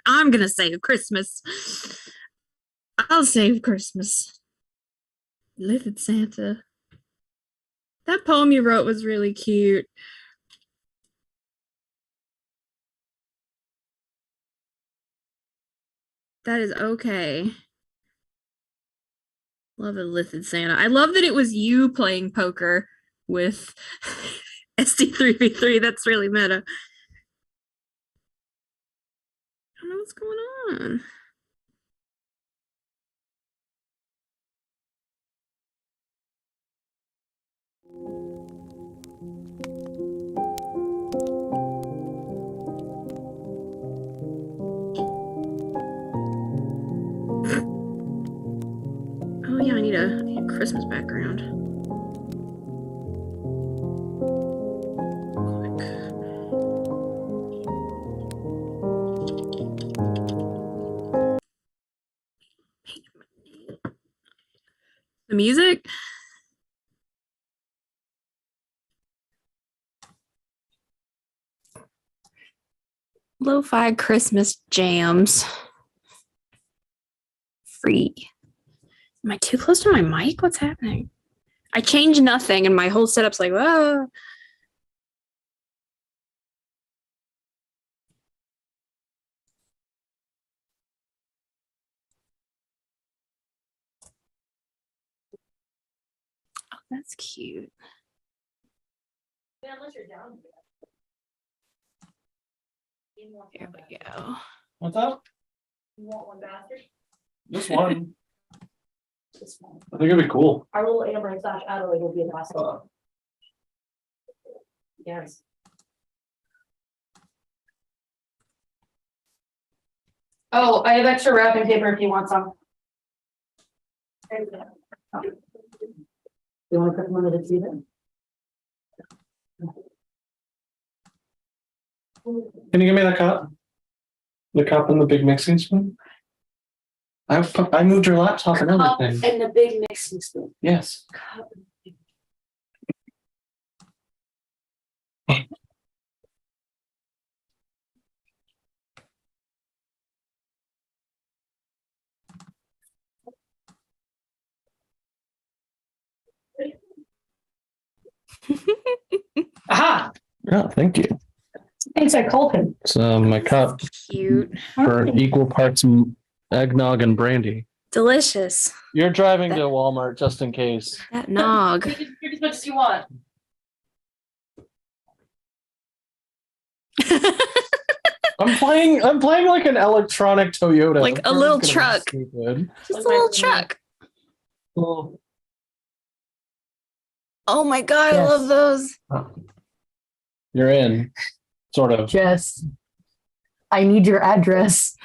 I'm gonna save Christmas. I'll save Christmas. Livid Santa. That poem you wrote was really cute. That is okay. Love a Lithid Santa. I love that it was you playing poker with ST3v3. That's really meta. I don't know what's going on. Oh yeah, I need a Christmas background. The music? Lo-fi Christmas jams. Free. Am I too close to my mic? What's happening? I changed nothing and my whole setup's like, whoa. Oh, that's cute. Yeah, unless you're down. Here we go. What's up? You want one bastard? Just one. This one. I think it'd be cool. Our little Amber / Adelaide will be a bastard. Yes. Oh, I have extra wrapping paper if you want some. You want to put them under the tea then? Can you give me that cup? The cup and the big mixing spoon? I moved your laptop and Cup everything. and the big mixing spoon. Yes. Cup. Aha! Oh, thank you. Thanks, I called him. So my cup Cute. for equal parts eggnog and brandy. Delicious. You're driving to Walmart just in case. That nog. Drink as much as you want. I'm playing like an electronic Toyota. Like Of a course little it's gonna truck. be stupid. Just a little truck. Well, Oh my god, I Yes. love those. you're in, sort of. Jess, I need your address.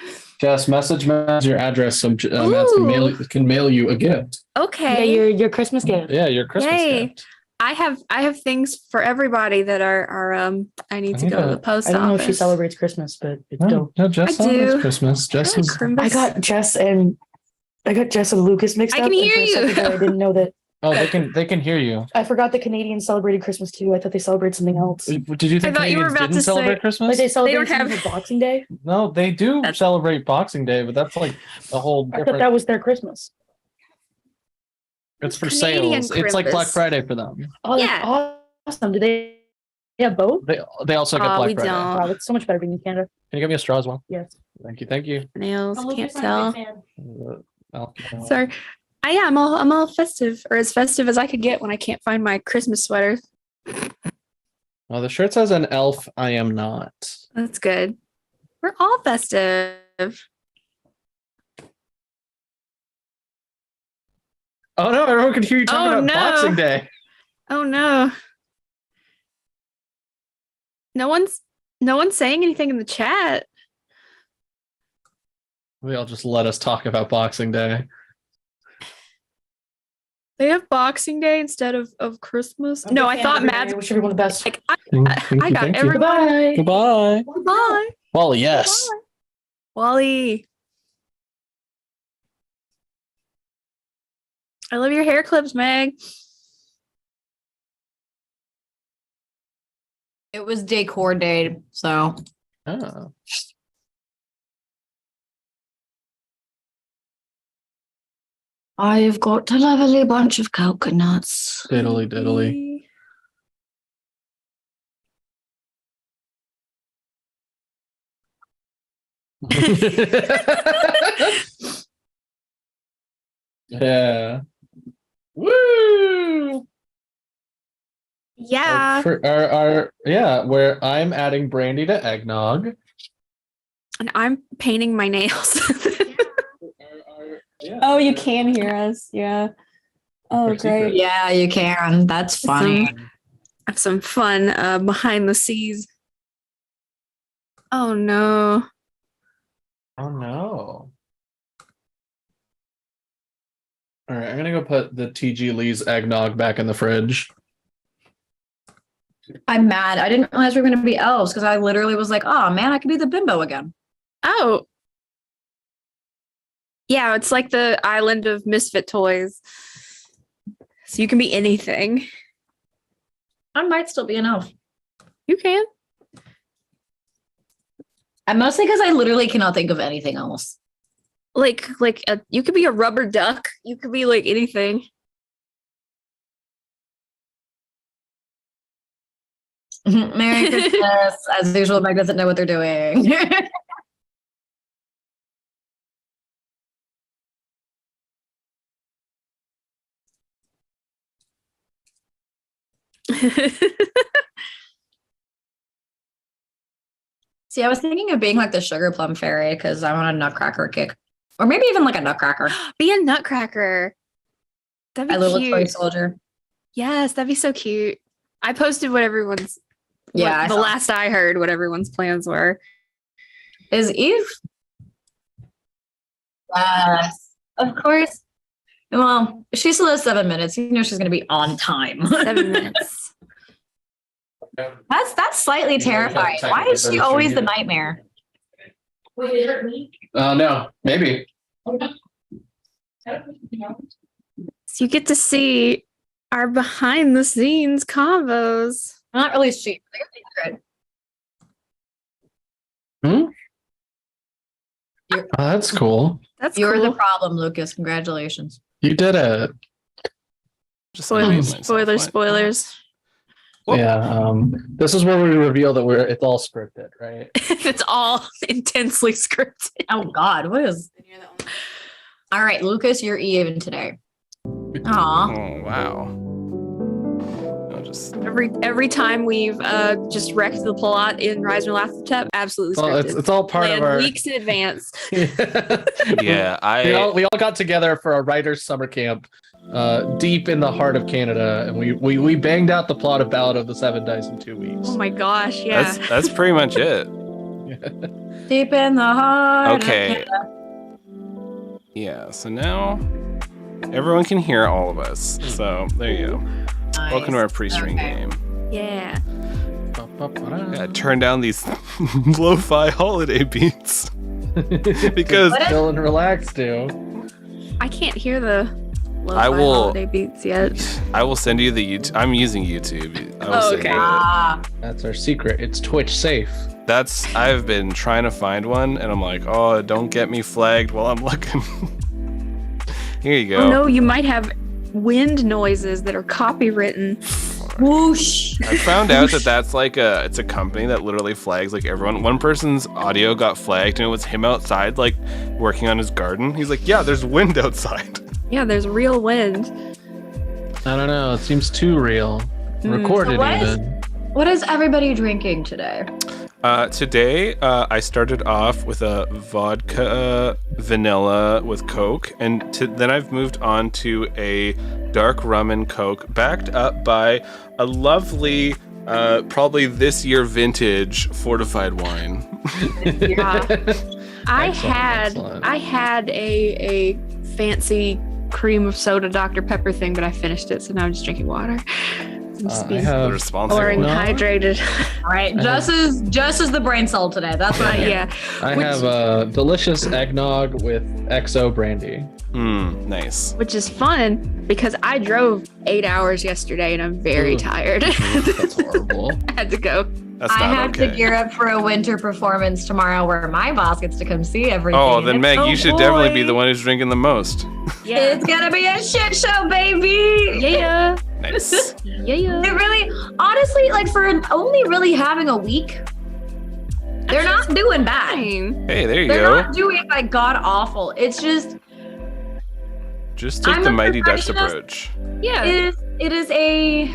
Jess, message your address so Matt Ooh. can mail you a gift. Okay. Yeah, your Christmas gift. Yeah, your Christmas Yay. gift. I have things for everybody that are I need to go to the post I don't know if she office. celebrates Christmas, but it's No, dope. no, Jess I celebrates do. Christmas. Jess is I got Jess and Lucas mixed I up. can and hear for a second you. there, I didn't know that. oh they can hear you. I forgot the Canadians celebrated Christmas too. I thought they celebrated something else. Did you think thought you were Canadians about didn't to celebrate say- Christmas? Like they celebrated don't something have- for Boxing Day. No, they do That's- celebrate Boxing Day, but that's like a whole I different. thought that was their Christmas. It's for Canadian sales. It's like Black Crimbus. Friday for them. Oh, that's Yeah. awesome. Do they have both? They also get Aw, Black we Friday. don't. Wow, that's so much better being in Canada. Can you give me a straw as well? Yes. Thank you. Thank you. Nails, Oh, can't Lucas, I'm a tell. big fan. Sorry. I'm all festive, or as festive as I could get when I can't find my Christmas sweater. Well, the shirt says an elf. I am not. That's good. We're all festive. Oh no! Everyone could hear you talking Oh, about no. Boxing Day. Oh no. No one's saying anything in the chat. They all just let us talk about Boxing Day. They have Boxing Day instead of Christmas. I'm a No, big I fan thought of everybody. Matt's I wish everyone the best. like Thank I you, got thank you. everyone. Goodbye. Goodbye. Bye. Well, yes. Bye. Wally. I love your hair clips, Meg. It was decor day, so Oh. I've got a lovely bunch of coconuts. Diddly diddly. Yeah. Woo! Yeah. Yeah, where I'm adding brandy to eggnog. And I'm painting my nails. Oh, you can hear us. Yeah. Oh, Our secret. great. Yeah, you can. That's funny. Have some fun behind the scenes. Oh no. Oh no. All right, I'm gonna go put the TG Lee's eggnog back in the fridge. I'm mad. I didn't realize we were going to be elves because I literally was like, oh man, I could be the bimbo again. Oh. Yeah, it's like the island of misfit toys. So you can be anything. I might still be an elf. You can. And mostly because I literally cannot think of anything else. You could be a rubber duck. You could be like anything. Merry Christmas. As usual, Meg doesn't know what they're doing. See, I was thinking of being like the sugar plum fairy because I want a nutcracker kick. Or maybe even like a nutcracker. Be a nutcracker. That'd be I live with toy cute. soldier. Yes, that'd be so cute. I posted what everyone's Yeah. the last I heard what everyone's plans were. Is Eve? Yes. Of course. Well, she still has 7 minutes. You know she's gonna be on time. 7 minutes. That's slightly terrifying. Why is she always the nightmare? Wait, is it me? No, maybe. So you get to see our behind the scenes combos. Not really cheap. They're Oh, that's cool. That's You're cool. the problem, Lucas. Congratulations. You did it. Just made myself Spoilers, laugh. spoilers. Whoop. Yeah. This is where we reveal that it's all scripted, right? It's all intensely scripted. Oh God, what is? All right, Lucas, you're even today. Aw. Oh wow. I'll just Every time we've just wrecked the plot in Rise and Laugh Tap, absolutely Well, scripted. it's all part Planned of our. weeks in advance. yeah. we all got together for a writers' summer camp, deep in the heart of Canada, and we banged out the plot of Ballad of the Seven Dice in 2 weeks. Oh my gosh, yeah. That's pretty much it. Deep in the heart. of Okay. Canada. Yeah. So now everyone can hear all of us. So there you go. Nice. Welcome to our pre-stream Okay. game. Yeah. Yeah, turn down these lo-fi holiday beats because What? Chill and relax, do. I can't hear the I will- holiday beats yet. I will send you the YouTube. I'm using YouTube. I will Oh, send okay. you it. Ah, That's our secret. It's Twitch safe. I've been trying to find one, and I'm like, oh, don't get me flagged while I'm looking. Here you go. Oh no, you might have wind noises that are copywritten. whoosh. I found out that that's like it's a company that literally flags like everyone. One person's audio got flagged, and it was him outside like working on his garden. He's like, yeah, there's wind outside. Yeah, there's real wind. I don't know. It seems too real. Recorded So what is- even. What is everybody drinking today? Today, I started off with a vodka vanilla with Coke, and then I've moved on to a dark rum and Coke, backed up by a lovely, probably this year vintage fortified wine. Yeah. Excellent. I had a fancy cream of soda Dr. Pepper thing, but I finished it, so now I'm just drinking water. I The have responsible. Or No. hydrated. All right, Jess is the brain cell today. That's what I hear. Yeah. I have delicious eggnog with XO brandy. Nice. Which is fun because I drove 8 hours yesterday and I'm very Ugh. tired. That's horrible. I had to go. That's I not have okay. to gear up for a winter performance tomorrow where my boss gets to come see everything. Oh, then and Meg, it's you so should definitely be boy. the one who's drinking the most. Yeah. It's gonna be a shit show, baby. Yeah. Nice. Yeah. It really, honestly, like for only really having a week, they're not doing bad. Fine. Hey, there you They're go. not doing like god awful. It's just Just take I'm the a Mighty Ducks perfectionist. approach. Yeah. it is a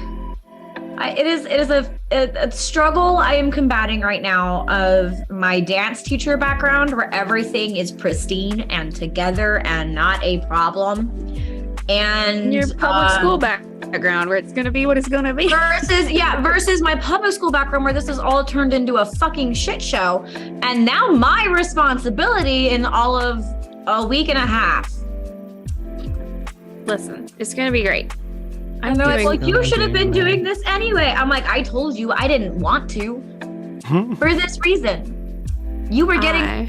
struggle I am combating right now of my dance teacher background where everything is pristine and together and not a problem. And Your public school background where it's gonna be what it's gonna be. versus my public school background where this is all turned into a fucking shit show. And now my responsibility in all of a week and a half. Listen, it's gonna be great. And they're like, well, doing- you should have been doing doing this anyway. I'm like, I told you I didn't want to for this reason. You were gonna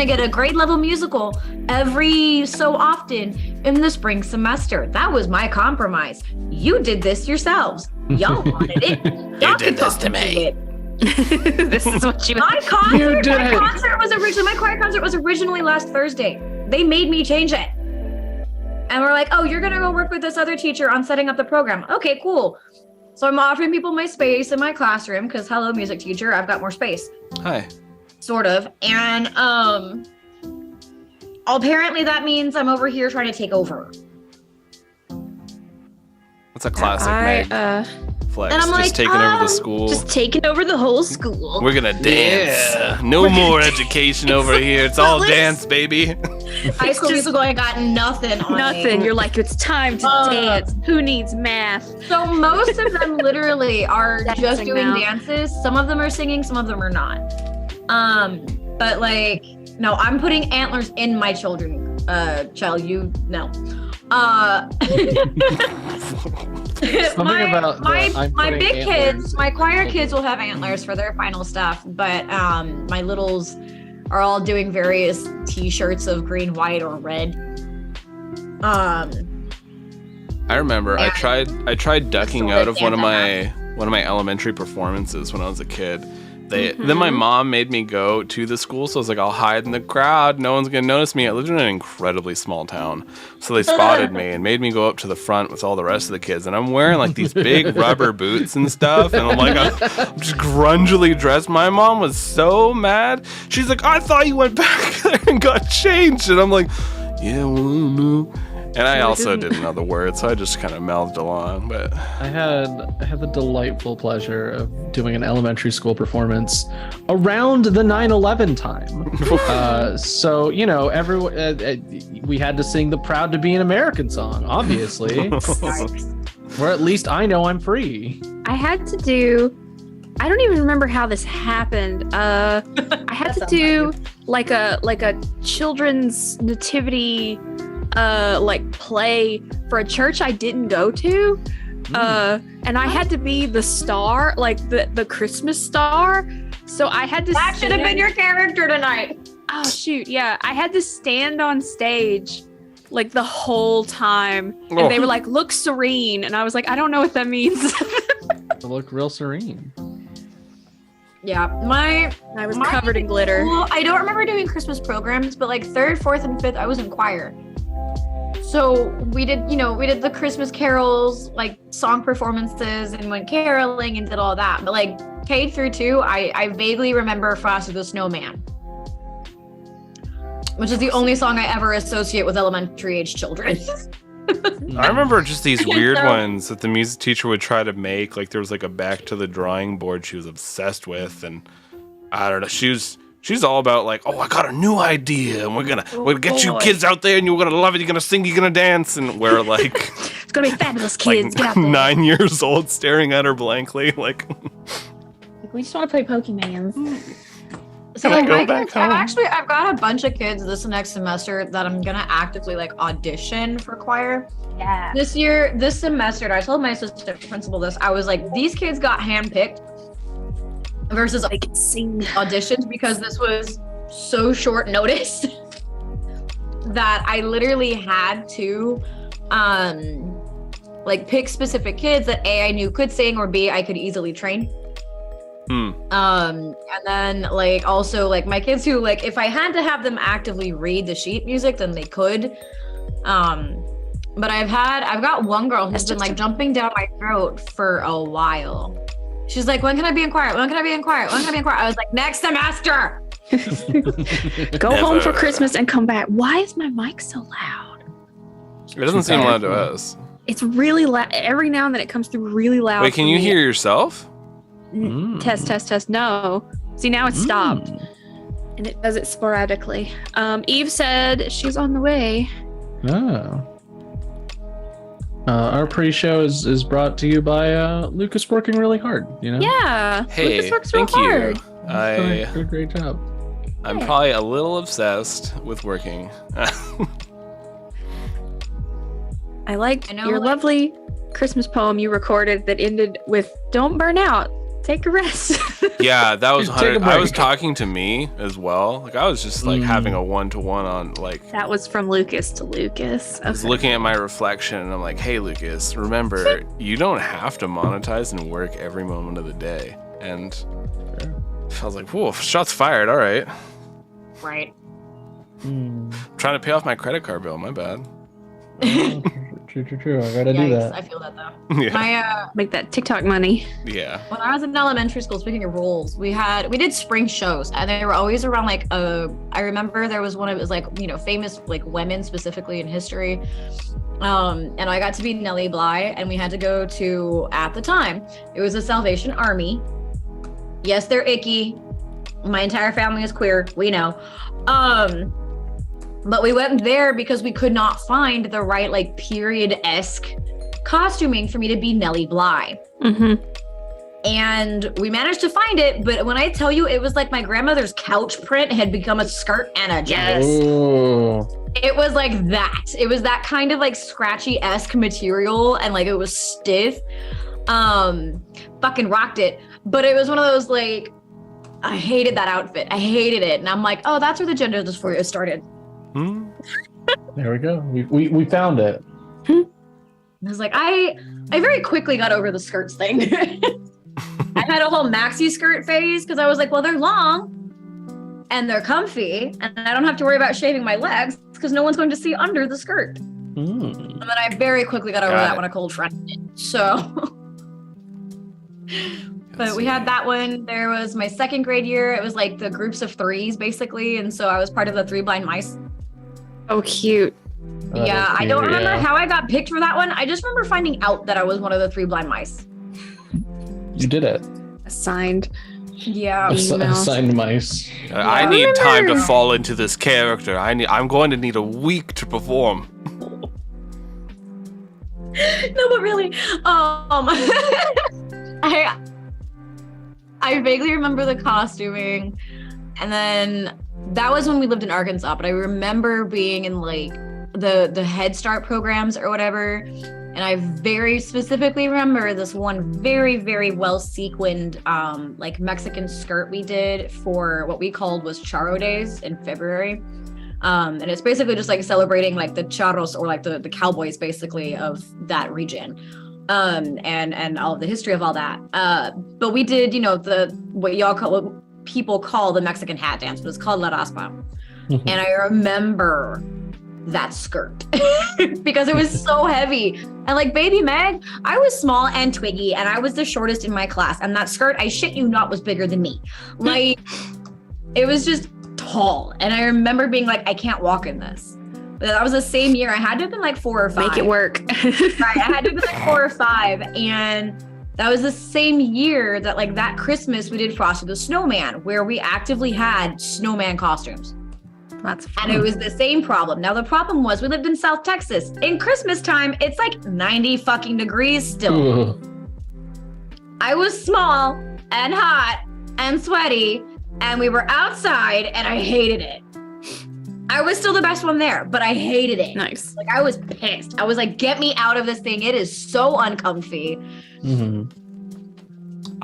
get a grade level musical every so often in the spring semester. That was my compromise. You did this yourselves. Y'all wanted it. Y'all did this to me. This is what you My You concert, did my it. concert was originally my choir concert was originally last Thursday. They made me change it. And we're like, oh, you're gonna go work with this other teacher on setting up the program. Okay, cool. So I'm offering people my space in my classroom because hello, music teacher, I've got more space. Hi. Sort of. And apparently that means I'm over here trying to take over. That's a classic Meg flex. and I'm Just like, taking over the school. just taking over the whole school. We're gonna dance. No more education over here. It's all dance, baby. High School Musical, I got nothing on Nothing. me. You're like, it's time to dance. Who needs math? So most of them literally are just Dancing doing now. dances. Some of them are singing, some of them are not. But like, no, I'm putting antlers in my children. Child, you no. about the I'm my putting big antlers kids, in my choir my kids will have antlers for their final stuff, but my littles are all doing various t-shirts of green, white, or red. I remember I Yeah. tried ducking So out like of one of Santa my elementary performances when I was a kid. Then my mom made me go to the school, so I was like, I'll hide in the crowd. No one's gonna notice me. I lived in an incredibly small town, so they spotted me and made me go up to the front with all the rest of the kids. And I'm wearing like these big rubber boots and stuff, and I'm like, I'm just grungily dressed. My mom was so mad. She's like, I thought you went back there and got changed, and I'm like, yeah, well, no. And I also didn't know the words, so I just kind of mouthed along. But I had the delightful pleasure of doing an elementary school performance around the 9/11 time. So you know, we had to sing the "Proud to Be an American" song, obviously, or at least I know I'm free. I had to do. I don't even remember how this happened. I had to do like a children's nativity like play for a church I didn't go to. And I had to be the star, like the Christmas star. So I had to That should have been your character tonight. Oh shoot, yeah. I had to stand on stage like the whole time. And Oh. they were like, look serene. And I was like, I don't know what that means. To look real serene. Yeah, I was My covered in glitter. well, I don't remember doing Christmas programs, but like 3rd, 4th, and 5th, I was in choir. So we did the Christmas carols, like song performances, and went caroling and did all that. But like K through 2, I vaguely remember Frosty the Snowman, which is the only song I ever associate with elementary age children. I remember just these weird So- ones that the music teacher would try to make. Like there was like a back to the drawing board she was obsessed with, and I don't know. She's all about like, oh, I got a new idea, and we're gonna get you boy. kids out there, and you're gonna love it. You're gonna sing, you're gonna dance, and we're like, It's gonna be fabulous, kids. Get like out there. 9 years old, staring at her blankly, like. We just want to play Pokemon. Can I go back home? I've got a bunch of kids this next semester that I'm gonna actively like audition for choir. Yeah. This semester, and I told my assistant principal this. I was like, these kids got handpicked versus I can sing. auditions because this was so short notice that I literally had to like pick specific kids that A, I knew could sing, or B, I could easily train. And then like also like my kids who like if I had to have them actively read the sheet music, then they could. But I've got one girl who's been like jumping down my throat for a while. She's like, when can I be in choir? When can I be in choir? When can I be in choir? I was like, next semester. Go home for Christmas and come back. Why is my mic so loud? It doesn't seem loud to us. It's really loud. Every now and then it comes through really loud. Wait, can you hear yourself? Test. No. See, now it's stopped. And it does it sporadically. Eve said she's on the way. Oh. Our pre-show is brought to you by Lucas working really hard, you know? Yeah. Hey, Lucas works thank real you. hard. Did a great job. I'm probably a little obsessed with working. I liked your lovely Christmas poem you recorded that ended with "Don't burn out, take a rest." Yeah, that was Take a 100. I was break. talking to me as well. Like I was just like having a one-to-one on like. That was from Lucas to Lucas. I was looking at my reflection and I'm like, hey Lucas, remember you don't have to monetize and work every moment of the day. And I was like, whoa, shots fired. All right. Right. Trying to pay off my credit card bill. My bad. True. I gotta do that. I feel that though. Yeah. My Make that TikTok money. Yeah. when I was in elementary school, speaking of roles, we did spring shows, and they were always around like I remember there was one, it was like, you know, famous like women specifically in history. And I got to be Nellie Bly, and we had to go to, at the time, it was the Salvation Army. Yes, they're icky. My entire family is queer. We know. But we went there because we could not find the right like period-esque costuming for me to be Nellie Bly. And we managed to find it, but when I tell you it was like my grandmother's couch print had become a skirt and a dress. It was like that. It was that kind of like scratchy-esque material, and like it was stiff. Fucking rocked it. But it was one of those like, I hated that outfit. I hated it. And I'm like, oh, that's where the gender dysphoria started. There we go. We found it. I was like, I very quickly got over the skirts thing. I had a whole maxi skirt phase because I was like, well, they're long and they're comfy, and I don't have to worry about shaving my legs because no one's going to see under the skirt. And then I very quickly got over that when a cold front hit. So, but we had that one. There was my second grade year. It was like the groups of threes basically, and so I was part of the 3 blind mice. Oh, cute. Yeah, I don't remember how I got picked for that one. I just remember finding out that I was one of the 3 blind mice. You did it. Assigned. Yeah. Assigned mice. I need time to fall into this character. I'm going to need a week to perform. No, but really, I vaguely remember the costuming, and then that was when we lived in Arkansas. But I remember being in like the Head Start programs or whatever, and I very specifically remember this one very, very well sequined like Mexican skirt we did for what we called was Charro Days in February. And it's basically just like celebrating like the charros, or like the cowboys basically of that region. And all of the history of all that. But we did, you know, what people call the Mexican hat dance, but it's called La Raspa. And I remember that skirt because it was so heavy. And like baby Meg, I was small and twiggy, and I was the shortest in my class. And that skirt, I shit you not, was bigger than me. Like it was just tall. And I remember being like, I can't walk in this. But that was the same year. I had to have been like 4 or 5. Make it work. Right. I had to have been like 4 or 5. And that was the same year that like that Christmas we did Frosty the Snowman, where we actively had snowman costumes. That's fun. And it was the same problem. Now the problem was we lived in South Texas. In Christmas time, it's like 90 fucking degrees still. I was small and hot and sweaty, and we were outside, and I hated it. I was still the best one there, but I hated it. Nice. Like, I was pissed. I was like, get me out of this thing. It is so uncomfy. Mm-hmm.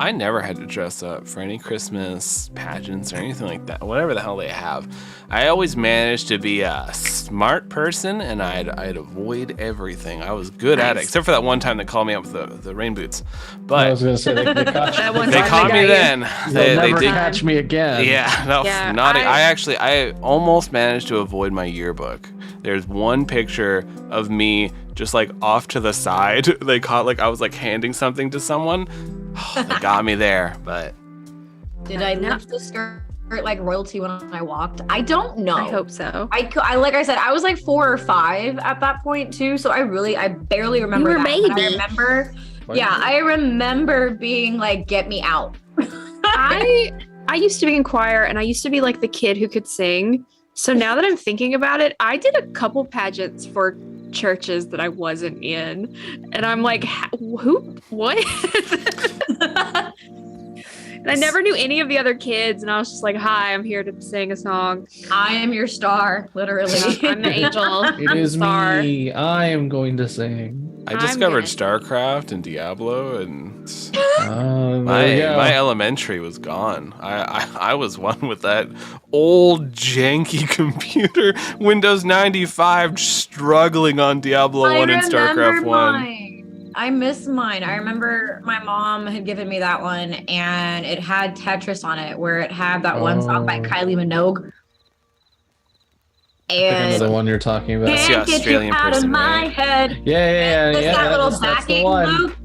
I never had to dress up for any Christmas pageants or anything like that, whatever the hell they have. I always managed to be a smart person, and I'd avoid everything. I was good at it, except for that one time they called me up with the rain boots. But I was gonna say they caught you. That one they time caught me got you. then. They'll They never did. catch me again. Yeah, no, Yeah, not. I almost managed to avoid my yearbook. There's one picture of me just like off to the side. They caught like I was like handing something to someone. Oh, they got me there, but Did I lift the skirt like royalty when I walked? I don't know. I hope so. I like I said, I was like 4 or 5 at that point too, so I barely remember You were that. But baby. I remember, I remember being like, "Get me out." I used to be in choir, and I used to be like the kid who could sing. So now that I'm thinking about it, I did a couple pageants for churches that I wasn't in, and I'm like, who? What? And I never knew any of the other kids, and I was just like, "Hi, I'm here to sing a song. I am your star, literally. I'm the angel. It is Star. me. I am going to sing. I I'm discovered gonna- StarCraft and Diablo, and There we my go. elementary was gone. I was one with that old janky computer, Windows 95, struggling on Diablo 1 and StarCraft 1. Mine. I miss mine. I remember my mom had given me that one, and it had Tetris on it, where it had that one song by Oh. Kylie Minogue. I think I know And the one you're talking about. That's the can't get you Australian out person, of my right? head. Yeah, It's that little that's the backing one. loop.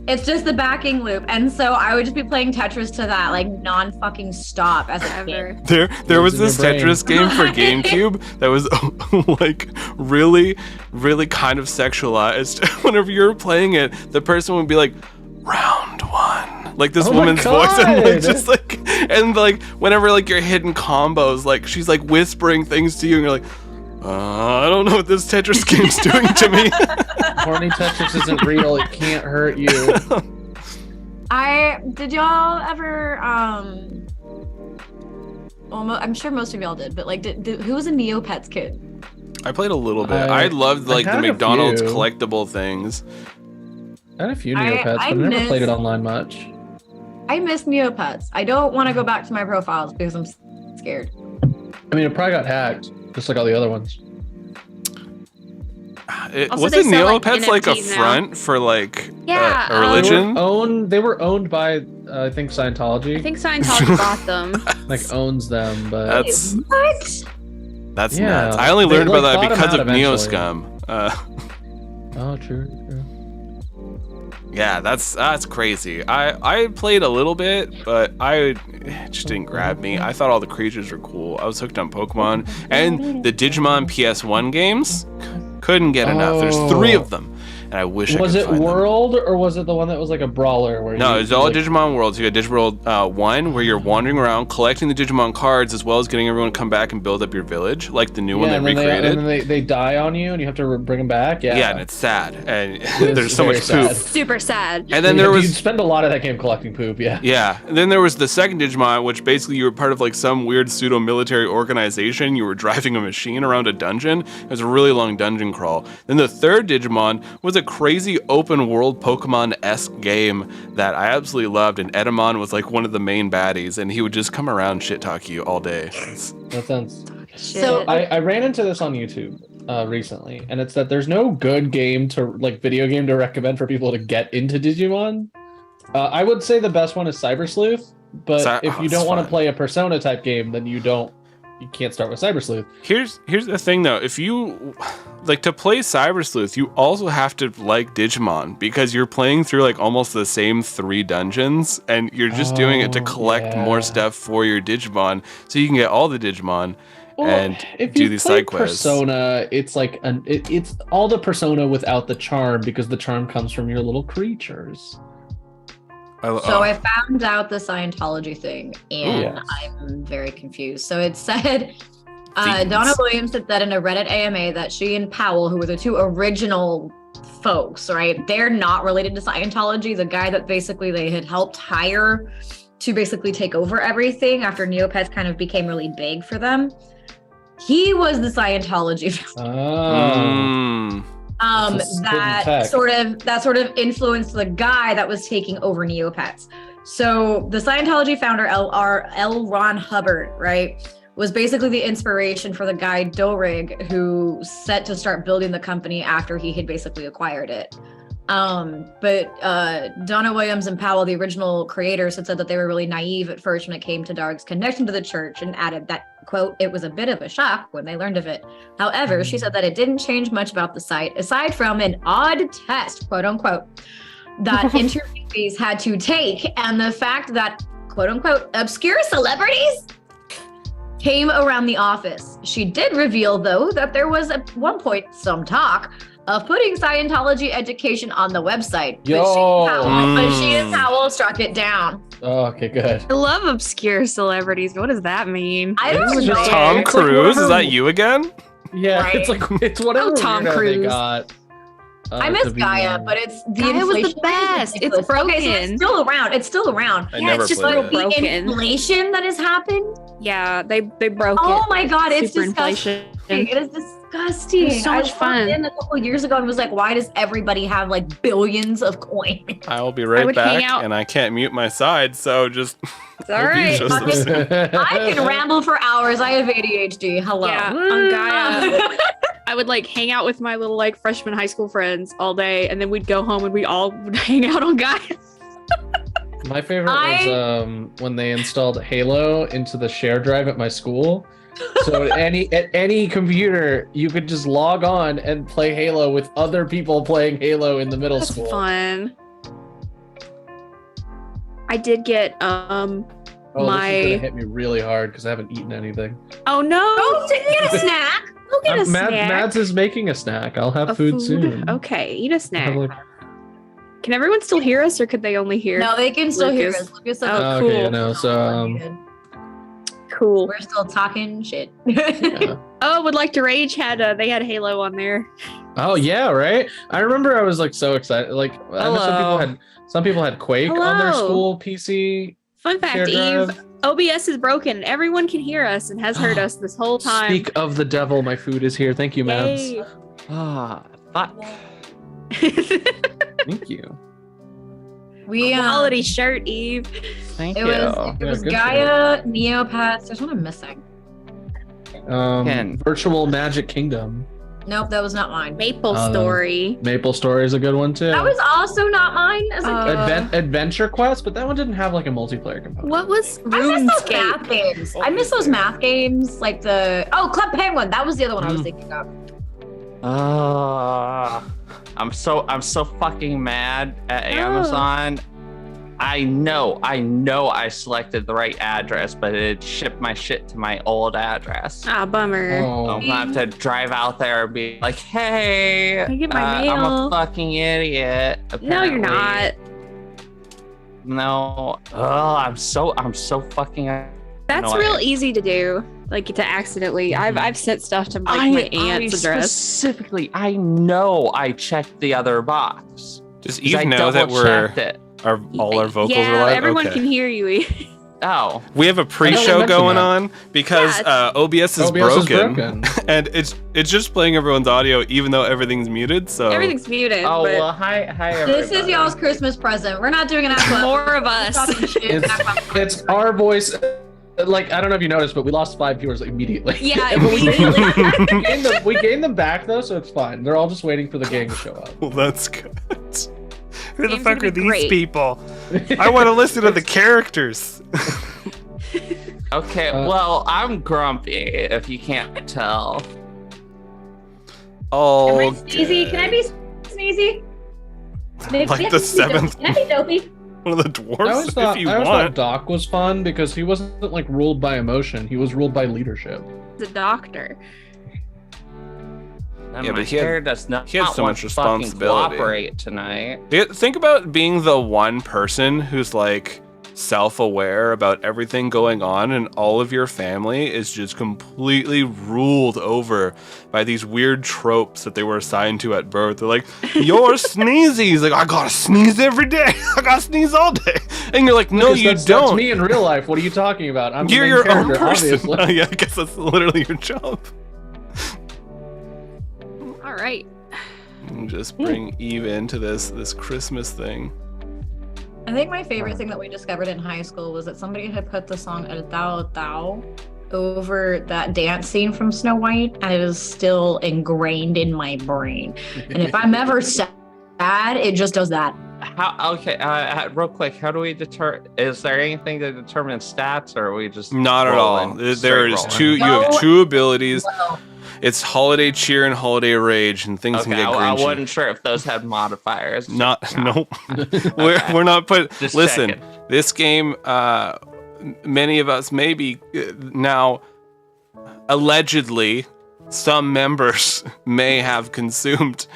It's just the backing loop, and so I would just be playing Tetris to that, like non-fucking stop as a Ever. kid. There was Lives in this your brain. Tetris game for GameCube that was like really, really kind of sexualized. Whenever you were playing it, the person would be like, "Round 1," like this Oh my woman's voice, and like God. just like, and like whenever like you're hitting combos, like she's like whispering things to you, and you're like, I don't know what this Tetris game's doing to me. Horny Tetris isn't real. It can't hurt you. Did y'all ever well, I'm sure most of y'all did, but like who was a Neopets kid? I played a little bit. I I loved like the had a McDonald's few. collectible things. I had a few I- Neopets, I but I never miss- played it online much. I miss Neopets. I don't want to go back to my profiles because I'm scared. I mean, it probably got hacked, just like all the other ones. Also, Was they it sell, like, Neopets like a NFTs now. front for like Yeah, a religion? They were owned by, I think, Scientology. I think Scientology bought them. like owns them, but That's What? that's Yeah, nuts. I only they, learned about like, that bought 'em because out of eventually. Neoscum. oh, true. Yeah, that's crazy. I played a little bit, but it just didn't grab me. I thought all the creatures were cool. I was hooked on Pokemon and the Digimon PS1 games. Couldn't get enough. There's 3 of them, and I wish I Was could it find them. World or was it the one that was like a brawler? Where No, you, it's all like, Digimon Worlds. You got Digiworld 1, where you're wandering around collecting the Digimon cards, as well as getting everyone to come back and build up your village, like the new one they and then recreated. and then they die on you, and you have to bring them back. Yeah, Yeah, and it's sad, and is there's so very much poop. sad. Super sad. And then there You'd was spend a lot of that game collecting poop. Yeah. Yeah, and then there was the second Digimon, which basically you were part of like some weird pseudo-military organization. You were driving a machine around a dungeon. It was a really long dungeon crawl. Then the third Digimon was a crazy open-world Pokemon-esque game that I absolutely loved, and Edamon was like one of the main baddies, and he would just come around and shit-talk you all day. That sounds. So I ran into this on YouTube recently, and it's that there's no good game video game to recommend for people to get into Digimon. I would say the best one is Cyber Sleuth, but if you it's don't want to fun. play a Persona type game, then you can't start with Cyber Sleuth. Here's the thing though, if you like to play Cyber Sleuth, you also have to like Digimon because you're playing through like almost the same 3 dungeons and you're just doing it to Oh, collect yeah. more stuff for your Digimon so you can get all the Digimon and if do you these play side quests. Persona, it's like it's all the Persona without the charm because the charm comes from your little creatures. So I found out the Scientology thing, and yes. I'm very confused. So it said, Fiends. Donna Williams said that in a Reddit AMA that she and Powell, who were the 2 original folks, right? They're not related to Scientology. The guy that basically they had helped hire to basically take over everything after Neopets kind of became really big for them. He was the Scientology Oh. that sort of influenced the guy that was taking over Neopets. So the Scientology founder L. Ron Hubbard, right, was basically the inspiration for the guy Dorig, who set to start building the company after he had basically acquired it. But Donna Williams and Powell, the original creators, had said that they were really naive at first when it came to Darg's connection to the church, and added that, quote, it was a bit of a shock when they learned of it. However, she said that it didn't change much about the site, aside from an odd test, quote unquote, that interviewees had to take, and the fact that, quote unquote, obscure celebrities came around the office. She did reveal, though, that there was at one point some talk of putting Scientology education on the website. But she and Powell struck it down. Oh, okay, good. I love obscure celebrities. What does that mean? I don't know. Tom Cruise? Is that you again? Yeah, Right. it's whatever Tom weirdo Cruise. they got. I miss to be, Gaia, but it's the Gaia was the inflation best. is ridiculous. It's broken. Okay, so it's still around. It's still around. I Yeah, never it's just played like it. The broken. inflation that has happened. Yeah, they broke it. Oh my god, it's Super disgusting. inflation. It is disgusting. It was so I much walked fun. in a couple years ago and was like, why does everybody have like billions of coins? I will be right would back, hang out- and I can't mute my side, so just. It's all right. Just- I can ramble for hours. I have ADHD. Hello. Yeah, on Gaia. I would like hang out with my little like freshman high school friends all day, and then we'd go home and we all would hang out on Gaia. My favorite was when they installed Halo into the share drive at my school. So at any computer, you could just log on and play Halo with other people playing Halo in the middle That's school. fun. I did get Oh, my. this is gonna hit me really hard because I haven't eaten anything. Oh no! Go get a snack. Go get a snack. Mads is making a snack. I'll have A food soon. Okay, eat a I'll snack. have, like- Can everyone still hear us, or could they only hear? No, they can still hear Lucas. us. Lucas, Oh, okay, cool. no, so Cool. we're still talking shit. yeah. Oh, Would Like to Rage had they had Halo on there. Oh yeah, right. I remember I was like so excited. Like I know some people had Quake on their Hello. school PC. Fun fact, share Eve, drive. OBS is broken. Everyone can hear us and has heard us this whole time. Speak of the devil, my food is here. Thank you, Mads. Yay. Ah, fuck. Thank you. We Quality shirt, Eve. Thank It you. was Yeah, good Gaia, Neopets. There's one I'm missing. Ken. Virtual Magic Kingdom. Nope, that was not mine. Maple Um, Story. Maple Story is a good one too. That was also not mine as a kid. Adventure Quest, but that one didn't have like a multiplayer component. What was I miss those RuneScape? math games. I miss those math games, like Club Penguin. That was the other one I was thinking of. I'm so fucking mad at Amazon. I know I selected the right address, but it shipped my shit to my old address. Ah, bummer. Oh. I'm gonna have to drive out there and be like, "Hey, Can I get my I'm mail?" a fucking idiot." No, you're apparently. not. No. Oh, I'm so fucking. That's annoying. real easy to do. Like to accidentally. I've sent stuff to like my aunt's address. Specifically, I know I checked the other box. Does 'Cause Eve I know that double-checked it. all our vocals yeah, are live? everyone Okay. can hear you. Eve. Oh, We have a pre-show mention going that. on because Yeah, OBS is OBS broken, and it's just playing everyone's audio even though everything's muted. So Everything's muted. oh but well. Hi, everybody. This is y'all's Christmas present. We're not doing an act more of us. It's our voice. Like I don't know if you noticed, but we lost 5 viewers immediately. Yeah, But we immediately. we gained them back though, so it's fine. They're all just waiting for the gang to show up. well, that's good. Who the Game's fuck gonna are be these great. people? I want to listen to the characters. Okay, well, I'm grumpy if you can't tell. Oh, Am I sneezy? Can I be sneezy? Like the seventh- Can I be dopey? one of the I dwarves always thought if you thought want. Doc was fun because he wasn't like ruled by emotion. He was ruled by leadership. The doctor. And Yeah, my but he had- hair does not he had so want much to fucking responsibility. cooperate tonight. Think about being the one person who's like self-aware about everything going on, and all of your family is just completely ruled over by these weird tropes that they were assigned to at birth. They're like, you're sneezy. He's like, I gotta sneeze every day. I gotta sneeze all day. And you're like, no, you That's don't. me in real life. What are you talking about? I'm You're the main your own character, person. obviously. Yeah, I guess that's literally your job. All right. Just bring Eve into this Christmas thing. I think my favorite thing that we discovered in high school was that somebody had put the song El Tao Tao over that dance scene from Snow White, and it is still ingrained in my brain. And if I'm ever sad, it just does that. How? Okay. Real quick. How do we deter? Is there anything to determine stats, or are we just Not at all. rolling, There is straight two. You have No. two abilities. Well, It's holiday cheer and holiday rage, and things rolling? can Okay, get I grinchy. wasn't sure if those had modifiers. Not No. nope. We're not put. Just Listen, checking. this game. Many of us maybe now. Allegedly, some members may have consumed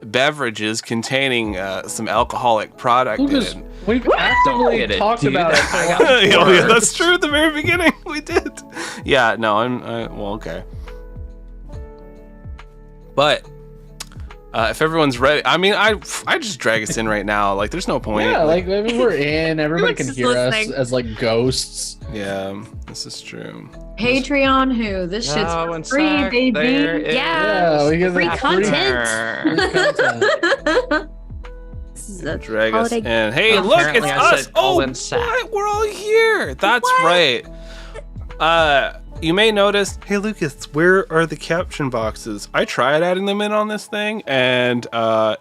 beverages containing some alcoholic product in Lucas, it. we've actively get it, talked dude. about it. I got Oh yeah, that's true. At the very beginning, we did. Yeah, no, well, okay. But if everyone's ready, I mean, I just drag us in right now. Like, there's no point. Yeah, like I mean, we're in. Everybody can just hear us listening. as like ghosts. Yeah, this is true. Patreon, who this shit's Oh, for and free, Zach, baby. there is Yeah, we get free that content. content. This is a Drag us holiday- in. Hey, look, it's Apparently I us. said Oh, Colin Sack. what? We're all here. That's right. You may notice, hey Lucas, where are the caption boxes? I tried adding them in on this thing, and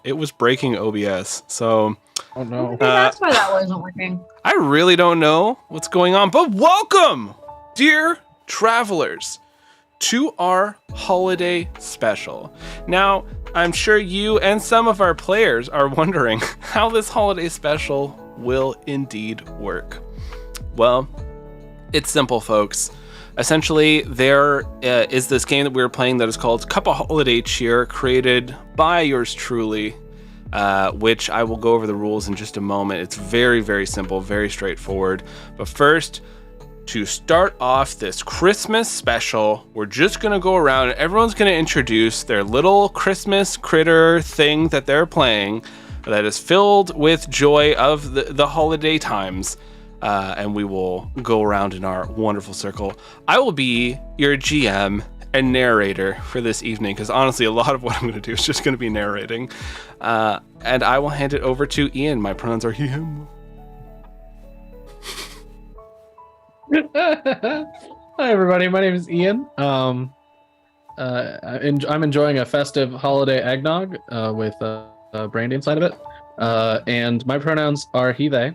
it was breaking OBS. So Oh no. Maybe that's why that wasn't working. I really don't know what's going on. But welcome, dear travelers, to our holiday special. Now, I'm sure you and some of our players are wondering how this holiday special will indeed work. Well, it's simple, folks. Essentially, there is this game that we were playing that is called Cup of Holiday Cheer, created by yours truly, which I will go over the rules in just a moment. It's very, very simple, very straightforward. But first, to start off this Christmas special, we're just going to go around and everyone's going to introduce their little Christmas critter thing that they're playing that is filled with joy of the holiday times. And we will go around in our wonderful circle. I will be your GM and narrator for this evening, because honestly, a lot of what I'm going to do is just going to be narrating. And I will hand it over to Ian. My pronouns are he, him. Hi everybody, my name is Ian. I'm enjoying a festive holiday eggnog with brandy inside of it. And my pronouns are he, they.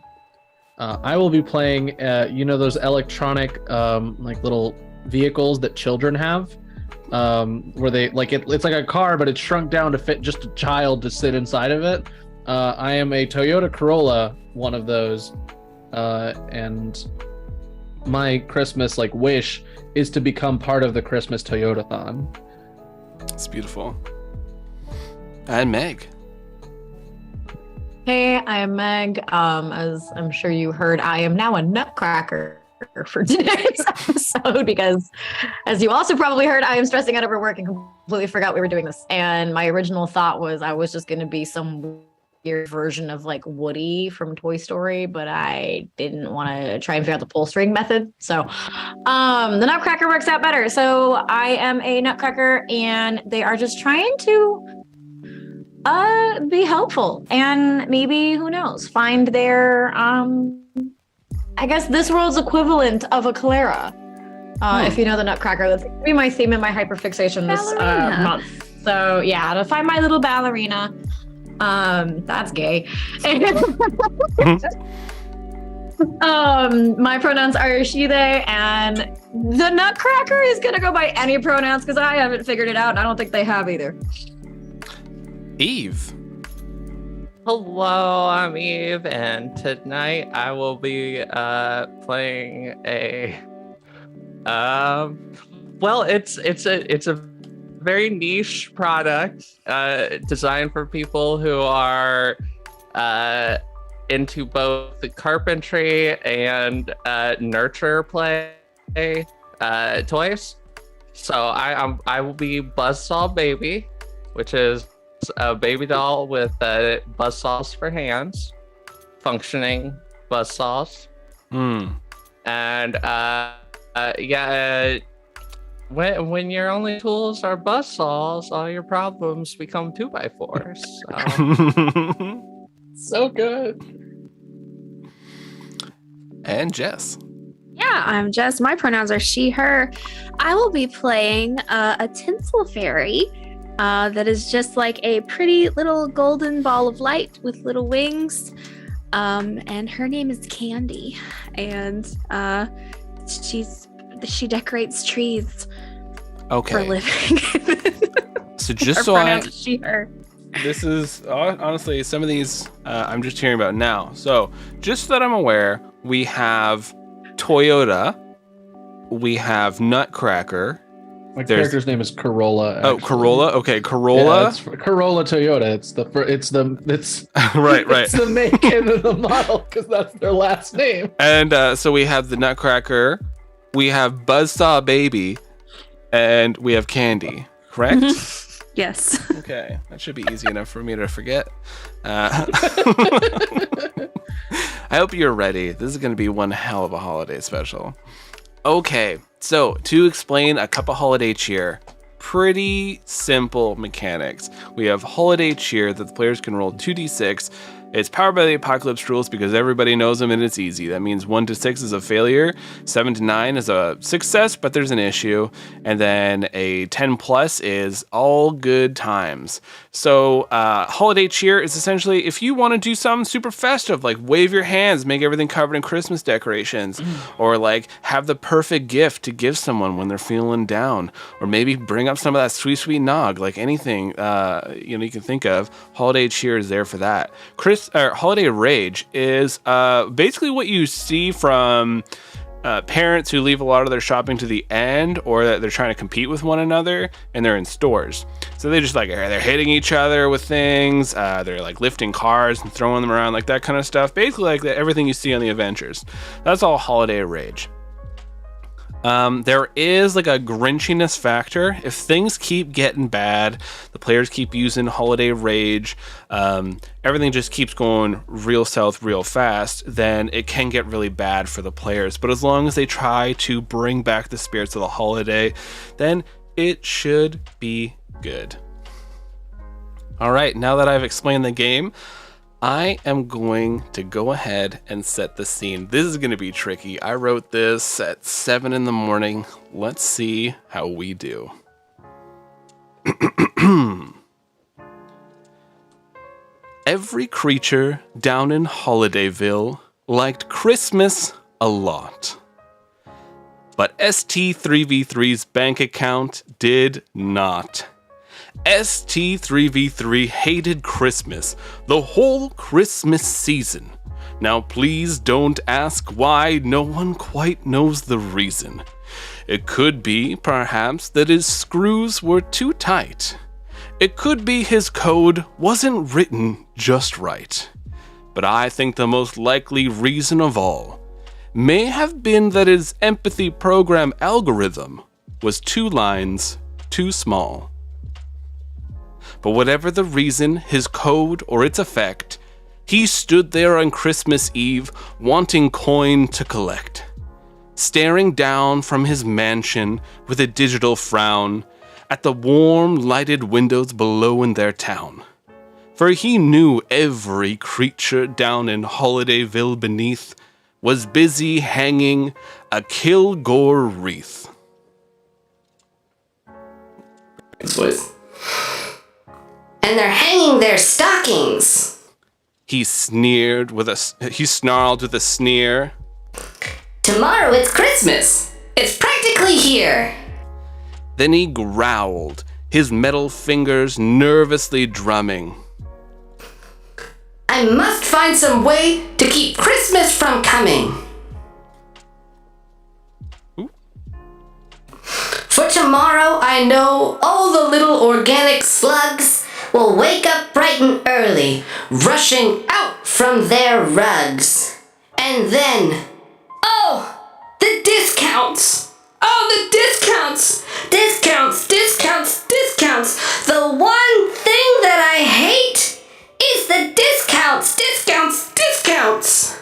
I will be playing, those electronic like little vehicles that children have, where they it's like a car, but it's shrunk down to fit just a child to sit inside of it. I am a Toyota Corolla, one of those, and my Christmas wish is to become part of the Christmas Toyota-thon. It's beautiful. And Meg. Hey, I am Meg. As I'm sure you heard, I am now a nutcracker for today's episode because, as you also probably heard, I am stressing out over work and completely forgot we were doing this. And my original thought was I was just going to be some weird version of Woody from Toy Story, but I didn't want to try and figure out the pull string method. So the nutcracker works out better. So I am a nutcracker, and they are just trying to be helpful and maybe, who knows, find their I guess this world's equivalent of a Clara. If you know the nutcracker, that's gonna be my theme and my hyperfixation this month. So yeah, to find my little ballerina. That's gay. My pronouns are she, they, and the nutcracker is gonna go by any pronouns because I haven't figured it out, and I don't think they have either. Eve. Hello, I'm Eve, and tonight I will be playing a it's a very niche product designed for people who are into both the carpentry and nurture play toys. So I will be Buzzsaw Baby, which is a baby doll with buzzsaws for hands, functioning buzzsaws. And when your only tools are buzzsaws, all your problems become 2x4s. So good. And Jess. Yeah, I'm Jess. My pronouns are she, her. I will be playing a tinsel fairy that is just like a pretty little golden ball of light with little wings. And her name is Candy. And she decorates trees for a living. So just her so pronouns are she, her. This is honestly some of these I'm just hearing about now. So just so that I'm aware, we have Toyota, we have Nutcracker. My character's name is Corolla. Oh, actually. Corolla. Okay, Corolla. Yeah, it's Corolla Toyota. It's right. It's the make and the model because that's their last name. And so we have the Nutcracker, we have Buzzsaw Baby, and we have Candy. Correct? Yes. Okay, that should be easy enough for me to forget. I hope you're ready. This is going to be one hell of a holiday special. Okay, so to explain a cup of holiday cheer, pretty simple mechanics. We have holiday cheer that the players can roll 2d6. It's powered by the apocalypse rules because everybody knows them and it's easy. That means 1 to 6 is a failure, 7 to 9 is a success, but there's an issue, and then a 10 plus is all good times. So holiday cheer is essentially if you want to do something super festive, like wave your hands, make everything covered in Christmas decorations, or like have the perfect gift to give someone when they're feeling down, or maybe bring up some of that sweet nog, like anything you can think of. Holiday cheer is there for that. Holiday rage is basically what you see from parents who leave a lot of their shopping to the end, or that they're trying to compete with one another and they're in stores. So they just they're hitting each other with things. They're like lifting cars and throwing them around, like that kind of stuff. Basically like everything you see on the Avengers. That's all holiday rage. There is like a grinchiness factor. If things keep getting bad, the players keep using holiday rage, everything just keeps going real south real fast, then it can get really bad for the players. But as long as they try to bring back the spirits of the holiday, then it should be good. All right, now that I've explained the game, I am going to go ahead and set the scene. This is going to be tricky. I wrote this at 7 in the morning. Let's see how we do. Every creature down in Holidayville liked Christmas a lot. But St3v3's bank account did not. St3v3 hated Christmas, the whole Christmas season. Now please don't ask why, no one quite knows the reason. It could be, perhaps, that his screws were too tight. It could be his code wasn't written just right. But I think the most likely reason of all may have been that his empathy program algorithm was 2 lines too small. But whatever the reason, his code, or its effect, he stood there on Christmas Eve wanting coin to collect, staring down from his mansion with a digital frown at the warm, lighted windows below in their town. For he knew every creature down in Holidayville beneath was busy hanging a Kilgore wreath. And they're hanging their stockings. He snarled with a sneer. Tomorrow it's Christmas. It's practically here. Then he growled, his metal fingers nervously drumming. I must find some way to keep Christmas from coming. Ooh. For tomorrow I know all the little organic slugs will wake up bright and early, rushing out from their rugs. And then, oh, the discounts! Oh, the discounts! Discounts, discounts, discounts! The one thing that I hate is the discounts, discounts, discounts!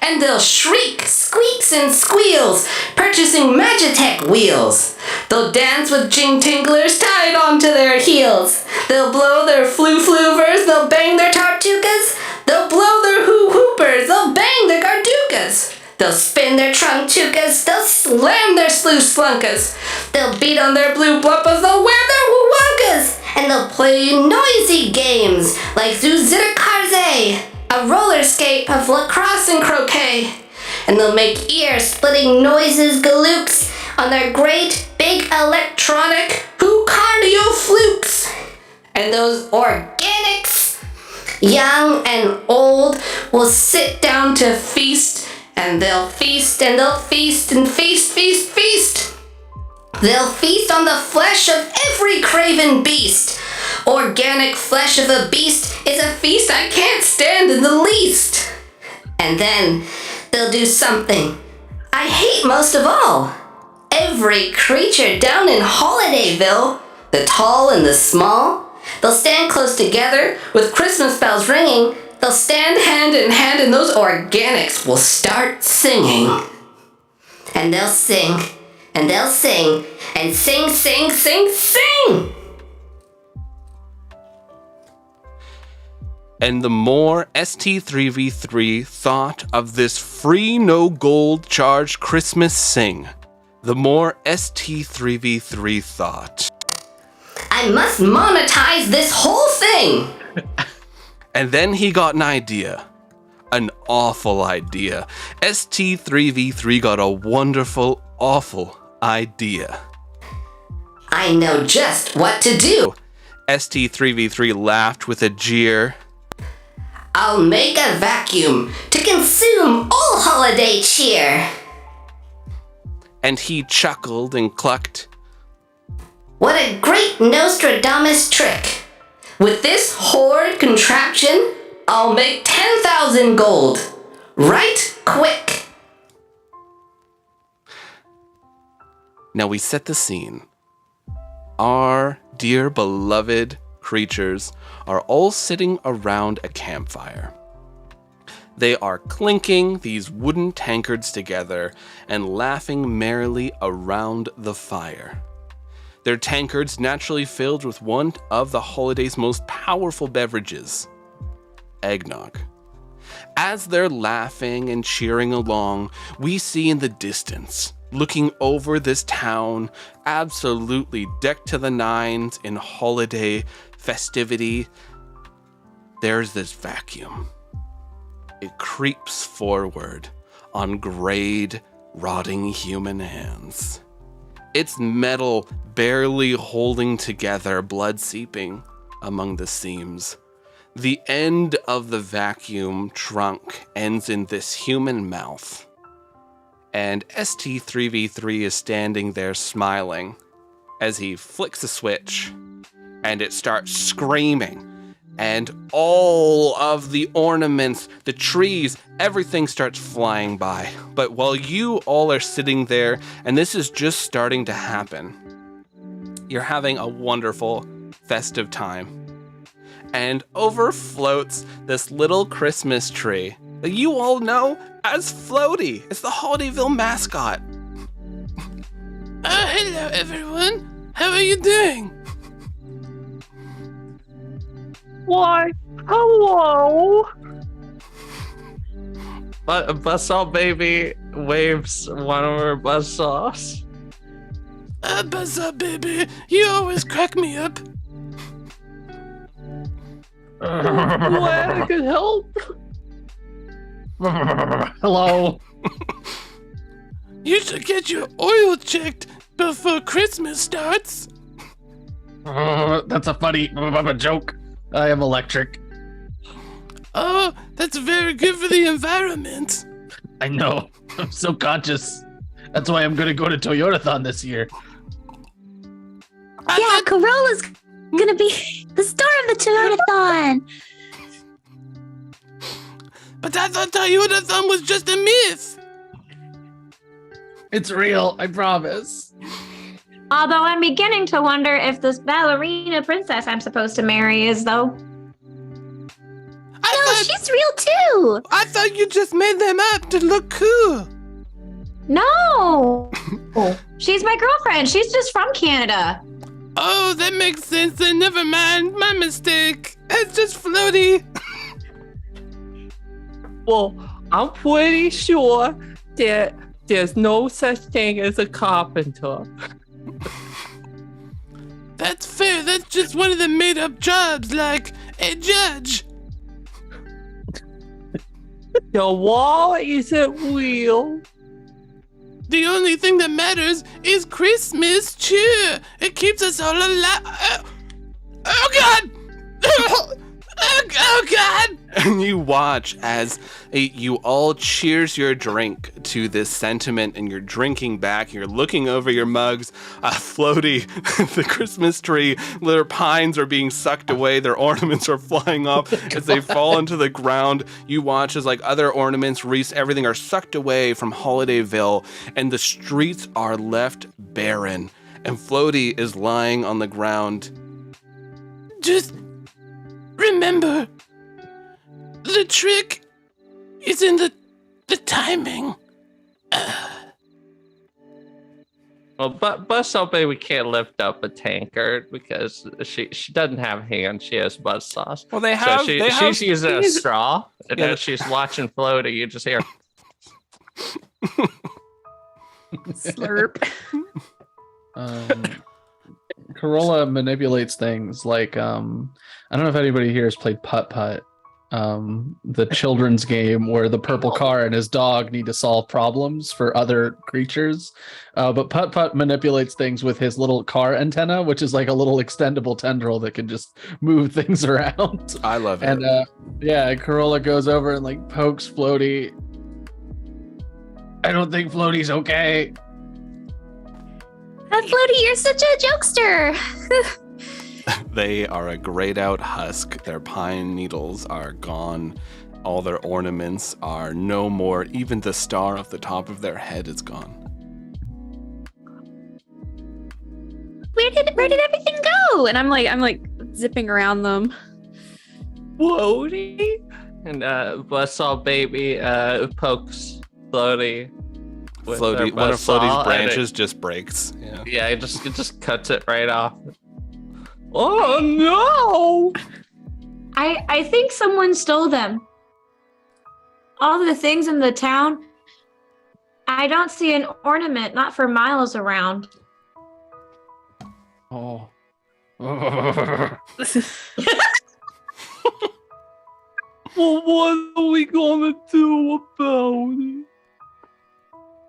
And they'll shriek, squeaks, and squeals, purchasing Magitech wheels. They'll dance with jing tinglers tied onto their heels. They'll blow their flu-fluvers, they'll bang their tartukas. They'll blow their hoo-hoopers, they'll bang their gardukas. They'll spin their truntukas, they'll slam their slunkas. They'll beat on their blue bluppas, they'll wear their woo-wonkas. And they'll play noisy games like Zuzitakarze, a roller skate of lacrosse and croquet. And they'll make ear-splitting noises galooks on their great big electronic cardio flukes. And those organics, young and old, will sit down to feast, and they'll feast and they'll feast and feast, feast, feast. They'll feast on the flesh of every craven beast. Organic flesh of a beast is a feast I can't stand in the least. And then they'll do something I hate most of all. Every creature down in Holidayville, the tall and the small, they'll stand close together with Christmas bells ringing. They'll stand hand in hand and those organics will start singing. And they'll sing, and they'll sing, and sing, sing, sing, sing! And the more St3v3 thought of this free no gold charged Christmas sing, the more St3v3 thought, I must monetize this whole thing! And then he got an idea. An awful idea. St3v3 got a wonderful, awful idea. I know just what to do. St3v3 laughed with a jeer. I'll make a vacuum to consume all holiday cheer. And he chuckled and clucked. What a great Nostradamus trick. With this horrid contraption, I'll make 10,000 gold. Right quick. Now we set the scene. Our dear beloved creatures are all sitting around a campfire. They are clinking these wooden tankards together and laughing merrily around the fire. Their tankards naturally filled with one of the holiday's most powerful beverages, eggnog. As they're laughing and cheering along, we see in the distance, looking over this town, absolutely decked to the nines in holiday festivity, there's this vacuum. It creeps forward on grayed, rotting human hands. Its metal barely holding together, blood seeping among the seams. The end of the vacuum trunk ends in this human mouth. And St3v3 is standing there smiling as he flicks a switch and it starts screaming. And all of the ornaments, the trees, everything starts flying by. But while you all are sitting there, and this is just starting to happen, you're having a wonderful, festive time. And over floats this little Christmas tree that you all know as Floaty. It's the Holidayville mascot. Hello, everyone. How are you doing? Why, hello! Buzzsaw Baby waves one of her buzzsaws. Buzzsaw Baby, you always crack me up. Glad I could help. Hello. You should get your oil checked before Christmas starts. That's a funny joke. I am electric. Oh, that's very good for the environment. I know. I'm so conscious. That's why I'm gonna go to Toyotathon this year. Yeah, Corolla's gonna be The star of the Tomathon! But I thought Toyotathon was just a myth. It's real, I promise. Although I'm beginning to wonder if this ballerina princess I'm supposed to marry is, though. She's real too! I thought you just made them up to look cool. No! She's my girlfriend. She's just from Canada. Oh, that makes sense. Then never mind. My mistake. It's just floaty. Well, I'm pretty sure that there's no such thing as a carpenter. That's fair. That's just one of the made-up jobs, like a judge. The wall isn't real. The only thing that matters is Christmas cheer. It keeps us all alive. Oh God! Oh God! And you watch as you all cheers your drink to this sentiment, and you're drinking back. You're looking over your mugs. Floaty, the Christmas tree, their pines are being sucked away. Their ornaments are flying off as they fall into the ground. You watch as like other ornaments, everything are sucked away from Holidayville, and the streets are left barren. And Floaty is lying on the ground. Just remember, the trick is in the timing. Well, but Buzzsaw Baby can't lift up a tankard because she doesn't have hands. She has buzzsaws. Well, they have. So she's using a straw, and then she's watching Floaty. You just hear Slurp. Corolla manipulates things like I don't know if anybody here has played Putt Putt, the children's game where the purple car and his dog need to solve problems for other creatures. But Putt Putt manipulates things with his little car antenna, which is like a little extendable tendril that can just move things around. I love it. And yeah, Corolla goes over and like pokes Floaty. I don't think Floaty's okay. Floaty, you're such a jokester. They are a grayed out husk. Their pine needles are gone. All their ornaments are no more. Even the star off the top of their head is gone. Where did everything go? And I'm like zipping around them. Floaty, and Buzzsaw Baby pokes Floaty. Floaty, one of Floaty's branches just breaks. Yeah, it just cuts it right off. Oh no! I think someone stole them. All the things in the town. I don't see an ornament, not for miles around. Oh. Well, what are we gonna do about it?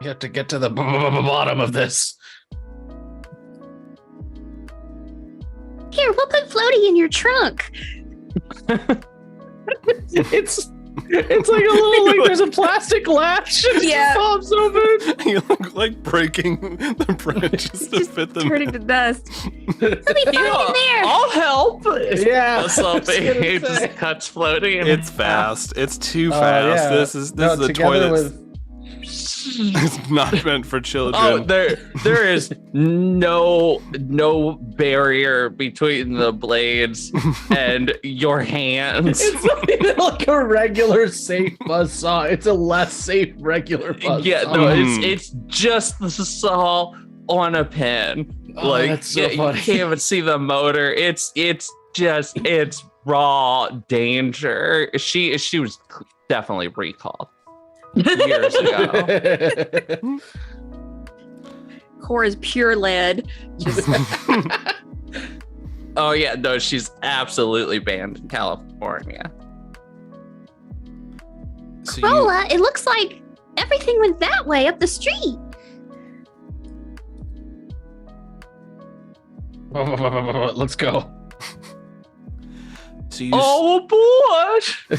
You have to get to the bottom of this. Here, we'll put Floaty in your trunk. It's like a little like there's a plastic latch. Yeah. Pops open. You look like breaking the branches to fit them. Turning to dust. It'll be fine in there. I'll help. Yeah. Buzzsaw Baby just cuts Floaty. And It's fast. It's too fast. Yeah. This is a toy that's it's not meant for children. Oh, there is no barrier between the blades and your hands. It's not even like a regular safe buzzsaw. It's a less safe regular buzzsaw. Yeah, no, it's just the saw on a pin. Oh, Like that's so funny. you can't even see the motor. It's raw danger. She was definitely recalled years ago. Core is pure lead. Just Oh yeah, no, she's absolutely banned in California. So Corolla, it looks like everything went that way up the street. Let's go. Oh boy!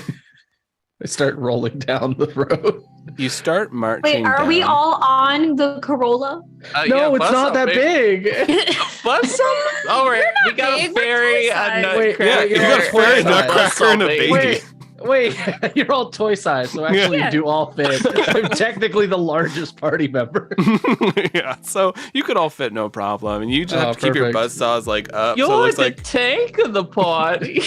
I start rolling down the road. You start marching. Wait, are we down. all on the Corolla? No, it's not that big. Buzzsaw. Oh, right. We got a fairy, a Wait, nutcracker. Yeah, you got a fairy, nutcracker, and a baby. Wait, you're all toy size, so actually Yeah. you do all fit. I'm technically the largest party member. Yeah, so you could all fit no problem, and you just have to keep your perfect. buzzsaws like up. You're so it looks the like tank of the party.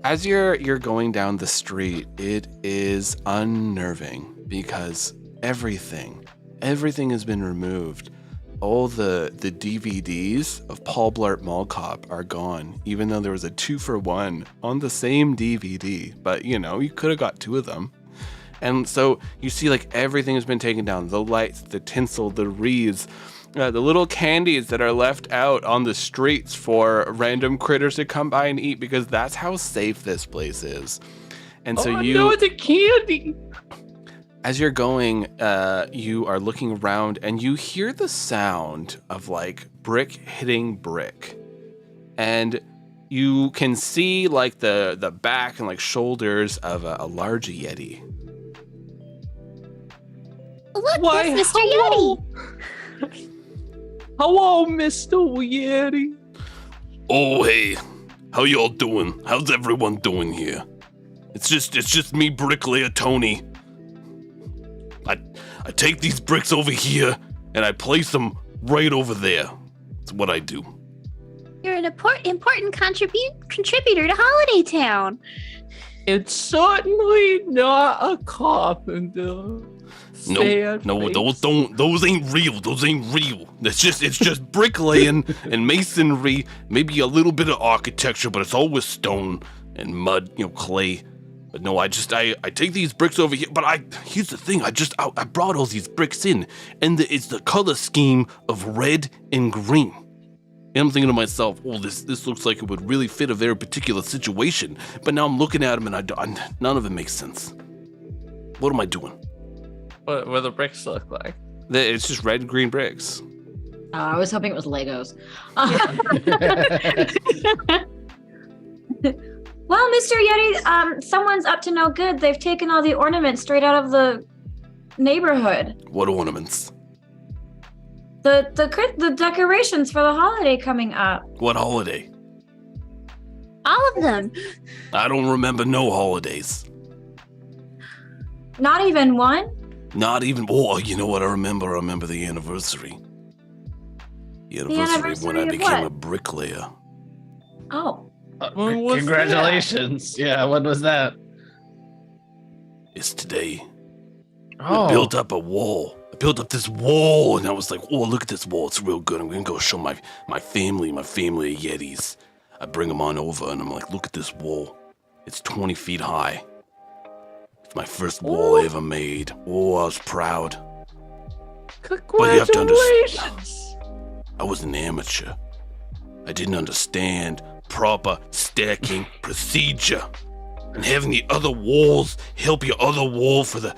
as you're going down the street, it is unnerving because everything has been removed. All the DVDs of Paul Blart Mall Cop are gone, even though there was a 2-for-1 on the same DVD. But you could have got 2 of them. And so you see like everything has been taken down. The lights, the tinsel, the wreaths, the little candies that are left out on the streets for random critters to come by and eat, because that's how safe this place is. And so know the candy. as you're going, you are looking around and you hear the sound of like brick hitting brick. And you can see like the back and like shoulders of a large Yeti. Look, Why, that's Mr. hello. Yeti. Hello, Mr. Yeti. Oh, hey, how y'all doing? How's everyone doing here? It's just me, bricklayer Tony. I take these bricks over here and I place them right over there. That's what I do. You're an important contributor to Holiday Town. It's certainly not a carpenter. No, those ain't real. Those ain't real. It's just bricklaying and masonry, maybe a little bit of architecture, but it's always stone and mud, clay. But no, I take these bricks over here. But here's the thing. I brought all these bricks in, and it's the color scheme of red and green. And I'm thinking to myself, oh, this looks like it would really fit a very particular situation. But now I'm looking at them, and none of it makes sense. What am I doing? What do the bricks look like? It's just red and green bricks. I was hoping it was Legos. Well, Mr. Yeti, someone's up to no good. They've taken all the ornaments straight out of the neighborhood. What ornaments? The decorations for the holiday coming up. What holiday? All of them. I don't remember no holidays. Not even one? Not even. Oh, you know what I remember? I remember the anniversary. The anniversary when I of became what? a bricklayer. Oh. When was Congratulations. Yeah, when was that? It's today. Oh. I built up a wall. I built up this wall, and I was like, oh, look at this wall. It's real good. I'm going to go show my family of Yetis. I bring them on over, and I'm like, look at this wall. It's 20 feet high. It's my first wall I ever made. Oh, I was proud. But you have to understand, I was an amateur. I didn't understand proper stacking procedure. And having the other walls help your other wall to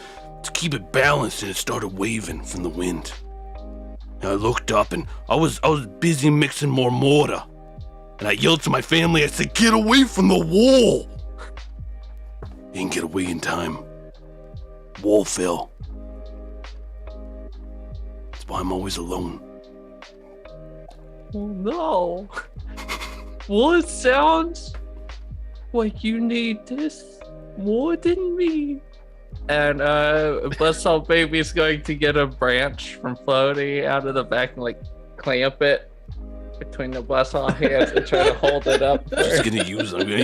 keep it balanced, and it started waving from the wind. And I looked up and I was busy mixing more mortar. And I yelled to my family, I said, get away from the wall! Didn't get away in time. Wall fell. That's why I'm always alone. Oh no. Well, it sounds like you need this more than me. And Buzzsaw Baby's going to get a branch from Floaty out of the back and like clamp it between the Buzzsaw hands and try to hold it up. I'm gonna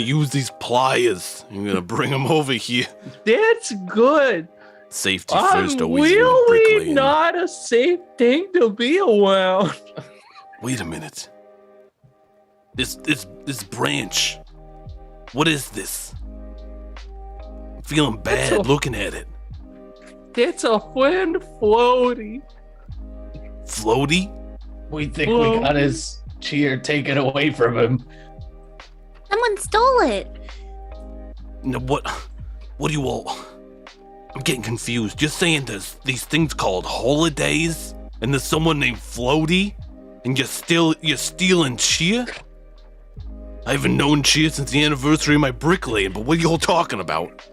use these pliers. I'm gonna bring them over here. That's good. Safety I'm first, always. really not a safe thing to be around. Wait a minute. This branch. What is this? I'm feeling bad looking at it. That's a friend, Floaty. Floaty? We think we got his cheer taken away from him. Someone stole it. No, what do you all? I'm getting confused. You're saying there's these things called holidays, and there's someone named Floaty, and you're stealing cheer? I haven't known cheer since the anniversary of my bricklaying, but what are you all talking about?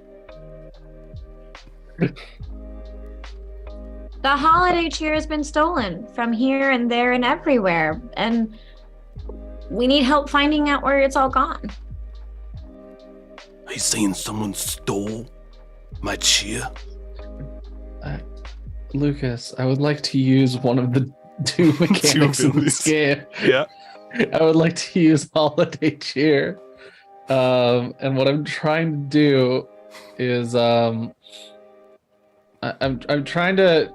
The holiday cheer has been stolen from here and there and everywhere, and we need help finding out where it's all gone. Are you saying someone stole my cheer? Lucas, I would like to use one of the two mechanics in this game. Yeah. I would like to use holiday cheer. And what I'm trying to do is I'm trying to,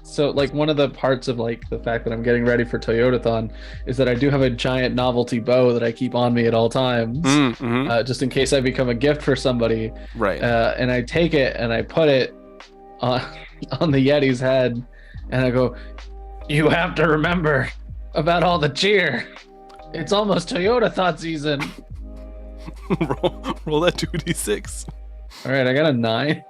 so like one of the parts of like the fact that I'm getting ready for Toyotathon is that I do have a giant novelty bow that I keep on me at all times, just in case I become a gift for somebody. Right. And I take it and I put it on the Yeti's head, and I go, "You have to remember about all the cheer. It's almost Toyotathon season." roll that 2d6. All right, I got a 9.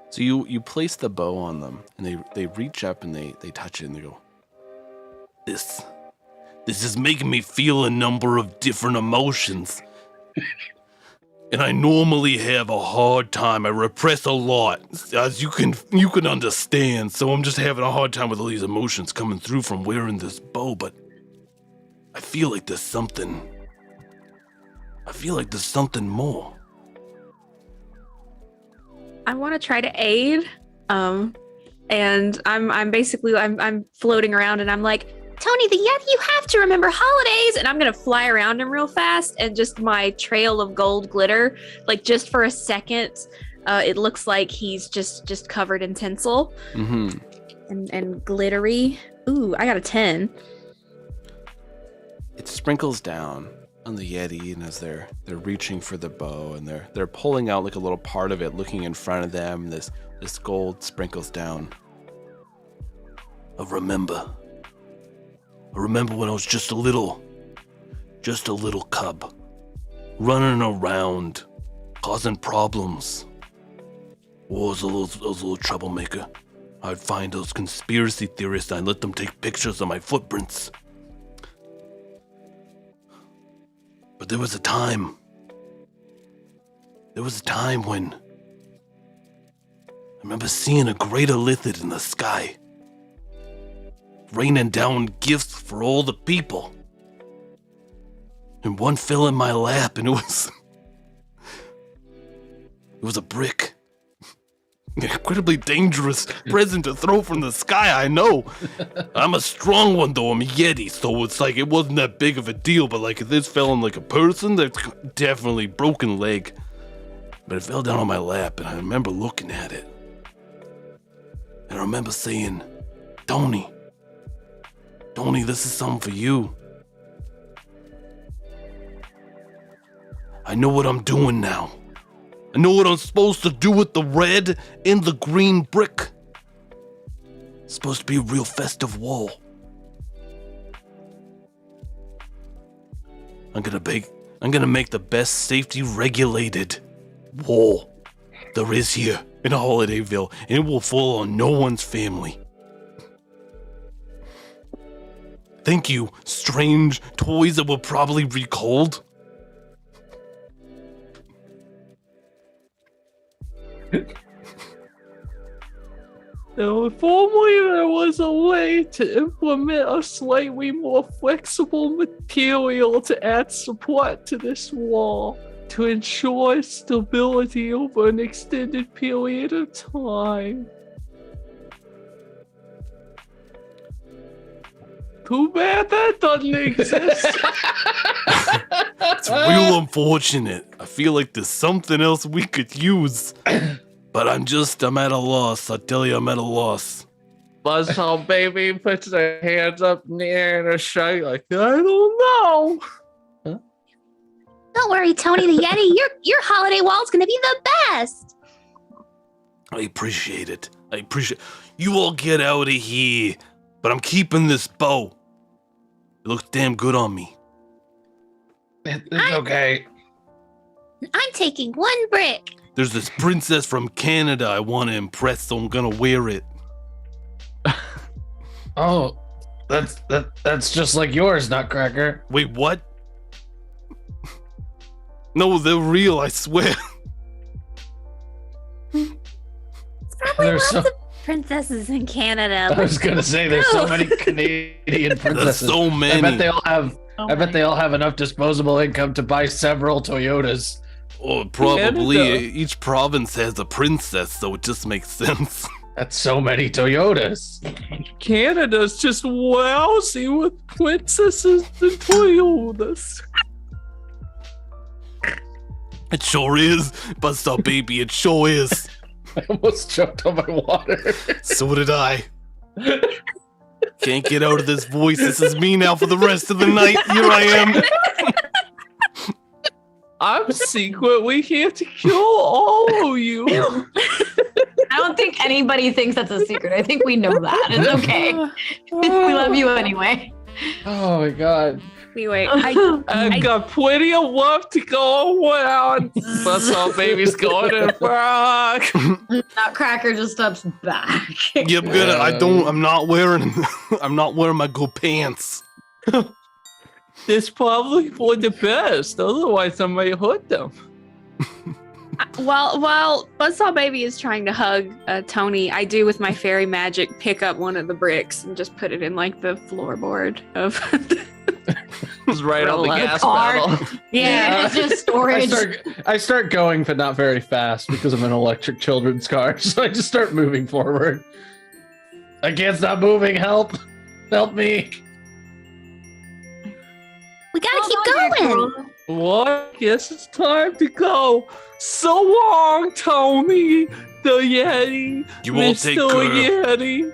So you place the bow on them, and they reach up and they touch it, and they go, This is making me feel a number of different emotions. And I normally have a hard time. I repress a lot, as you can understand. So I'm just having a hard time with all these emotions coming through from wearing this bow. But I feel like there's something. I feel like there's something more. I want to try to aid, and I'm floating around, and I'm like, Tony the Yeti, you have to remember holidays, and I'm gonna fly around him real fast, and just my trail of gold glitter, like just for a second, it looks like he's just covered in tinsel, and glittery. Ooh, I got a 10. It sprinkles down on the Yeti, and as they're reaching for the bow, and they're pulling out like a little part of it, looking in front of them, this gold sprinkles down. I remember when I was just a little cub, running around, causing problems. I was a little troublemaker. I'd find those conspiracy theorists, and I'd let them take pictures of my footprints. But there was a time when I remember seeing a greater lizard in the sky, raining down gifts for all the people. And one fell in my lap, and it was a brick. An incredibly dangerous present to throw from the sky, I know. I'm a strong one, though. I'm a Yeti, so it's like it wasn't that big of a deal. But like if this fell on like a person, that's definitely broken leg. But it fell down on my lap, and I remember looking at it. And I remember saying, Tony, this is something for you. I know what I'm doing now. I know what I'm supposed to do with the red and the green brick. It's supposed to be a real festive wall. I'm gonna make the best safety regulated wall there is here in Holidayville, and it will fall on no one's family. Thank you, strange toys that were probably recalled. Now, if only there was a way to implement a slightly more flexible material to add support to this wall to ensure stability over an extended period of time. Too bad that doesn't exist. It's real unfortunate. I feel like there's something else we could use. But I'm at a loss. I tell you, I'm at a loss. Buzzsaw baby puts her hands up in the air and a shy like, I don't know. Don't worry, Tony the Yeti. Your holiday wall's gonna be the best. I appreciate it. You all get out of here. But I'm keeping this bow. It looks damn good on me. It's okay. I'm taking one brick. There's this princess from Canada I want to impress, so I'm gonna wear it. Oh, that's just like yours, Nutcracker. Wait, what? No, they're real, I swear. It's probably princesses in Canada. I was gonna say there's so many Canadian princesses. There's so many. I bet they all have enough disposable income to buy several Toyotas. Oh, probably. Canada. Each province has a princess, so it just makes sense. That's so many Toyotas. Canada's just lousy with princesses and Toyotas. It sure is. Buzzsaw baby, it sure is. I almost choked on my water. So did I. Can't get out of this voice. This is me now for the rest of the night. Here I am. I'm secretly here to kill all of you. I don't think anybody thinks that's a secret. I think we know that. It's okay. We love you anyway. Oh my god. Anyway, I've got plenty of love to go around. Buzzsaw baby's going in frog. Nutcracker just steps back. Yep, good. I'm not wearing my good pants. This probably for the best. Otherwise, I might hurt them. while Buzzsaw Baby is trying to hug Tony, I do with my fairy magic pick up one of the bricks and just put it in like the floorboard of It's right on the gas car. pedal. Yeah, it's just storage. I start going, but not very fast because I'm an electric children's car. So I just start moving forward. I can't stop moving. Help me. we gotta keep going. Well, I guess it's time to go. So long, Tony, the Yeti. You won't Mr. take care. Yeti.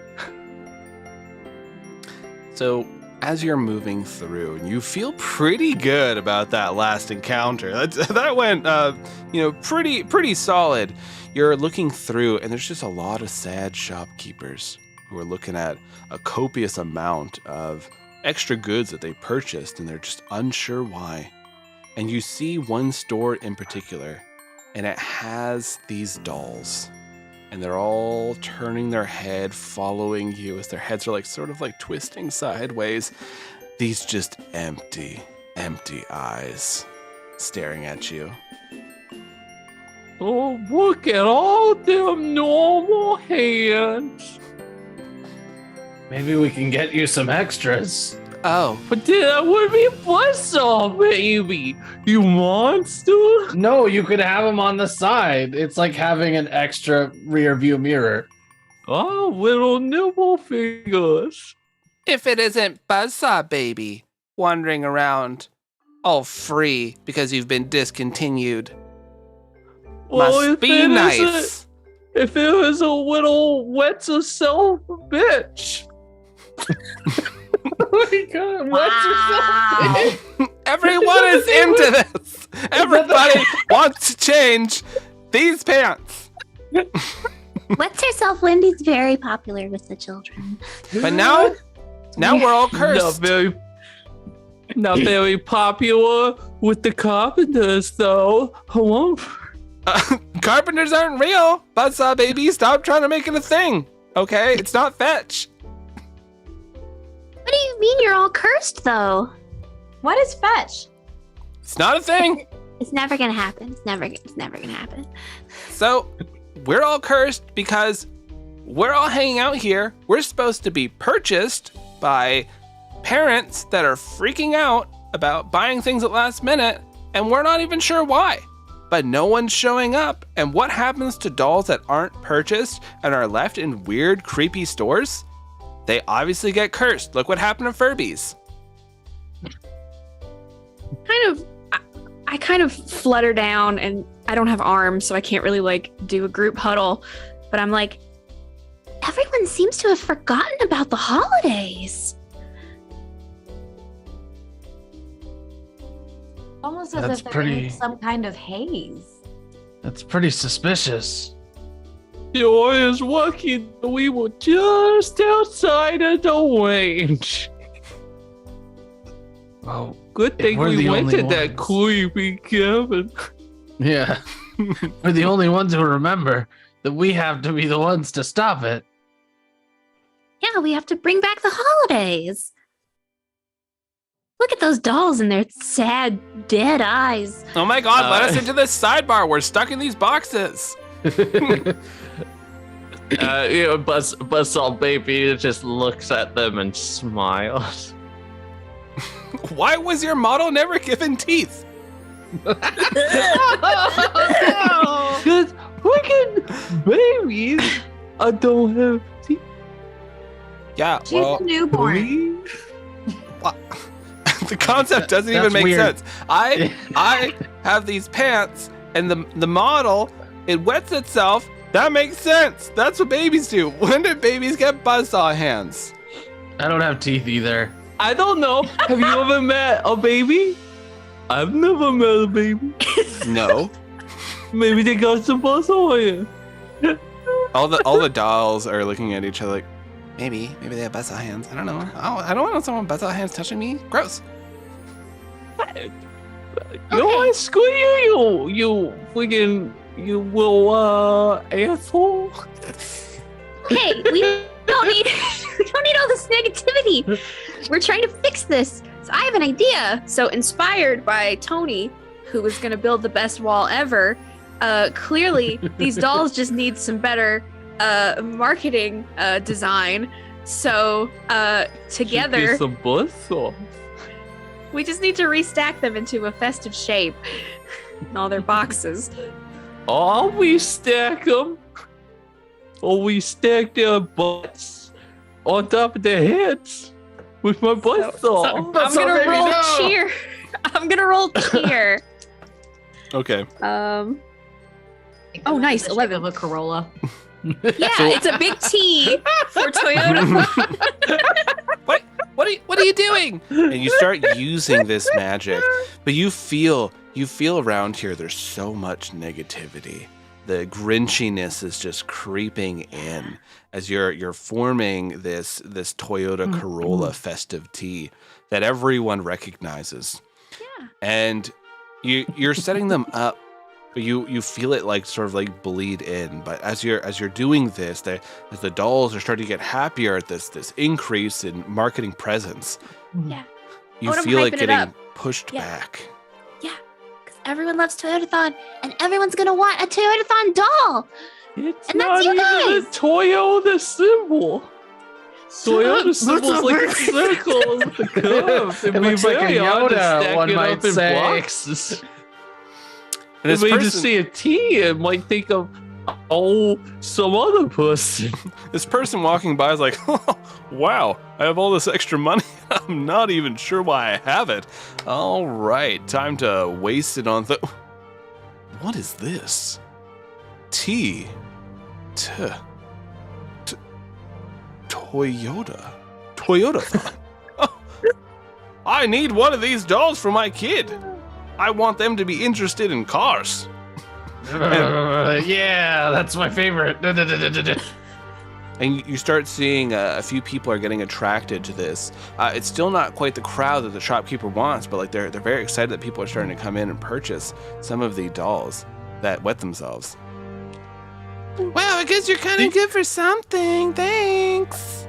So, as you're moving through, you feel pretty good about that last encounter. That went, pretty solid. You're looking through, and there's just a lot of sad shopkeepers who are looking at a copious amount of extra goods that they purchased, and they're just unsure why. And you see one store in particular, and it has these dolls. And they're all turning their head, following you as their heads are like sort of like twisting sideways. These just empty eyes staring at you. Oh, look at all them normal hands. Maybe we can get you some extras. Oh, But then that would be Buzzsaw, baby. You monster. No, you could have them on the side. It's like having an extra rear view mirror. Oh, little nibble fingers. if it isn't Buzzsaw Baby wandering around all free because you've been discontinued. Must be nice. If it was a little wet yourself bitch. Oh my god, Wow. Everyone is into this. Everybody wants to change these pants. Wets Herself Lindy's very popular with the children. But now we're all cursed. Not very popular with the carpenters, though. Hello? Carpenters aren't real. Buzzsaw Baby, stop trying to make it a thing. Okay, it's not fetch. What do you mean you're all cursed, though? What is fetch? It's not a thing. It's never gonna happen. It's never gonna happen. So we're all cursed because we're all hanging out here. We're supposed to be purchased by parents that are freaking out about buying things at last minute, and we're not even sure why. But no one's showing up. And what happens to dolls that aren't purchased and are left in weird, creepy stores? They obviously get cursed. Look what happened to Furbies. I kind of flutter down, and I don't have arms, so I can't really like do a group huddle. But I'm like, everyone seems to have forgotten about the holidays. Almost as That's if they're pretty- in some kind of haze. That's pretty suspicious. You're as lucky that we were just outside of the range. Well, Good thing we're we the went to only that ones. creepy cabin. yeah. We're the only ones who remember that we have to be the ones to stop it. Yeah, we have to bring back the holidays. Look at those dolls and their sad, dead eyes. Oh my god, let us into this sidebar. We're stuck in these boxes. Buzzsaw Baby just looks at them and smiles. Why was your model never given teeth? Because freaking babies don't have teeth. Yeah, She's a newborn. The concept doesn't even make weird. sense. I have these pants, and the model, it wets itself. That makes sense. That's what babies do. When did babies get buzzsaw hands? I don't have teeth either. I don't know. Have you ever met a baby? I've never met a baby. No. Maybe they got some buzzsaw hands. All the dolls are looking at each other like, maybe they have buzzsaw hands. I don't know. I don't want someone with buzzsaw hands touching me. Gross. I screw you freaking, you little asshole. Hey, we don't need all this negativity. We're trying to fix this. So I have an idea. So inspired by Tony, who was going to build the best wall ever, clearly these dolls just need some better marketing design. So together, Some buzzsaw. we just need to restack them into a festive shape in all their boxes. Oh, we stack them. Or we stack their butts on top of their heads with my buzzsaw. I'm gonna roll cheer. I'm gonna roll cheer. Okay. Oh, nice, 11. Of a Corolla. Yeah, it's a big T for Toyota. What are you doing? And you start using this magic, but you feel around here there's so much negativity. The grinchiness is just creeping in as you're forming this Toyota Corolla festive tee that everyone recognizes. Yeah. And you're setting them up. You feel it like sort of like bleed in, but as you're doing this, as the dolls are starting to get happier at this increase in marketing presence, Yeah. you I'm feel it hyping it getting up. pushed Yeah. back. Because everyone loves Toyotathon, and everyone's gonna want a Toyotathon doll. It's And not that's you even a guys. Toyota symbol. Toyota symbol's like a circle with the curve. It looks like a Yoda, one might say. Boxes. And this If we just person, see a T, it might think of some other person. this person walking by is like, oh, wow, I have all this extra money. I'm not even sure why I have it. All right, time to waste it on What is this? Toyota. Oh, I need one of these dolls for my kid. I want them to be interested in cars. Yeah, that's my favorite. And you start seeing a few people are getting attracted to this. It's still not quite the crowd that the shopkeeper wants, but like they're very excited that people are starting to come in and purchase some of the dolls that wet themselves. Wow, I guess you're kind of good for something. Thanks.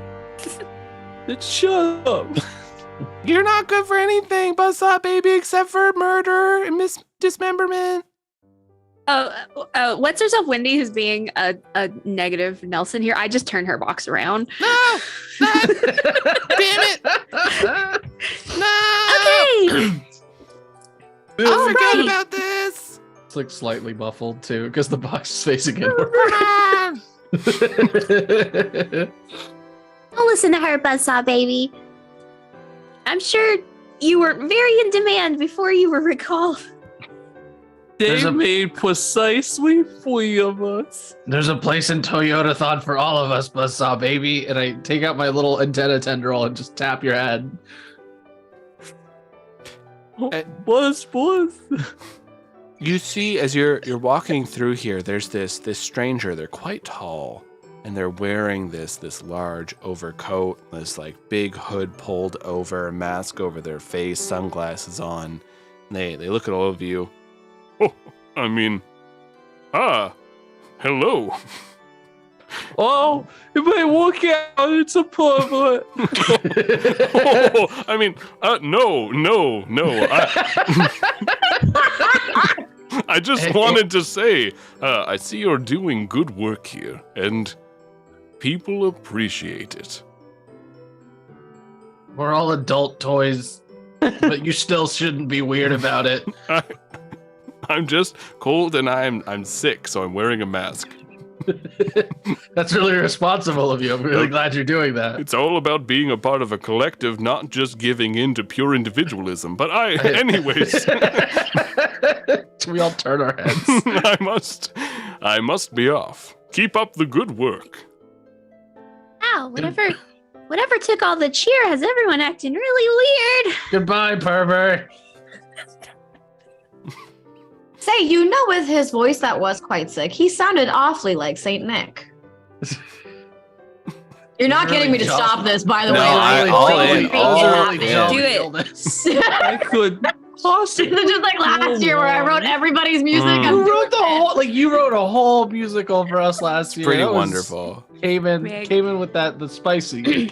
Shut up. You're not good for anything, Buzzsaw Baby, except for murder and dismemberment. What's herself Wendy, who's being a negative Nelson here? I just turned her box around. No! Damn it! No! Okay. I forgot right. about this. It's like slightly muffled too, because the box is facing inward. Don't listen to her, Buzzsaw Baby. I'm sure you were very in demand before you were recalled. They made precisely 3 of us. There's a place in Toyotathon for all of us, Buzzsaw Baby. And I take out my little antenna tendril and just tap your head. Buzz. You see, as you're walking through here, there's this stranger. They're quite tall, and they're wearing this large overcoat, this like big hood pulled over, mask over their face, sunglasses on. And they look at all of you. Oh, I mean, hello. Oh, you may walk out. It's a pervert. Oh, I mean, no. I just wanted to say, I see you're doing good work here, and People appreciate it. We're all adult toys, but you still shouldn't be weird about it. I'm just cold and I'm sick, so I'm wearing a mask. That's really responsible of you. I'm really glad you're doing that. It's all about being a part of a collective, not just giving in to pure individualism. But anyways. We all turn our heads. I must be off. Keep up the good work. Ow, whatever took all the cheer has everyone acting really weird. Goodbye, pervert. Say, with his voice that was quite sick, he sounded awfully like Saint Nick. You're not getting me to stop this, by the way. Do it. I could possibly. Just like last year where I wrote everybody's music. You wrote a whole musical for us last year. Pretty wonderful. Came in with the spicy.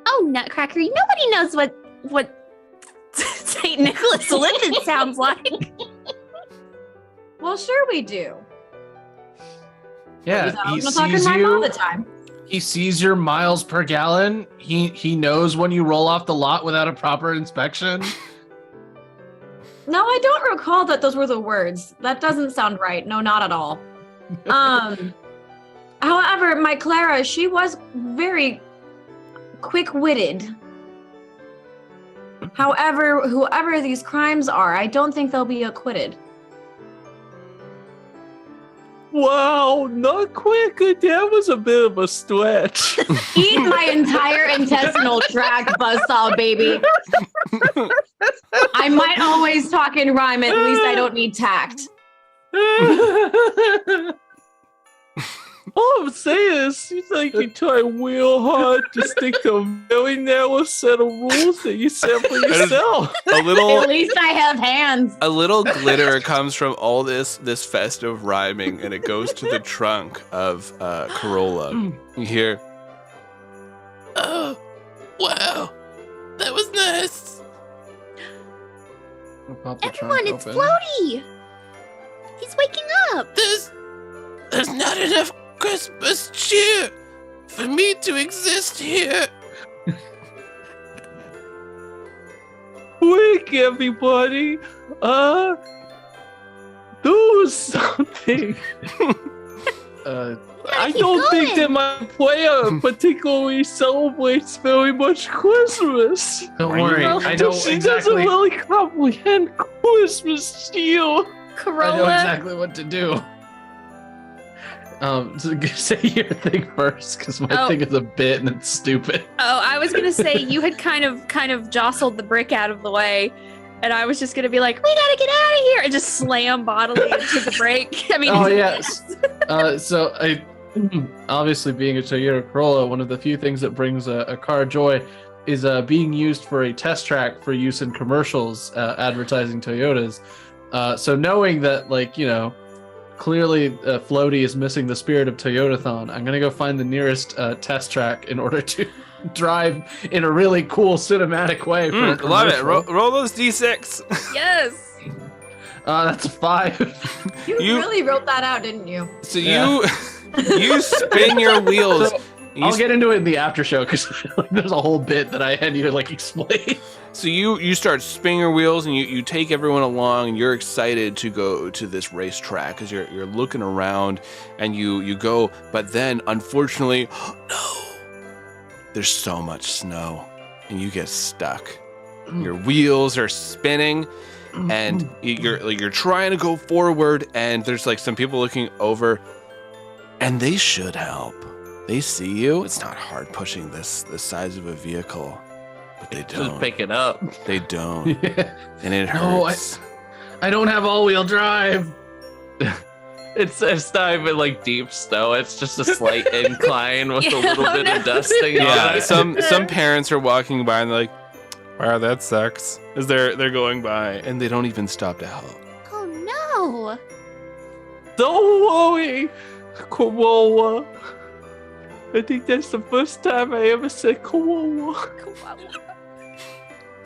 Oh, Nutcracker! Nobody knows what Saint Nicholas Linden sounds like. Well, sure we do. Yeah, he sees you all the time. He sees your miles per gallon. He knows when you roll off the lot without a proper inspection. No, I don't recall that those were the words. That doesn't sound right. No, not at all. However, my Clara, she was very quick-witted. However, whoever these crimes are, I don't think they'll be acquitted. Wow, not quick. That was a bit of a stretch. Eat my entire intestinal tract, buzzsaw baby. I might always talk in rhyme, at least I don't need tact. All I'm saying is, you think you try real hard to stick to a very narrow set of rules that you set for yourself. At least I have hands. A little glitter comes from all this festive rhyming, and it goes to the trunk of Corolla. You hear, "Oh, wow, that was nice." Everyone, it's Floaty. He's waking up. There's not enough Christmas cheer for me to exist here. Quick, everybody. Do something. I don't think that my player particularly celebrates very much Christmas. Don't worry, I know She exactly. doesn't really comprehend Christmas cheer. Corolla. I know exactly what to do. So say your thing first, because my thing is a bit and it's stupid. Oh, I was gonna say you had kind of jostled the brick out of the way, and I was just gonna be like, "We gotta get out of here," and just slam bodily into the brake. I mean, Oh yes. So I, obviously being a Toyota Corolla, one of the few things that brings a car joy is being used for a test track for use in commercials advertising Toyotas. So knowing that, clearly Floaty is missing the spirit of Toyotathon, I'm gonna go find the nearest test track in order to drive in a really cool cinematic way. Love it. Roll those d6. Yes. That's a 5. You really wrote that out, didn't you? So you spin your wheels. So, I'll get into it in the after show because there's a whole bit that I need to explain. So you start spinning your wheels and you take everyone along, and you're excited to go to this racetrack because you're looking around and you go, but then unfortunately, no, there's so much snow and you get stuck. Your wheels are spinning and you're trying to go forward, and there's some people looking over, and they should help. They see you. It's not hard pushing the size of a vehicle. But they don't. Just pick it up. They don't. Yeah. And it hurts. I don't have all-wheel drive. It's not even deep snow. It's just a slight incline with a little bit of dusting. Yeah, some parents are walking by and they're like, "Wow, that sucks." As they're going by, and they don't even stop to help. Oh no. Don't worry, Corolla. I think that's the first time I ever said Corolla.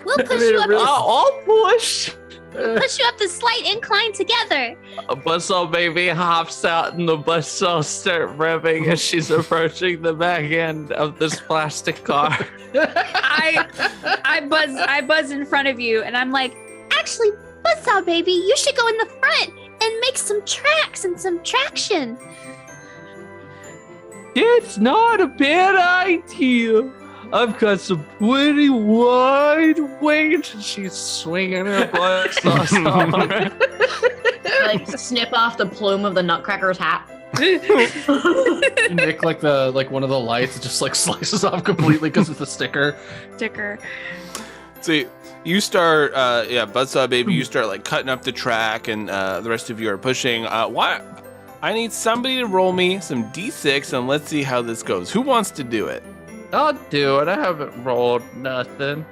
We'll push you up. I'll push. push you up the slight incline together. A buzzsaw baby hops out and the buzzsaws start revving as she's approaching the back end of this plastic car. I buzz in front of you, and I'm like, actually, Buzzsaw baby, you should go in the front and make some tracks and some traction. It's not a bad idea. I've got some pretty wide range. And she's swinging her buzzsaw. Like snip off the plume of the Nutcracker's hat. Nick, like one of the lights just like slices off completely because it's a sticker. See, you start, Buzzsaw Baby, you start like cutting up the track, and the rest of you are pushing. What? I need somebody to roll me some d6, and let's see how this goes. Who wants to do it? I'll do it. I haven't rolled nothing.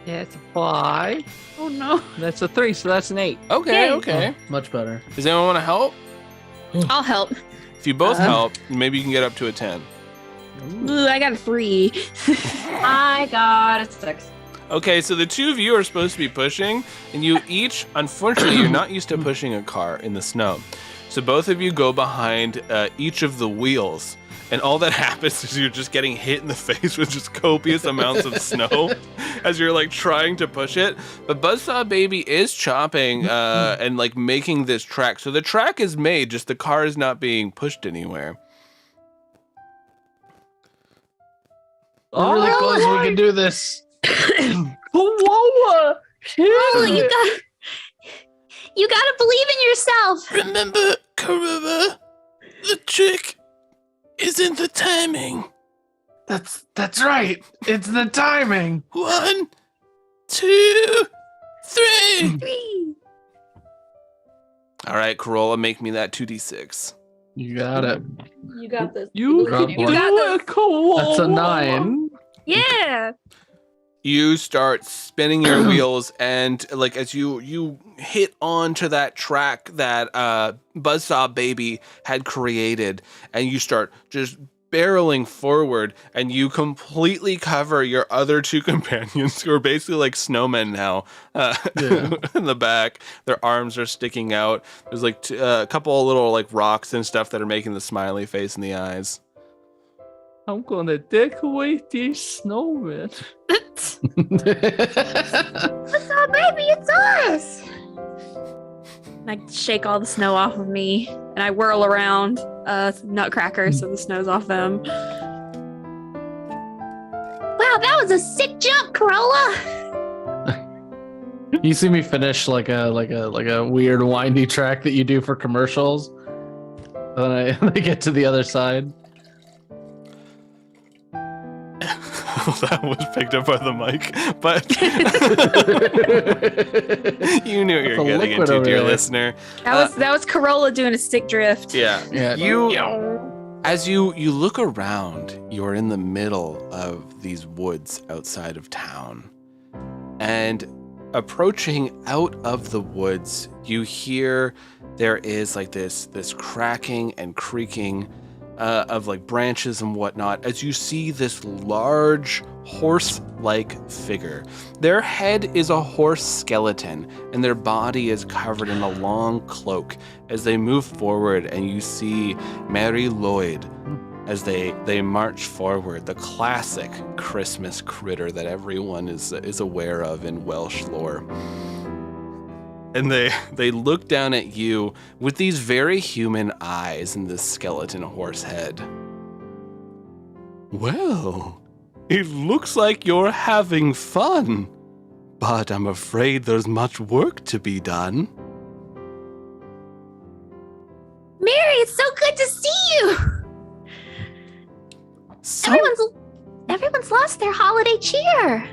It's a 5. Oh no. That's a 3, so that's an 8. Okay, Yay. okay. Much better. Does anyone want to help? I'll help. If you both help, maybe you can get up to a 10. Ooh, I got a 3. I got a 6. Okay, so the two of you are supposed to be pushing, and you each, unfortunately, you're not used to pushing a car in the snow. So both of you go behind each of the wheels, and all that happens is you're just getting hit in the face with just copious amounts of snow as you're like trying to push it. But Buzzsaw Baby is chopping and like making this track. So the track is made, just the car is not being pushed anywhere. I'm really close. We can do this. Oh, you gotta believe in yourself. Remember, Karuma, the trick is in the timing. That's right. It's the timing. 1, 2, 3. 3. All right, Corolla, make me that 2d6. You got it. You got this. You Drop can one. do it, cool. That's a 9. Yeah. You start spinning your wheels, and like as you hit onto that track that Buzzsaw Baby had created, and you start just barreling forward, and you completely cover your other two companions, who are basically like snowmen now, in the back. Their arms are sticking out. There's like a couple of little like rocks and stuff that are making the smiley face in the eyes. I'm gonna decorate these snowmen. What's up, baby? It's us. And I shake all the snow off of me, and I whirl around Nutcracker so the snow's off them. Wow, that was a sick jump, Corolla. You see me finish like a weird windy track that you do for commercials. Then I get to the other side. That was picked up by the mic, but you knew what you were getting into, dear listener. That was Corolla doing a stick drift. Yeah. As you look around, you're in the middle of these woods outside of town, and approaching out of the woods, you hear there is like this cracking and creaking of like branches and whatnot, as you see this large horse-like figure. Their head is a horse skeleton, and their body is covered in a long cloak. As they move forward, and you see Mary Lloyd as they march forward, the classic Christmas critter that everyone is aware of in Welsh lore. And they look down at you with these very human eyes and this skeleton horse head. Well, it looks like you're having fun, but I'm afraid there's much work to be done. Mary, it's so good to see you. Everyone's lost their holiday cheer.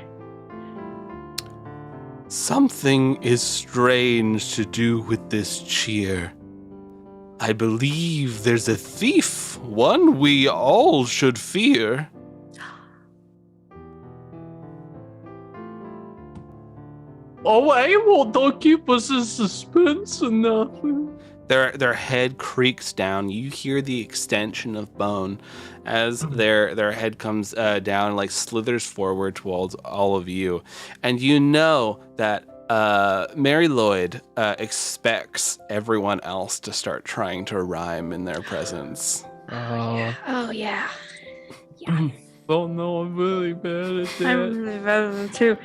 Something is strange to do with this cheer. I believe there's a thief, one we all should fear. Oh, well, don't keep us in suspense or nothing. Their head creaks down. You hear the extension of bone as their head comes down, like slithers forward towards all of you, and you know that Mary Lloyd expects everyone else to start trying to rhyme in their presence. Oh yeah. Oh no, I'm really bad at that. I'm really bad at it too.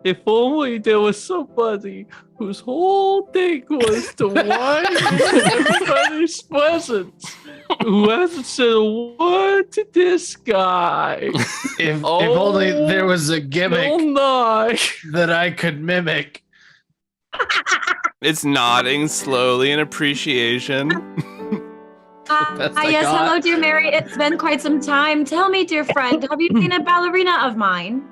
If only there was somebody whose whole thing was to whine everybody's presents, who hasn't said a word to this guy. If only there was a gimmick that I could mimic. It's nodding slowly in appreciation. Yes, hello, dear Mary. It's been quite some time. Tell me, dear friend, have you seen a ballerina of mine?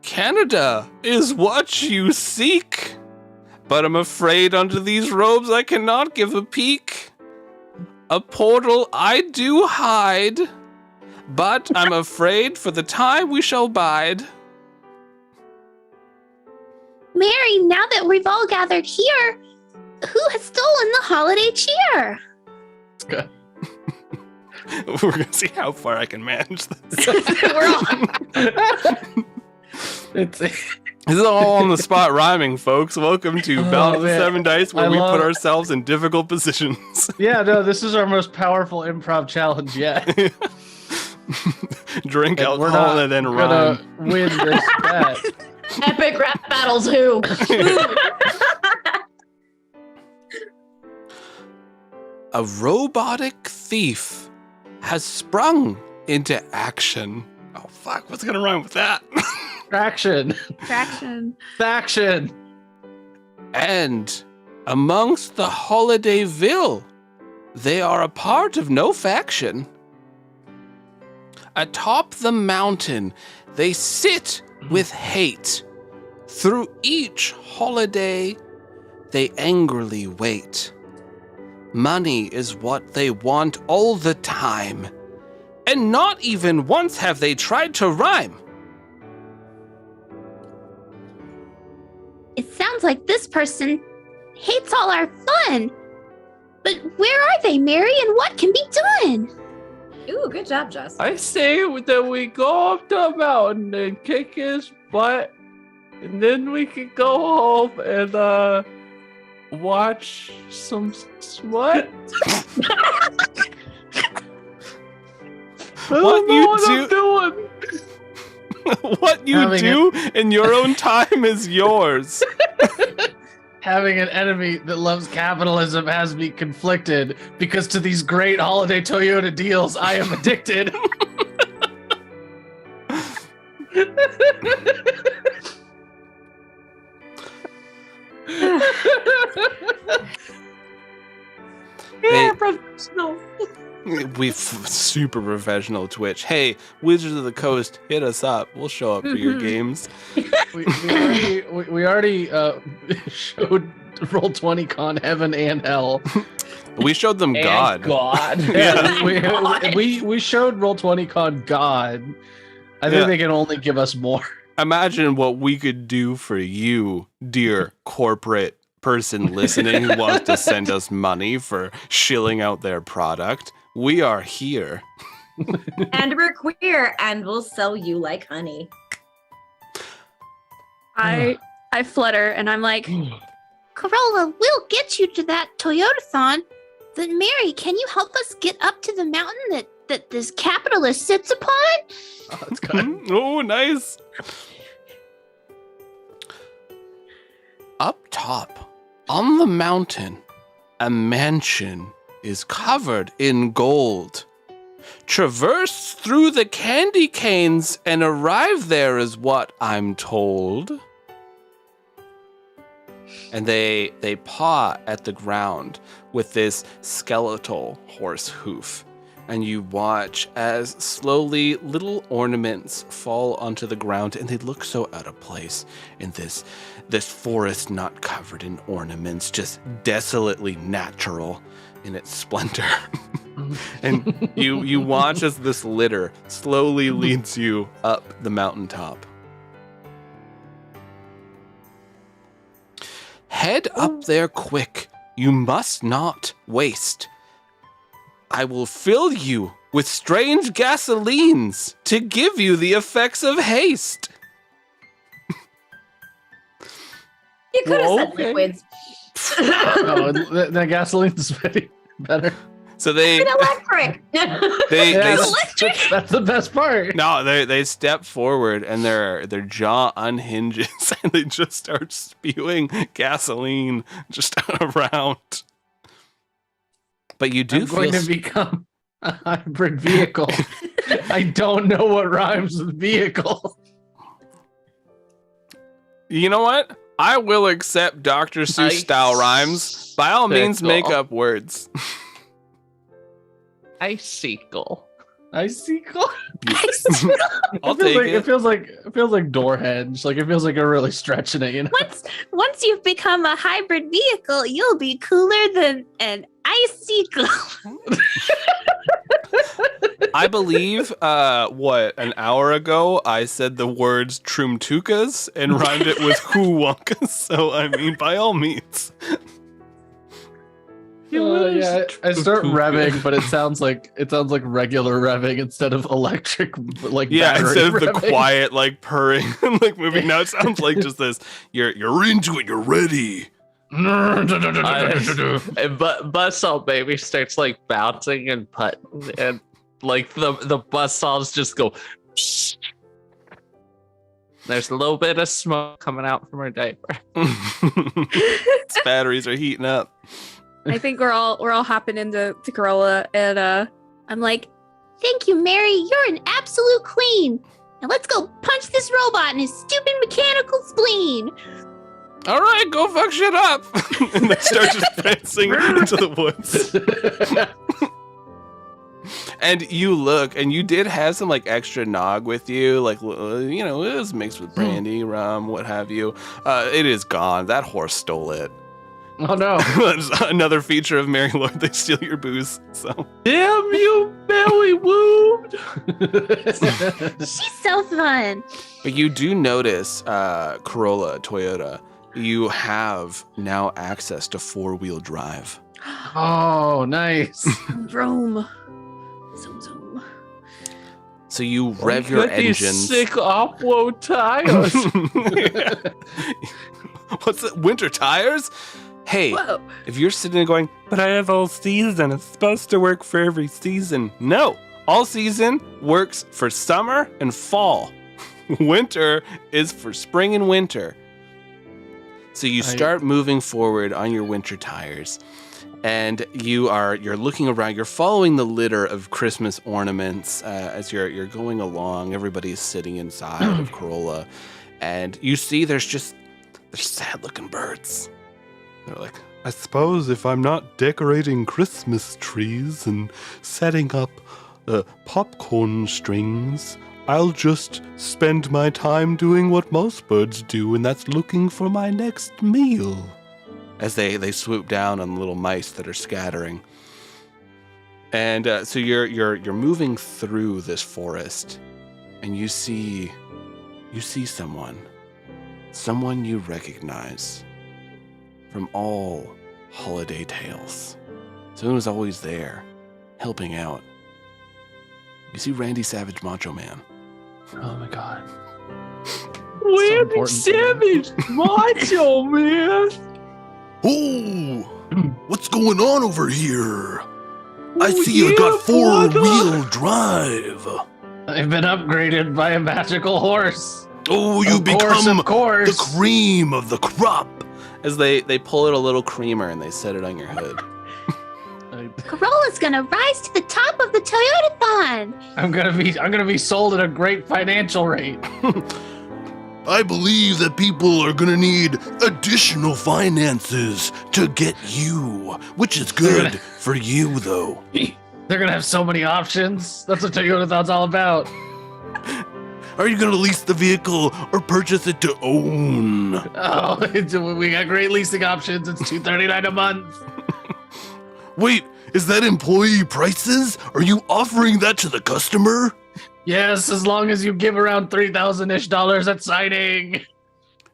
Canada is what you seek, but I'm afraid under these robes I cannot give a peek. A portal I do hide, but I'm afraid for the time we shall bide. Mary, now that we've all gathered here, who has stolen the holiday cheer? Good. We're gonna see how far I can manage this. This is all on the spot rhyming, folks. Welcome to Battle of the Seven Dice, where we put ourselves in difficult positions. Yeah, no, this is our most powerful improv challenge yet. Drink alcohol and then rhyme. Win this bet. Epic rap battles, who? A robotic thief has sprung into action. Oh, fuck. What's going to rhyme with that? Traction. Faction. And amongst the Holidayville, they are a part of no faction. Atop the mountain, they sit with hate. Through each holiday, they angrily wait. Money is what they want all the time. And not even once have they tried to rhyme. It sounds like this person hates all our fun. But where are they, Mary, and what can be done? Ooh, good job, Jess. I say that we go up the mountain and kick his butt, and then we can go home and watch some smut. What you do in your own time is yours. Having an enemy that loves capitalism has me conflicted because to these great holiday Toyota deals, I am addicted. Yeah, professional. We've super professional Twitch. Hey, Wizards of the Coast, hit us up. We'll show up for your games. We already showed Roll20Con Heaven and Hell. We showed them God. God. Yeah. we showed Roll20Con God. I think they can only give us more. Imagine what we could do for you, dear corporate person listening who wants to send us money for shilling out their product. We are here. And we're queer, and we'll sell you like honey. I flutter and I'm like, Corolla, we'll get you to that Toyotathon. But Mary, can you help us get up to the mountain that this capitalist sits upon? Oh, that's good. Oh, nice. Up top, on the mountain, a mansion is covered in gold. Traverse through the candy canes and arrive there is what I'm told. And they paw at the ground with this skeletal horse hoof. And you watch as slowly little ornaments fall onto the ground, and they look so out of place in this forest not covered in ornaments, just desolately natural in its splendor. And you watch as this litter slowly leads you up the mountaintop. head up there quick. You must not waste. I will fill you with strange gasolines to give you the effects of haste. You could have said okay. liquids. No, the gasoline's better. So they electric. That's the best part. No, they step forward and their jaw unhinges and they just start spewing gasoline just around. But you do I'm going to become a hybrid vehicle. I don't know what rhymes with vehicle. You know what? I will accept Dr. Seuss style rhymes. By all means, make up words. Icicle. Icicle? I'll take it. It feels like Doorhenge. Like it feels like you're really stretching it, you know? Once you've become a hybrid vehicle, you'll be cooler than an icicle. I believe, an hour ago, I said the words Troomtukas and rhymed it with Wonkas. So, I mean, by all means. Yeah, I start revving, but it sounds like regular revving instead of electric, like battery instead of revving. the quiet, like purring, like moving. Now it sounds like just this. You're into it. You're ready. But Buzzsaw Baby starts like bouncing and putting, and like the buzzsaws just go. Psh. There's a little bit of smoke coming out from her diaper. Its batteries are heating up. I think we're all hopping into Corolla, and I'm like, thank you, Mary. You're an absolute queen. Now let's go punch this robot in his stupid mechanical spleen. All right, go fuck shit up. And they start just prancing into the woods. And you look, and you did have some like extra nog with you, like it was mixed with brandy, rum, what have you. It is gone. That horse stole it. Oh no! Another feature of Mary Lord, they steal your booze. So damn you, belly wound. She's so fun. But you do notice, Corolla, Toyota, you have now access to 4-wheel drive. Oh, nice. Vroom. Zoom zoom. So you rev your engines. These sick off-road tires. What's it? Winter tires? Hey, Whoa. If you're sitting there going, but I have all season, it's supposed to work for every season. No, all season works for summer and fall. Winter is for spring and winter. So you start moving forward on your winter tires, and you're looking around. You're following the litter of Christmas ornaments as you're going along. Everybody's sitting inside of Corolla, and you see there's sad-looking birds. They're like, I suppose if I'm not decorating Christmas trees and setting up popcorn strings, I'll just spend my time doing what most birds do, and that's looking for my next meal. As they swoop down on little mice that are scattering. And so you're moving through this forest, and you see someone you recognize from all holiday tales. Someone who's always there, helping out. You see Randy Savage, Macho Man. Oh my god. Randy Savage, Macho Man. Oh, what's going on over here? I see you got 4-wheel drive. I've been upgraded by a magical horse. Oh, you become the cream of the crop. As they pull out a little creamer and they set it on your hood. Corolla's gonna rise to the top of the Toyota-thon. I'm gonna be sold at a great financial rate. I believe that people are gonna need additional finances to get you, which is good for you, though. They're gonna have so many options. That's what Toyota-thon's all about. Are you gonna lease the vehicle or purchase it to own? Oh, we got great leasing options. It's $239 a month. Wait, is that employee prices? Are you offering that to the customer? Yes, as long as you give around $3,000-ish at signing.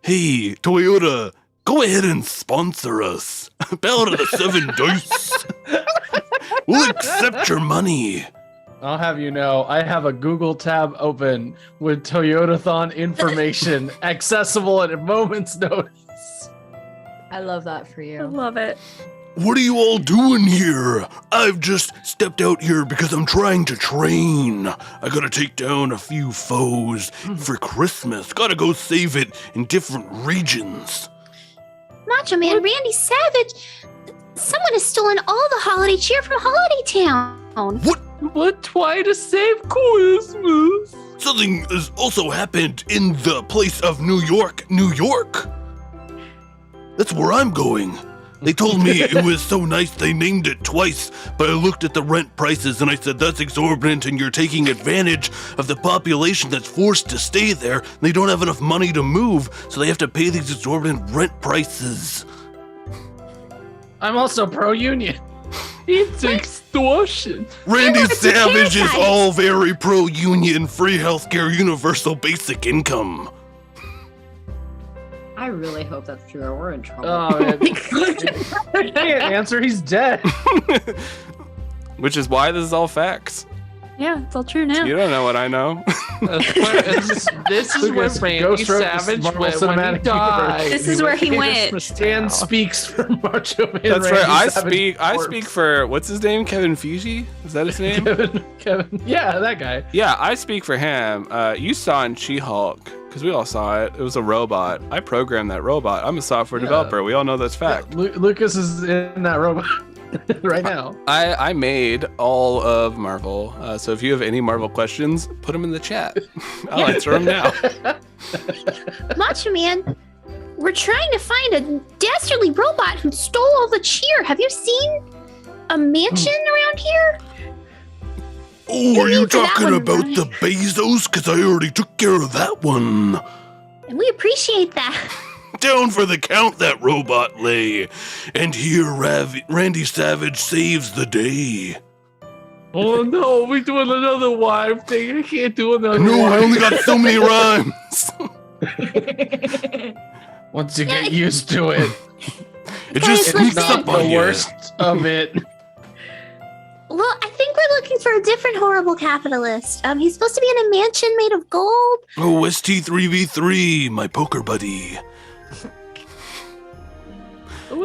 Hey, Toyota, go ahead and sponsor us. Ballad of the Seven Dice. We'll accept your money. I'll have you know, I have a Google tab open with Toyotathon information accessible at a moment's notice. I love that for I you. love it. What are you all doing here? I've just stepped out here because I'm trying to train. I gotta take down a few foes for Christmas. Gotta go save it in different regions. Macho Man, Randy Savage. Someone has stolen all the holiday cheer from Holiday Town. But try to save Christmas. Something has also happened in the place of New York, New York. That's where I'm going. They told me it was so nice they named it twice, but I looked at the rent prices and I said, that's exorbitant and you're taking advantage of the population that's forced to stay there. They don't have enough money to move, so they have to pay these exorbitant rent prices. I'm also pro-union. It's extortion. Randy it's a Savage is parasite. all very pro-union, free healthcare, universal basic income. I really hope that's true or we're in trouble. Oh, man. He can't answer, he's dead. Which is why this is all facts. Yeah, it's all true now. You don't know what I know. This is where Lucas, Randy Ghost Road Savage Marvel went when he Cinematic died. Universe. This is where he went. Christmas Dan Town. speaks for Macho Man. That's Randy right. I Savage speak for what's his name? Kevin Feige? Is that his name? Kevin. Yeah, that guy. Yeah, I speak for him. You saw in She-Hulk, because we all saw it. It was a robot. I programmed that robot. I'm a software developer. We all know that's fact. Lucas is in that robot right now. I made all of Marvel. So if you have any Marvel questions, put them in the chat. I'll answer them now. Macho Man, we're trying to find a dastardly robot who stole all the cheer. Have you seen a mansion around here? Oh, are you need for that talking one, about Ronnie. the Bezos? Because I already took care of that one. And we appreciate that. Down for the count, that robot lay. And here Randy Savage saves the day. Oh no, we're doing another wife thing. I can't do another No, wife. I only got so many rhymes. Once you get used to it, It just Guys, sneaks listen. up on the you. worst of it. Well, I think we're looking for a different horrible capitalist. He's supposed to be in a mansion made of gold. Oh, St3v3, my poker buddy.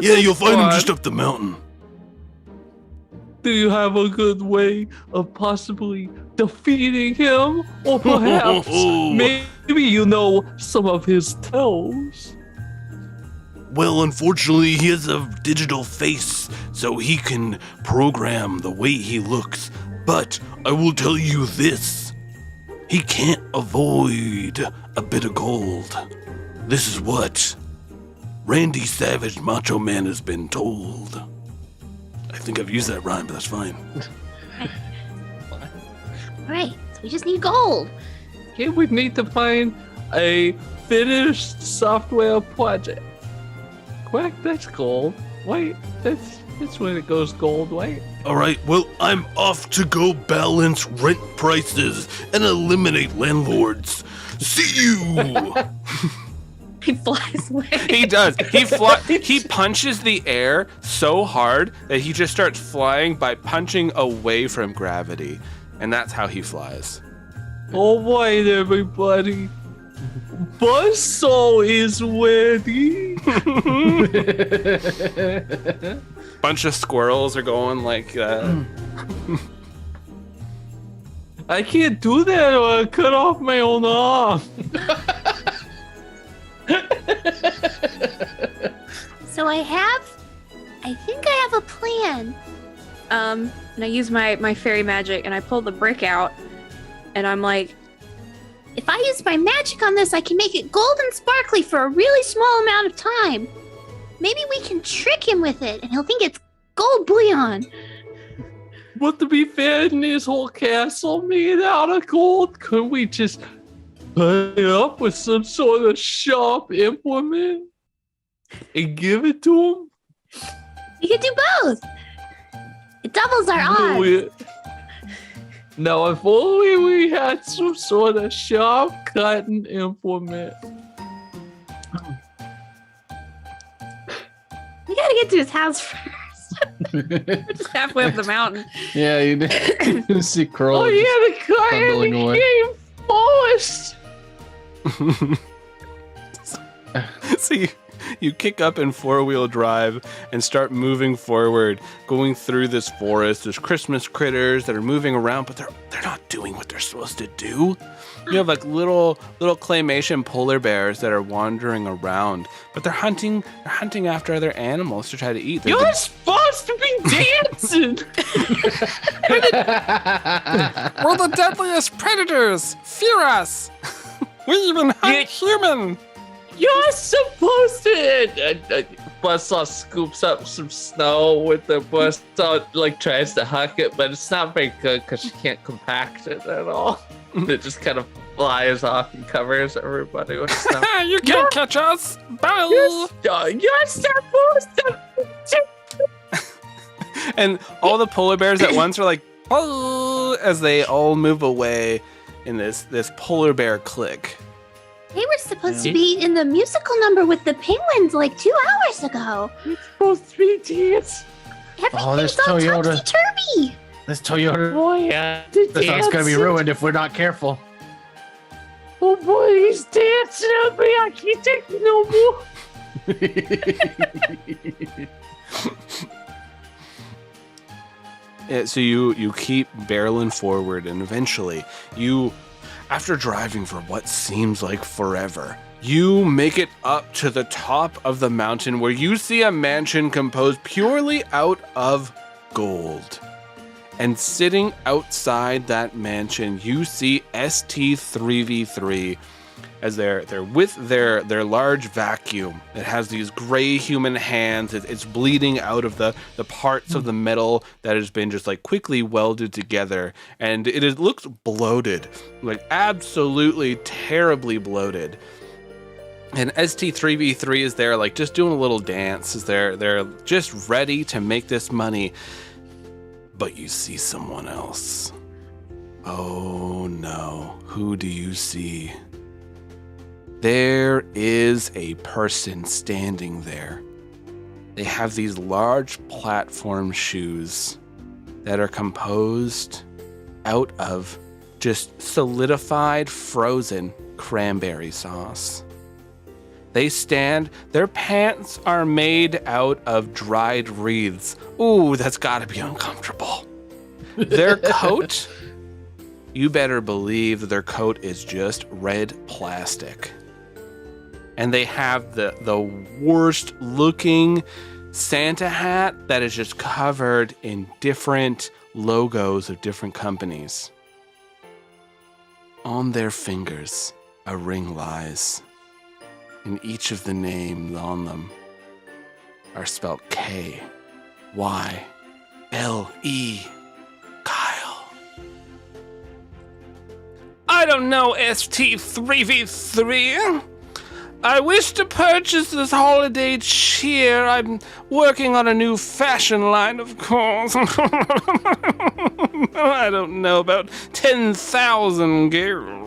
Yeah, you'll find him just up the mountain. Do you have a good way of possibly defeating him? Or perhaps maybe you know some of his tells? Well, unfortunately, he has a digital face, so he can program the way he looks. But I will tell you this. He can't avoid a bit of gold. This is what Randy Savage Macho Man has been told. I think I've used that rhyme, but that's fine. Right, so we just need gold. Here we need to find a finished software project. Correct? That's gold. Wait, that's when it goes gold, wait. All right, well, I'm off to go balance rent prices and eliminate landlords. See you! He flies away. He does. He punches the air so hard that he just starts flying by punching away from gravity. And that's how he flies. All right, everybody. Buzzsaw is ready. Bunch of squirrels are going like that. I can't do that or I cut off my own arm. So I think I have a plan. And I use my fairy magic and I pull the brick out and I'm like, If I use my magic on this, I can make it gold and sparkly for a really small amount of time. Maybe we can trick him with it and he'll think it's gold bullion. But to be fair, isn't this whole castle made out of gold? Could we just put it up with some sort of sharp implement and give it to him? We could do both. It doubles our odds. Now, if only we had some sort of sharp cutting implement. get to his house first. We're just halfway up the mountain. Yeah, you did. See Curl. Oh yeah, the car stumbling away. became forest. So you kick up in 4-wheel drive and start moving forward, going through this forest. There's Christmas critters that are moving around, but they're not doing what they're supposed to do. You have like little claymation polar bears that are wandering around, but they're hunting after other animals to try to eat. You're supposed to be dancing. We're the deadliest predators. Fear us. We even hunt human. You're supposed to. Buzzsaw scoops up some snow with the buzzsaw, like tries to huck it, but it's not very good because she can't compact it at all. It just kind of flies off and covers everybody with snow. You can't catch us. Bye. You're supposed to. And all the polar bears at once are like, oh, as they all move away in this polar bear clique. They were supposed to be in the musical number with the penguins like 2 hours ago. It's supposed to be dance. Everything's all topsy-turvy. This Toyota. Oh yeah. This song's gonna be ruined if we're not careful. Oh boy, he's dancing at me. I can't take it no more. So you keep barreling forward, and eventually after driving for what seems like forever, you make it up to the top of the mountain where you see a mansion composed purely out of gold. And sitting outside that mansion, you see St3v3 as they're with their large vacuum. It has these gray human hands. It's bleeding out of the parts of the metal that has been just like quickly welded together. And it looks bloated, like absolutely terribly bloated. And St3v3 is there like just doing a little dance as they're just ready to make this money. But you see someone else. Oh no, who do you see? There is a person standing there. They have these large platform shoes that are composed out of just solidified frozen cranberry sauce. They stand, their pants are made out of dried wreaths. Ooh, that's gotta be uncomfortable. Their coat, you better believe that their coat is just red plastic. And they have the worst looking Santa hat that is just covered in different logos of different companies. On their fingers, a ring lies. And each of the names on them are spelled K-Y-L-E. Kyle. I don't know, St3v3. I wish to purchase this holiday cheer. I'm working on a new fashion line, of course. I don't know, about 10,000 girls.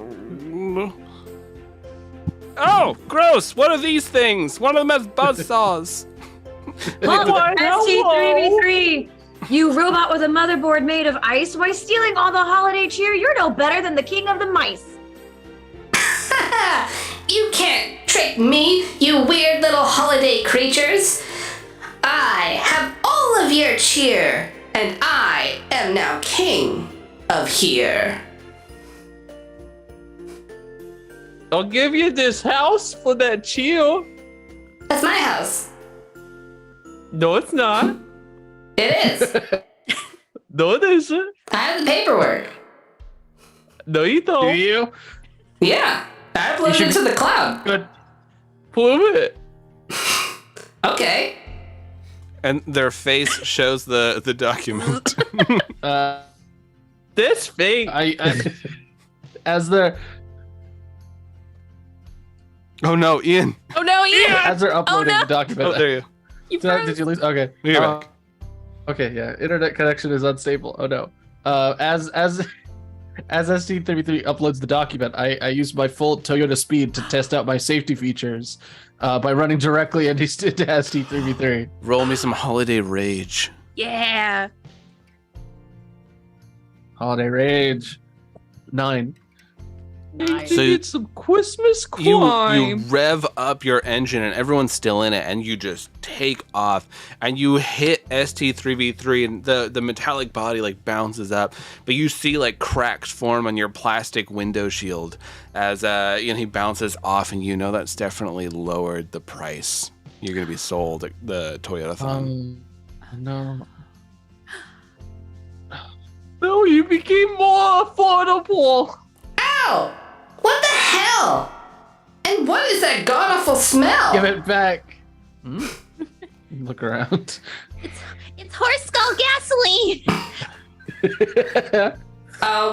Oh, gross! What are these things? One of them has buzzsaws. St3v3, you robot with a motherboard made of ice. Why stealing all the holiday cheer? You're no better than the king of the mice. You can't trick me, you weird little holiday creatures. I have all of your cheer, and I am now king of here. I'll give you this house for that cheer. That's my house. No, it's not. It is. No, it isn't. I have the paperwork. No, you don't. Do you? Yeah, I uploaded it to the cloud. Good. Prove it. Okay. And their face shows the document. This fake. I as they're Oh no, Ian. Oh no, Ian! as they're uploading no. the document. Oh, there you. Did you lose? Okay. You're back. Okay, yeah. Internet connection is unstable. Oh no. As As ST3v3 uploads the document, I use my full Toyota speed to test out my safety features by running directly into ST3v3. Roll me some holiday rage. Yeah. Holiday rage. 9. So it's some Christmas crime. You rev up your engine and everyone's still in it, and you just take off and you hit ST3v3 and the metallic body like bounces up, but you see like cracks form on your plastic window shield as he bounces off, and you know that's definitely lowered the price you're gonna be sold at the Toyota-thon. No. No, you became more affordable. Ow! What the hell? And what is that god-awful smell? Give it back. Look around. It's horse skull gasoline.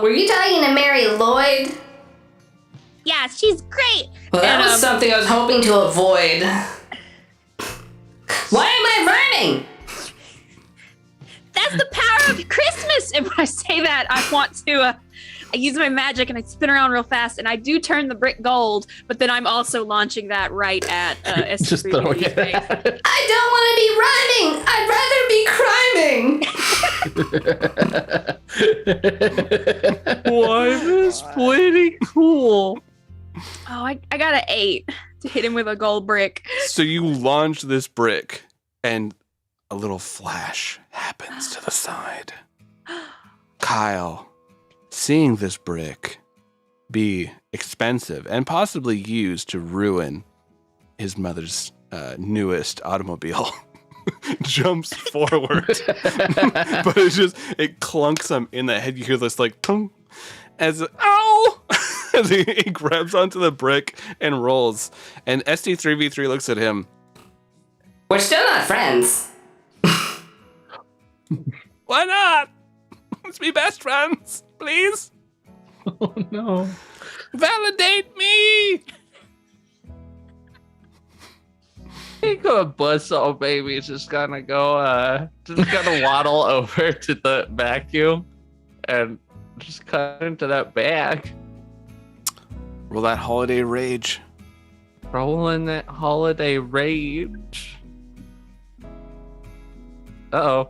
Were you talking to Mary Lloyd? Yeah, she's great. Well, that was something I was hoping to avoid. Why am I rhyming? That's the power of Christmas. And when I say that, I want to. I use my magic and I spin around real fast, and I do turn the brick gold. But then I'm also launching that right at Just throwing it. I don't want to be rhyming. I'd rather be criming. Why is pretty cool. Oh, I got an 8 to hit him with a gold brick. So you launch this brick, and a little flash happens to the side. Kyle, seeing this brick be expensive and possibly used to ruin his mother's newest automobile, jumps forward. But it clunks him in the head. You hear this like, tung, as ow! As he grabs onto the brick and rolls. And ST3v3 looks at him. We're still not friends. Why not? Let's be best friends, please. Oh no. Validate me. I think a buzzsaw baby is just gonna go, waddle over to the vacuum and just cut into that bag. Roll that holiday rage. Rolling that holiday rage. Uh-oh.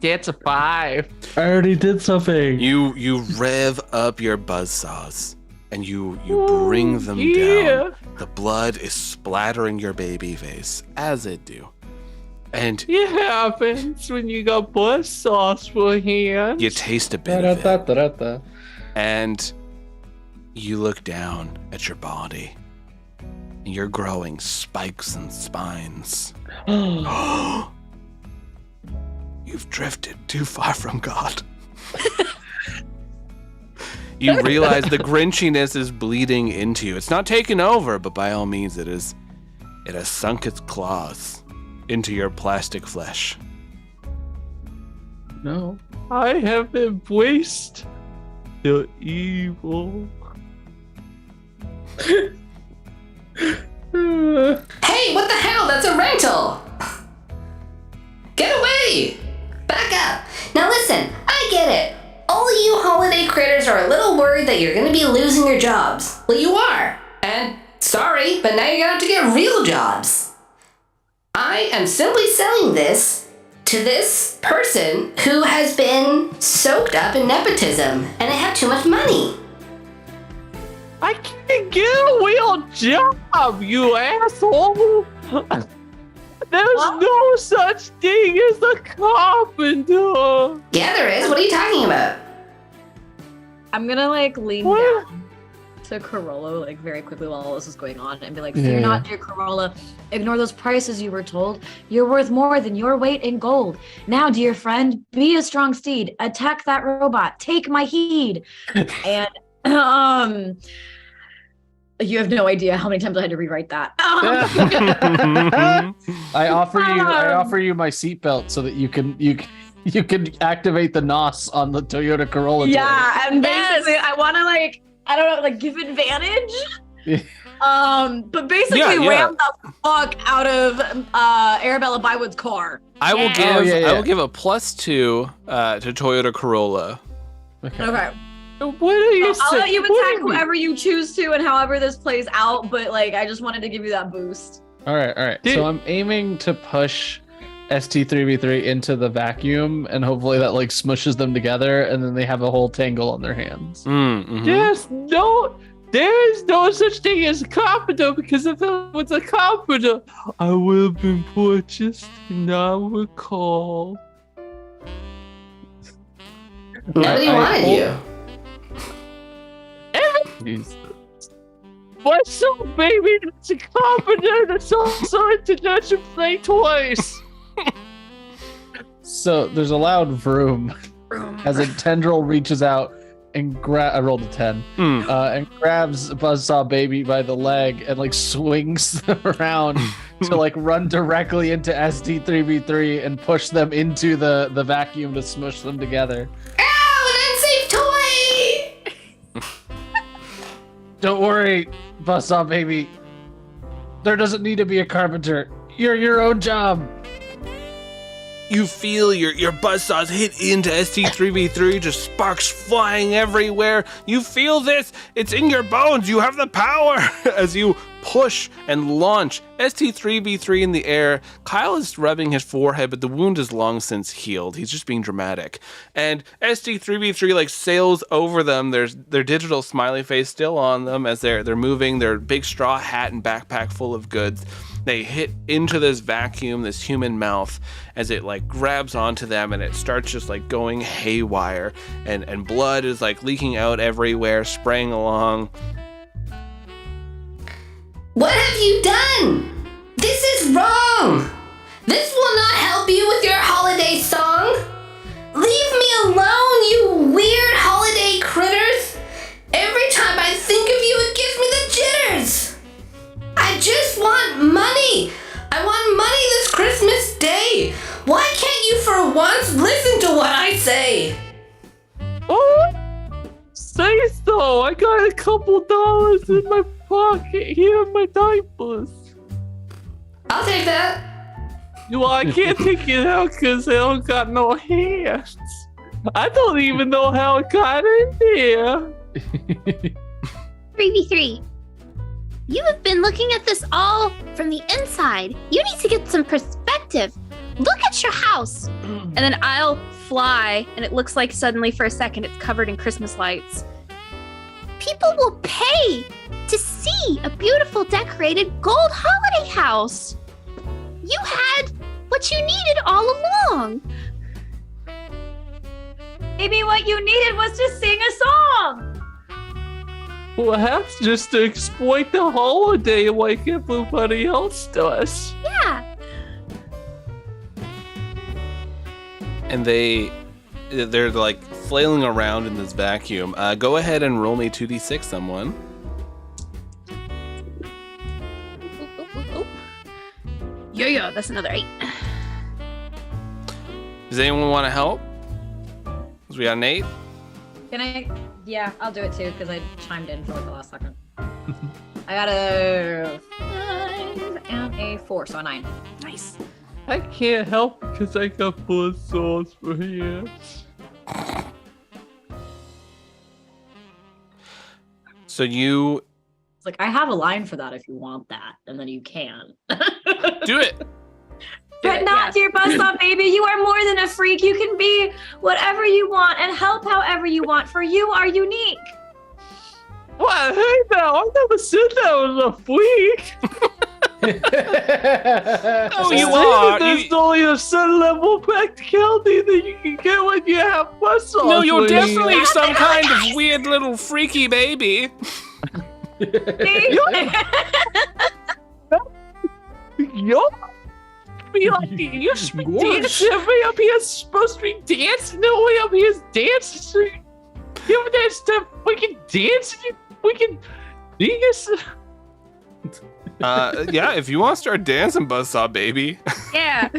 That's a 5. I already did something. You rev up your buzzsaws and you bring them down. The blood is splattering your baby face, as it do. And it happens when you got buzzsaws for hands. you taste a bit of it. And you look down at your body. And you're growing spikes and spines. You've drifted too far from God. You realize the grinchiness is bleeding into you. It's not taken over, but by all means it has sunk its claws into your plastic flesh. No. I have embraced the evil. Hey, what the hell? That's a rental! Get away! Back up! Now listen, I get it. All you holiday critters are a little worried that you're gonna be losing your jobs. Well, you are. And sorry, but now you're gonna have to get real jobs. I am simply selling this to this person who has been soaked up in nepotism, and they have too much money. I can't get a real job, you asshole! There's no such thing as a carpenter! Yeah, there is. What are you talking about? I'm gonna lean down to Corolla very quickly while all this is going on and be like, fear not, dear Corolla. Ignore those prices you were told. You're worth more than your weight in gold. Now, dear friend, be a strong steed. Attack that robot. Take my heed. And you have no idea how many times I had to rewrite that. I offer you my seatbelt so that you can activate the NOS on the Toyota Corolla. Yeah, and basically I want to give advantage. But basically rammed the fuck out of Arabella Bywood's car. I will give a +2 to Toyota Corolla. Okay. What are you saying? I'll let you attack whoever you choose to and however this plays out, but like I just wanted to give you that boost. All right. So I'm aiming to push ST3v3 into the vacuum, and hopefully that like smushes them together, and then they have a whole tangle on their hands. Mm-hmm. There is no such thing as a carpenter, because if it was a carpenter, I would have been purchased and I would call. Nobody wanted you. What's so baby? It's a carpenter that's also into Dungeon Play twice. So there's a loud vroom as a tendril reaches out and I rolled a 10 and grabs Buzzsaw Baby by the leg and like swings them around to like run directly into ST3v3 and push them into the vacuum to smush them together. Ow, an unsafe toy! Don't worry, Buzzsaw Baby. There doesn't need to be a carpenter. You're your own job. You feel your buzzsaws hit into ST3v3, just sparks flying everywhere. You feel this, it's in your bones, you have the power. As you push and launch ST3v3 in the air, Kyle is rubbing his forehead, but the wound is long since healed. He's just being dramatic. And ST3v3 like sails over them. There's their digital smiley face still on them as they're moving, their big straw hat and backpack full of goods. They hit into this vacuum, this human mouth, as it like grabs onto them and it starts just like going haywire, and blood is like leaking out everywhere, spraying along. What have you done? This is wrong. This will not help you with your holiday song. Leave me alone, you weird holiday critters. Every time I think of you, it gives me the jitters. I just want money. I want money this Christmas Day. Why can't you for once listen to what I say? Oh, say so. I got a couple dollars in my pocket here in my diapers. I'll take that. Well, I can't take it out because I don't got no hands. I don't even know how it got in there. 3v3. You have been looking at this all from the inside. You need to get some perspective. Look at your house. And then I'll fly, and it looks like suddenly for a second it's covered in Christmas lights. People will pay to see a beautiful decorated gold holiday house. You had what you needed all along. Maybe what you needed was to sing a song. Perhaps just to exploit the holiday like everybody else does. Yeah. And they're like flailing around in this vacuum. Go ahead and roll me 2d6, someone. Yeah, that's another 8. Does anyone want to help? Because we got an 8. Can I? Yeah, I'll do it too because I chimed in for like the last second. I got a 5 and a 4, so a 9. Nice. I can't help because I got blood sauce for here. So you... It's like, I have a line for that if you want that, and then you can. Do it! But not, dear Buzzsaw Baby, you are more than a freak. You can be whatever you want and help however you want, for you are unique. What? Hey now, I never said that was a freak. Oh, you are! There's only a certain level of practicality that you can get when you have Buzzsaw. No, you're definitely some kind of weird little freaky baby. You're be like, you should be dancing. Everybody up here is supposed to be dancing. Nobody up here is dancing. You have that stuff. We can dance. We can dance. Yeah, if you want to start dancing, Buzzsaw Baby. Yeah.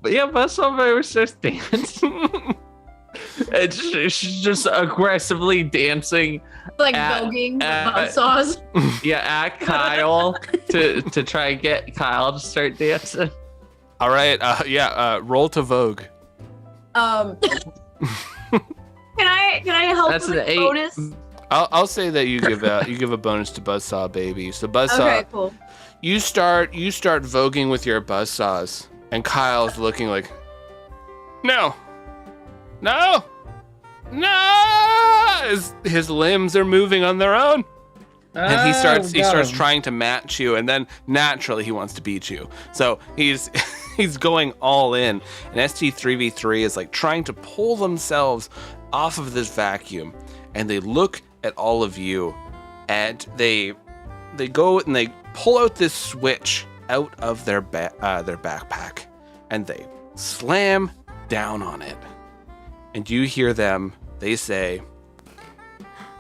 But yeah, Buzzsaw Baby starts dancing. It's just aggressively dancing. Like At- voguing at- buzzsaws. Yeah, at Kyle to try and get Kyle to start dancing. All right. Roll to Vogue. Can I help That's with an 8. bonus? I'll say that you give a bonus to Buzzsaw Baby. So Buzzsaw, Okay, cool. you start voguing with your buzzsaws, and Kyle's looking like, no. His limbs are moving on their own, and he starts trying to match you, and then naturally he wants to beat you. So he's going all in, and ST3v3 is like trying to pull themselves off of this vacuum, and they look at all of you, and they go and they pull out this switch out of their backpack, and they slam down on it, and you hear them. They say,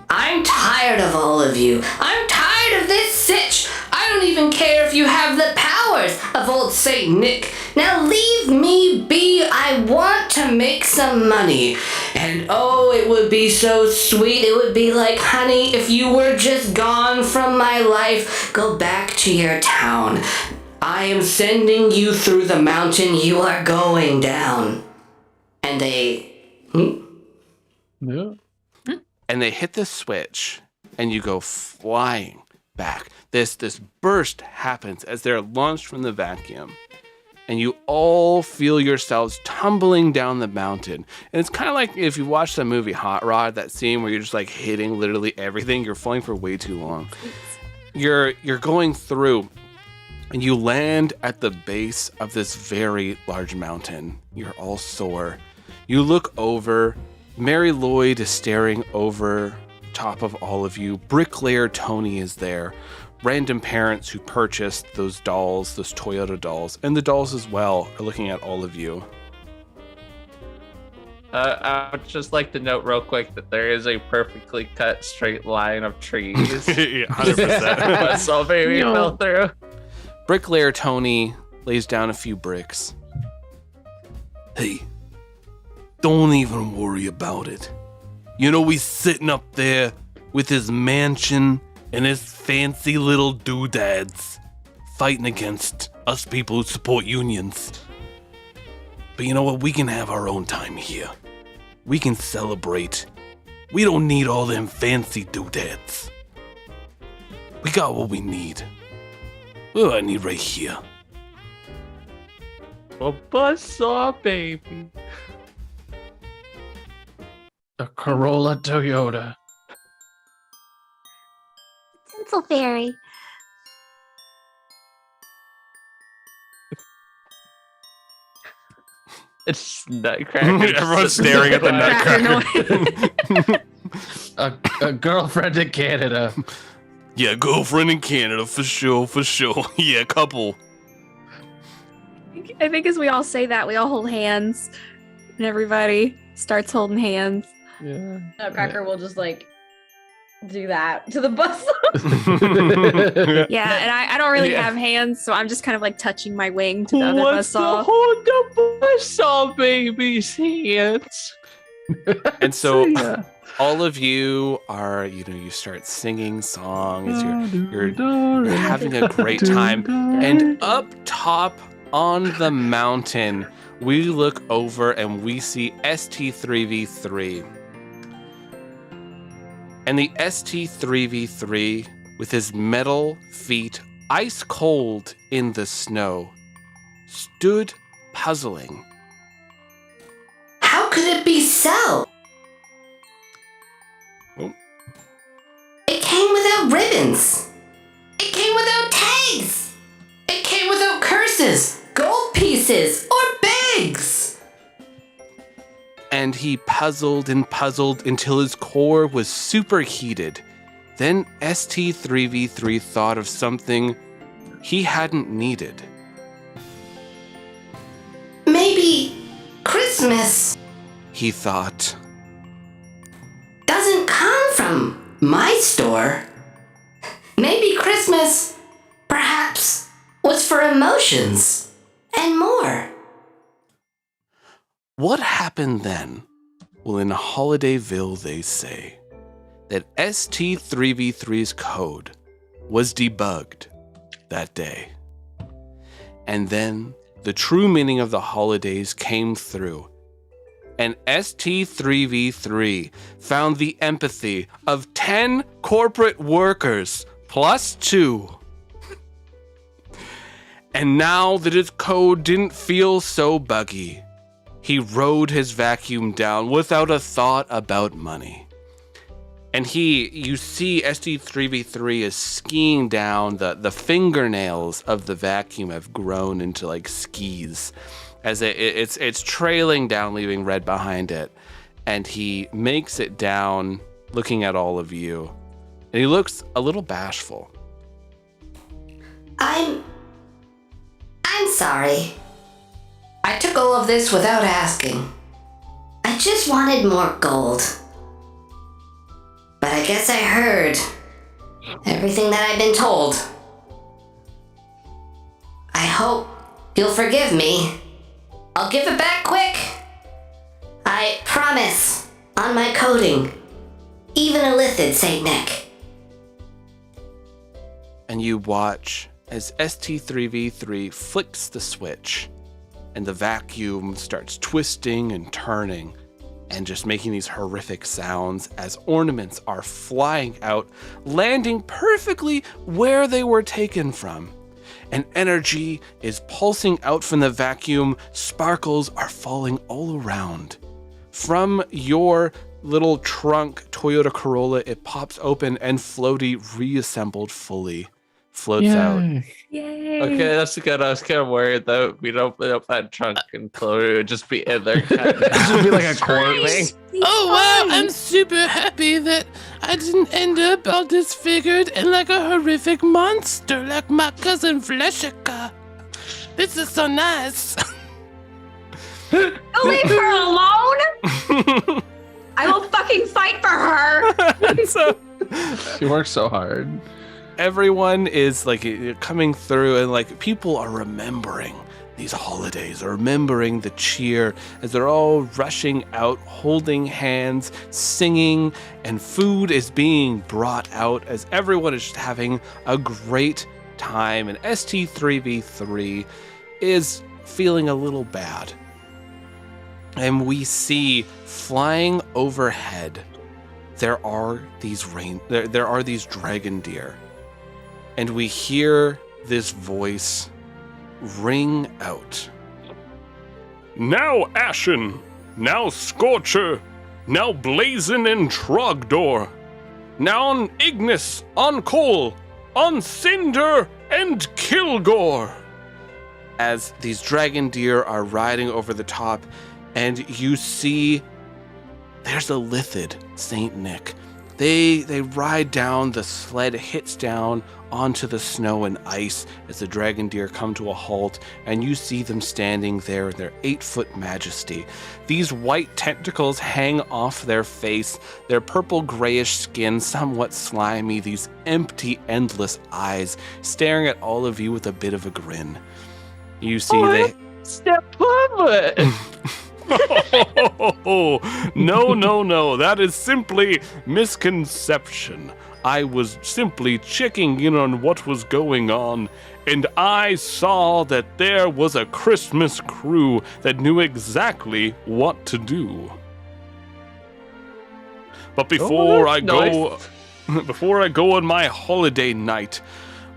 I'm tired of all of you. I'm tired of this sitch. I don't even care if you have the powers of old Saint Nick. Now leave me be. I want to make some money. And oh, it would be so sweet. It would be like, honey, if you were just gone from my life, go back to your town. I am sending you through the mountain you are going down. And they... Yeah. and they hit the switch, and you go flying back. This burst happens as they're launched from the vacuum, and you all feel yourselves tumbling down the mountain. And it's kind of like if you watch the movie Hot Rod, that scene where you're just like hitting literally everything. You're falling for way too long. You're going through, and you land at the base of this very large mountain. You're all sore. You look over. Mary Lloyd is staring over top of all of you. Bricklayer Tony is there. Random parents who purchased those dolls, those Toyota dolls, and the dolls as well, are looking at all of you. I would just like to note real quick that there is a perfectly cut straight line of trees. 100%. But so baby fell through. Bricklayer Tony lays down a few bricks. Hey, don't even worry about it. You know, he's sitting up there with his mansion and his fancy little doodads, fighting against us people who support unions. But you know what? We can have our own time here. We can celebrate. We don't need all them fancy doodads. We got what we need. What do I need right here? A buzzsaw baby. A Corolla Toyota. Tinsel Fairy. It's Nutcracker. Everyone's staring at the Nutcracker. A girlfriend in Canada. Yeah, girlfriend in Canada, for sure, for sure. Yeah, couple. I think as we all say that, we all hold hands, and everybody starts holding hands. Yeah. Nutcracker will just like do that to the bus. Yeah, and I don't really have hands, so I'm just kind of like touching my wing to the other buzzsaw. Hold the buzzsaw baby's hands. And so all of you are, you start singing songs. You're having a great time. And up top on the mountain, we look over and we see ST3v3. And the ST3v3, with his metal feet ice cold in the snow, stood puzzling. How could it be so? Oh. It came without ribbons. It came without tags. It came without curses, gold pieces, or bags. And he puzzled and puzzled until his core was superheated. Then ST3v3 thought of something he hadn't needed. Maybe Christmas He thought. doesn't come from my store. Maybe Christmas, perhaps, was for emotions and more. What happened then Well, in Holidayville, they say that St3v3's code was debugged that day. And then the true meaning of the holidays came through. And St3v3 found the empathy of 10 corporate workers plus 2. And now that his code didn't feel so buggy, he rode his vacuum down without a thought about money. And you see St3v3 is skiing down, the fingernails of the vacuum have grown into like skis as it's trailing down, leaving red behind it. And he makes it down, looking at all of you. And he looks a little bashful. I'm sorry. I took all of this without asking. I just wanted more gold. But I guess I heard everything that I've been told. I hope you'll forgive me. I'll give it back quick. I promise on my coding. Even a lithid, St. Nick. And you watch as St3v3 flicks the switch and the vacuum starts twisting and turning and just making these horrific sounds as ornaments are flying out, landing perfectly where they were taken from. And energy is pulsing out from the vacuum. Sparkles are falling all around. From your little trunk Toyota Corolla, it pops open and Floaty, reassembled fully, floats out. Yay. Okay, that's good. I was kind of worried that we'd open up that trunk and Chloe would just be in there. It'd just be like a corn thing. Oh wow, I'm super happy that I didn't end up all disfigured and like a horrific monster like my cousin Fleshica. This is so nice. Leave her alone! I will fucking fight for her! So She works so hard. everyone is like coming through, and like people are remembering these holidays, are remembering the cheer as they're all rushing out, holding hands, singing, and food is being brought out as everyone is just having a great time. And St3v3 is feeling a little bad. And we see flying overhead, there are these there are these dragon deer. And we hear this voice ring out. Now Ashen, now Scorcher, now Blazin' and Trogdor, now on Ignis, on Coal, on Cinder and Kilgore. As these dragon deer are riding over the top, and you see there's a lithid, St. Nick. They ride down, the sled hits down onto the snow and ice as the dragon deer come to a halt, and you see them standing there in their 8-foot majesty. These white tentacles hang off their face, their purple grayish skin somewhat slimy, these empty, endless eyes staring at all of you with a bit of a grin. You see Step forward! No, that is simply misconception. I was simply checking in on what was going on, and I saw that there was a Christmas crew that knew exactly what to do. But before I go on my holiday night,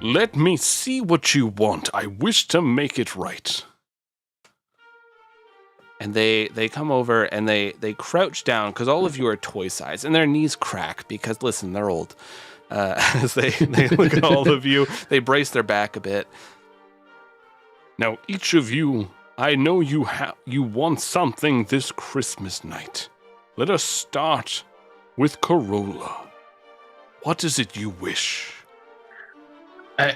let me see what you want. I wish to make it right. And they come over and they crouch down because all of you are toy size, and their knees crack because, listen, they're old. As they look at all of you, they brace their back a bit. Now, each of you, I know you want something this Christmas night. Let us start with Corolla. What is it you wish? I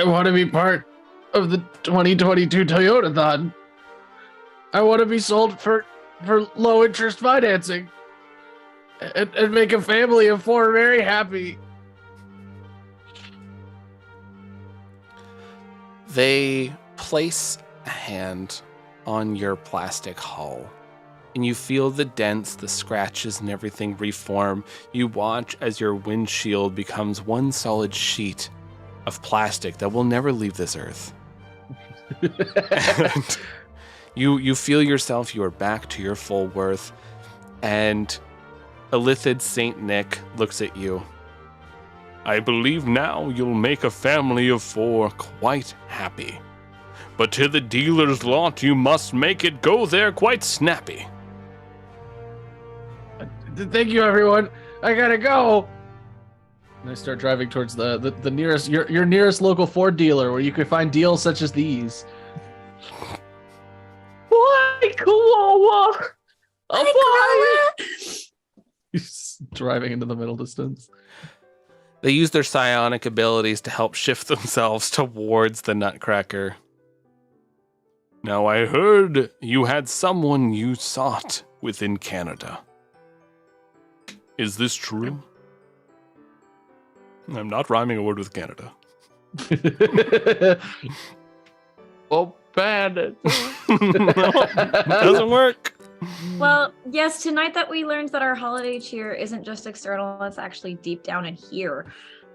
want to be part of the 2022 Toyota-thon. I want to be sold for low interest financing and make a family of 4 very happy. They place a hand on your plastic hull, and you feel the dents, the scratches, and everything reform. You watch as your windshield becomes one solid sheet of plastic that will never leave this earth. And you feel yourself, you are back to your full worth, and Elithid Saint Nick looks at you. I believe now you'll make a family of 4 quite happy. But to the dealer's lot, you must make it go there quite snappy. Thank you, everyone. I gotta go. And I start driving towards the nearest your nearest local Ford dealer where you can find deals such as these. Why, Koala? Hi, He's driving into the middle distance. They use their psionic abilities to help shift themselves towards the Nutcracker. Now I heard you had someone you sought within Canada. Is this true? I'm not rhyming a word with Canada. Oh, bad. Doesn't work. Well, yes, tonight that we learned that our holiday cheer isn't just external, it's actually deep down in here.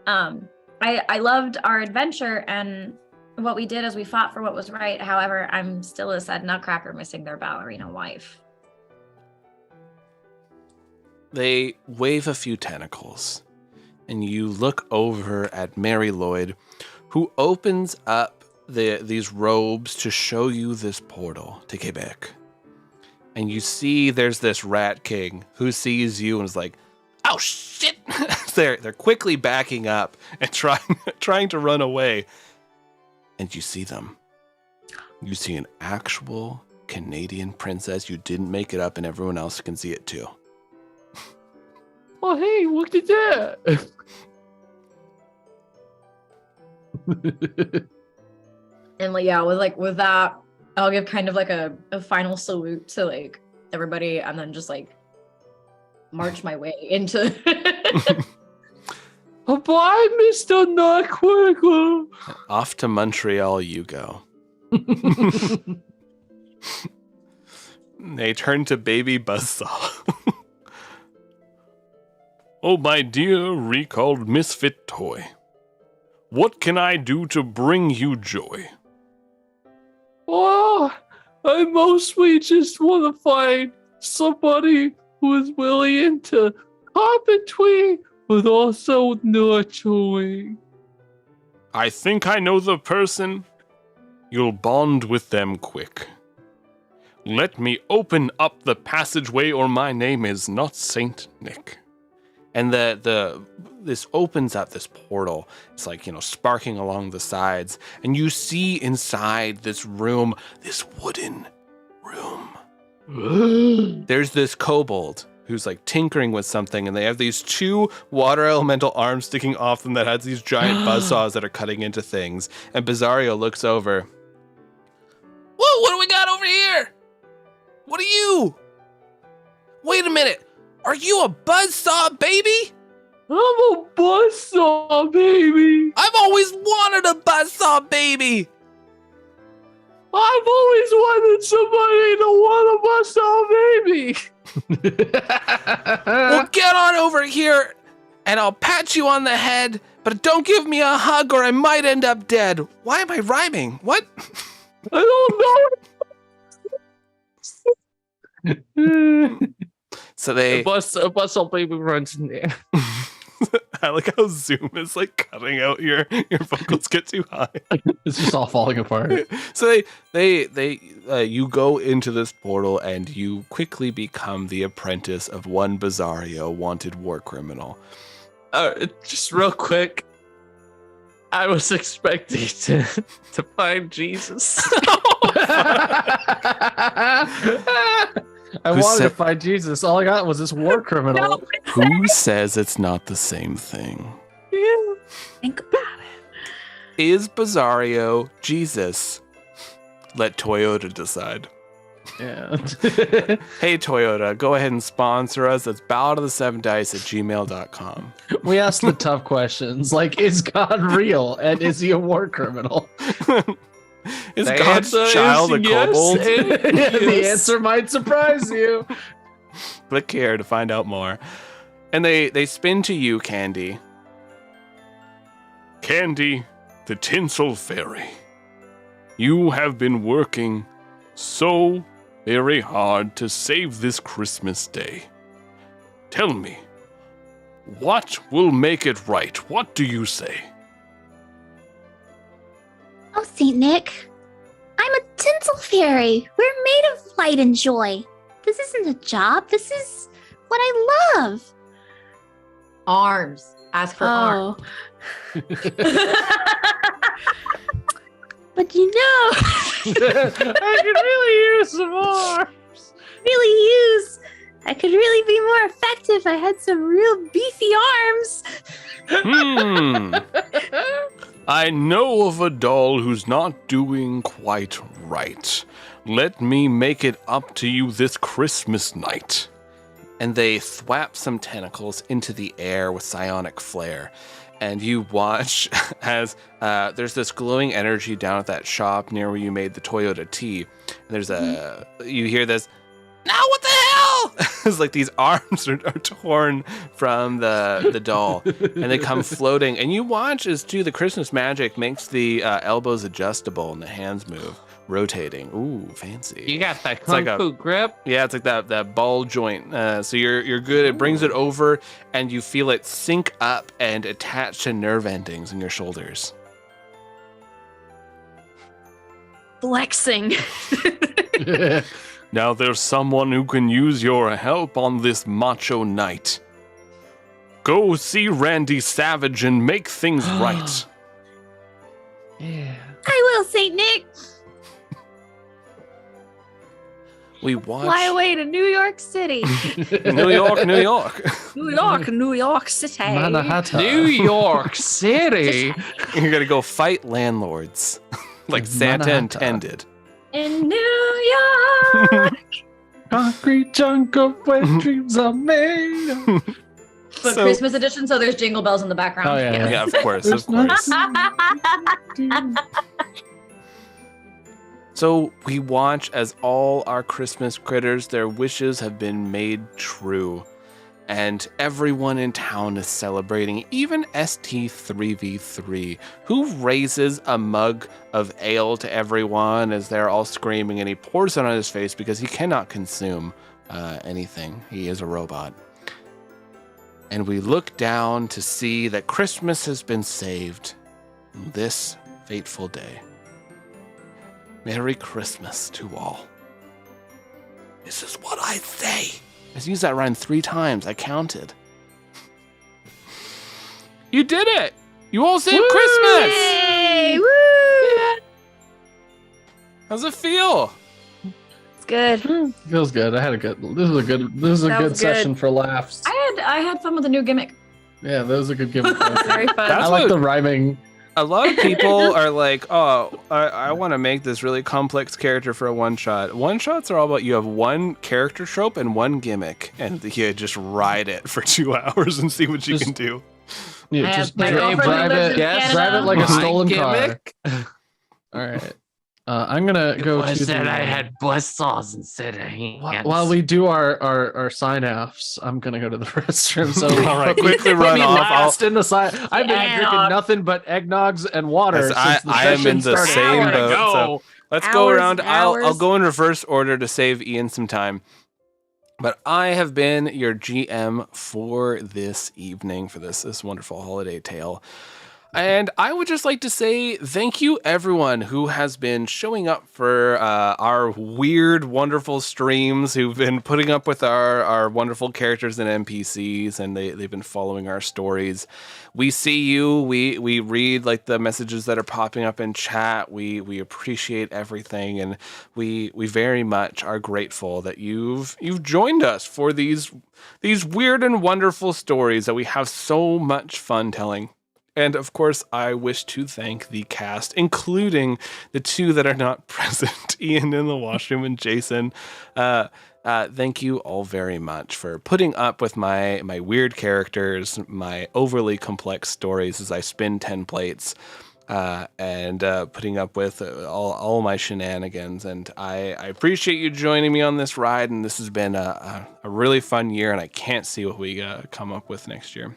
I loved our adventure, and what we did is we fought for what was right. However, I'm still a sad Nutcracker missing their ballerina wife. They wave a few tentacles, and you look over at Mary Lloyd, who opens up these robes to show you this portal to Quebec. And you see there's this Rat King who sees you and is like, "Oh shit!" They're quickly backing up and trying to run away. And you see them. You see an actual Canadian princess. You didn't make it up, and everyone else can see it too. Oh, hey, look at that. And like, yeah, with that, I'll give kind of like a final salute to like everybody, and then just like march my way into. Bye, Mr. Nutcracker. Off to Montreal you go. They turn to Baby Buzzsaw. Oh, my dear recalled misfit toy. What can I do to bring you joy? Well, I mostly just want to find somebody who is willing to carpentry, but also nurturing. I think I know the person. You'll bond with them quick. Let me open up the passageway, or my name is not Saint Nick. And this opens up this portal. It's like, sparking along the sides. And you see inside this room, this wooden room. There's this kobold who's like tinkering with something, and they have these 2 water elemental arms sticking off them that has these giant buzzsaws that are cutting into things. And Bizarrio looks over. Whoa, what do we got over here? What are you? Wait a minute. Are you a buzzsaw baby? I'm a buzzsaw baby. I've always wanted a buzzsaw baby. I've always wanted somebody to want a buzzsaw baby. Well, get on over here, and I'll pat you on the head, but don't give me a hug or I might end up dead. Why am I rhyming? What? I don't know. So they... A buzzsaw baby runs in there. I like how Zoom is like cutting out your vocals get too high. It's just all falling apart. So you go into this portal and you quickly become the apprentice of one Bizarrio, wanted war criminal. Just real quick, I was expecting to find Jesus. I wanted to find Jesus. All I got was this war criminal. Who says it's not the same thing? Yeah. Think about it. Is Bizarrio Jesus? Let Toyota decide. Yeah. Hey, Toyota, go ahead and sponsor us. That's ballotoftheseventice@gmail.com. We ask the tough questions, like, is God real? And is he a war criminal? Is The God's answer child is a yes, kobold? and The yes. answer might surprise you. Click here to find out more. And they spin to you, Candy. Candy, the tinsel fairy. You have been working so very hard to save this Christmas day. Tell me, what will make it right? What do you say? Oh, St. Nick. I'm a tinsel fairy. We're made of light and joy. This isn't a job. This is what I love. Arms. Ask for arms. But you know, I could really use some more. I could really be more effective if I had some real beefy arms. I know of a doll who's not doing quite right. Let me make it up to you this Christmas night. And they thwap some tentacles into the air with psionic flare. And you watch as there's this glowing energy down at that shop near where you made the Toyota T. And there's you hear this, now what the hell? It's like these arms are torn from the doll. And they come floating. And you watch as, too, the Christmas magic makes the elbows adjustable and the hands move, rotating. Ooh, fancy. You got that It's kung like fu grip. Yeah, it's like that ball joint. So you're good. It brings it over, and you feel it sync up and attach to nerve endings in your shoulders. Flexing. Now there's someone who can use your help on this macho night. Go see Randy Savage and make things right. Yeah. I will, St. Nick. We watch Fly away to New York City. New York, New York. New York City. Manhattan. New York City. You're gonna go fight landlords, like Santa Manhattan. intended. In New York. Concrete junk of where dreams are made. But So- Christmas edition, so there's jingle bells in the background. Oh, yeah. Yeah, of course, There's of course. no- So we watch as all our Christmas critters, their wishes have been made true. And everyone in town is celebrating, even St3v3, who raises a mug of ale to everyone as they're all screaming, and he pours it on his face because he cannot consume anything. He is a robot. And we look down to see that Christmas has been saved on this fateful day. Merry Christmas to all. This is what I say. I used that rhyme 3 times. I counted. You did it! You all saved Christmas! Yay! Woo! How's it feel? It's good. Feels good. I had a good. This was a good. This was a That good was good. session for laughs. I had fun with the new gimmick. Yeah, that was a good gimmick. Very fun. I That's like what- the rhyming. A lot of people are like, oh, I want to make this really complex character for a one-shot. One-shots are all about you have one character trope and one gimmick, and you just ride it for 2 hours and see what you Just- can do. Yeah, I have just my drive girlfriend who lives it. in Yes, Canada. Drive it like a My stolen gimmick? car. All right. I'm gonna go to the, blisters instead of hands. while we do our sign offs. I'm gonna go to the restroom. So All right, quickly put run me off. last in the sign. I've been Yeah. drinking nothing but eggnogs and water. Yes, since the I am session in the started. same Hour to boat, go. so- Let's go Hours around. and I'll hours. go in reverse order to save Ian some time. But I have been your GM for this evening, for this wonderful holiday tale. And I would just like to say thank you, everyone who has been showing up for our weird, wonderful streams, who've been putting up with our wonderful characters and NPCs, and they've been following our stories. We see you. We read like the messages that are popping up in chat. We appreciate everything, and we very much are grateful that you've joined us for these weird and wonderful stories that we have so much fun telling. And of course, I wish to thank the cast, including the 2 that are not present, Ian in the washroom and Jason. Thank you all very much for putting up with my weird characters, my overly complex stories as I spin 10 plates. and putting up with all my shenanigans. And I appreciate you joining me on this ride. And this has been a really fun year, and I can't see what we come up with next year.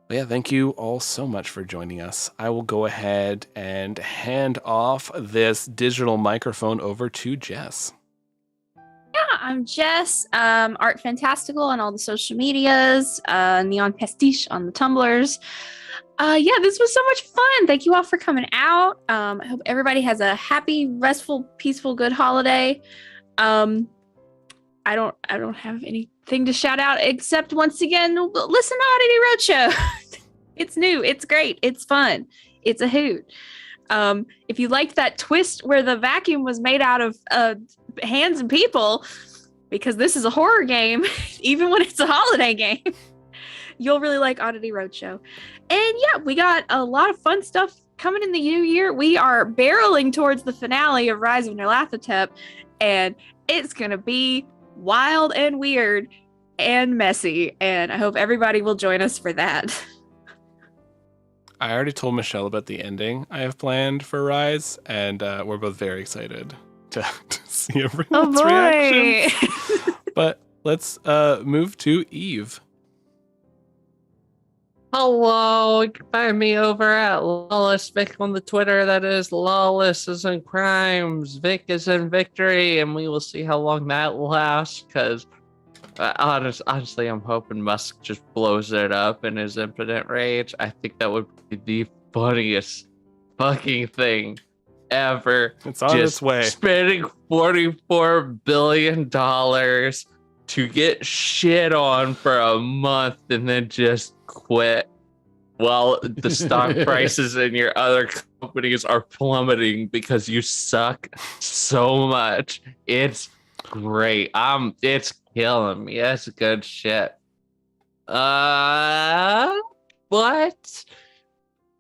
But yeah, thank you all so much for joining us. I will go ahead and hand off this digital microphone over to Jess. Yeah, I'm Jess, Art Fantastical on all the social medias, Neon Pastiche on the Tumblrs. Yeah, this was so much fun. Thank you all for coming out. I hope everybody has a happy, restful, peaceful, good holiday. I don't have anything to shout out except once again, listen to Oddity Roadshow. It's new, it's great, it's fun, it's a hoot. If you liked that twist where the vacuum was made out of hands and people, because this is a horror game, even when it's a holiday game, you'll really like Oddity Roadshow. And yeah, we got a lot of fun stuff coming in the new year. We are barreling towards the finale of Rise of Nyarlathotep, and it's gonna be wild and weird and messy, and I hope everybody will join us for that. I already told Michelle about the ending I have planned for Rise, and we're both very excited to see everyone's reactions. But let's move to Eve. Hello, you can find me over at Lawless Vic on the Twitter. That is Lawless is in crimes, Vic is in victory, and we will see how long that lasts, because honestly, I'm hoping Musk just blows it up in his impotent rage. I think that would be the funniest fucking thing ever. It's on its way. Spending $44 billion to get shit on for a month and then just quit while the stock prices in your other companies are plummeting because you suck so much. It's great. It's killing me. That's good shit. But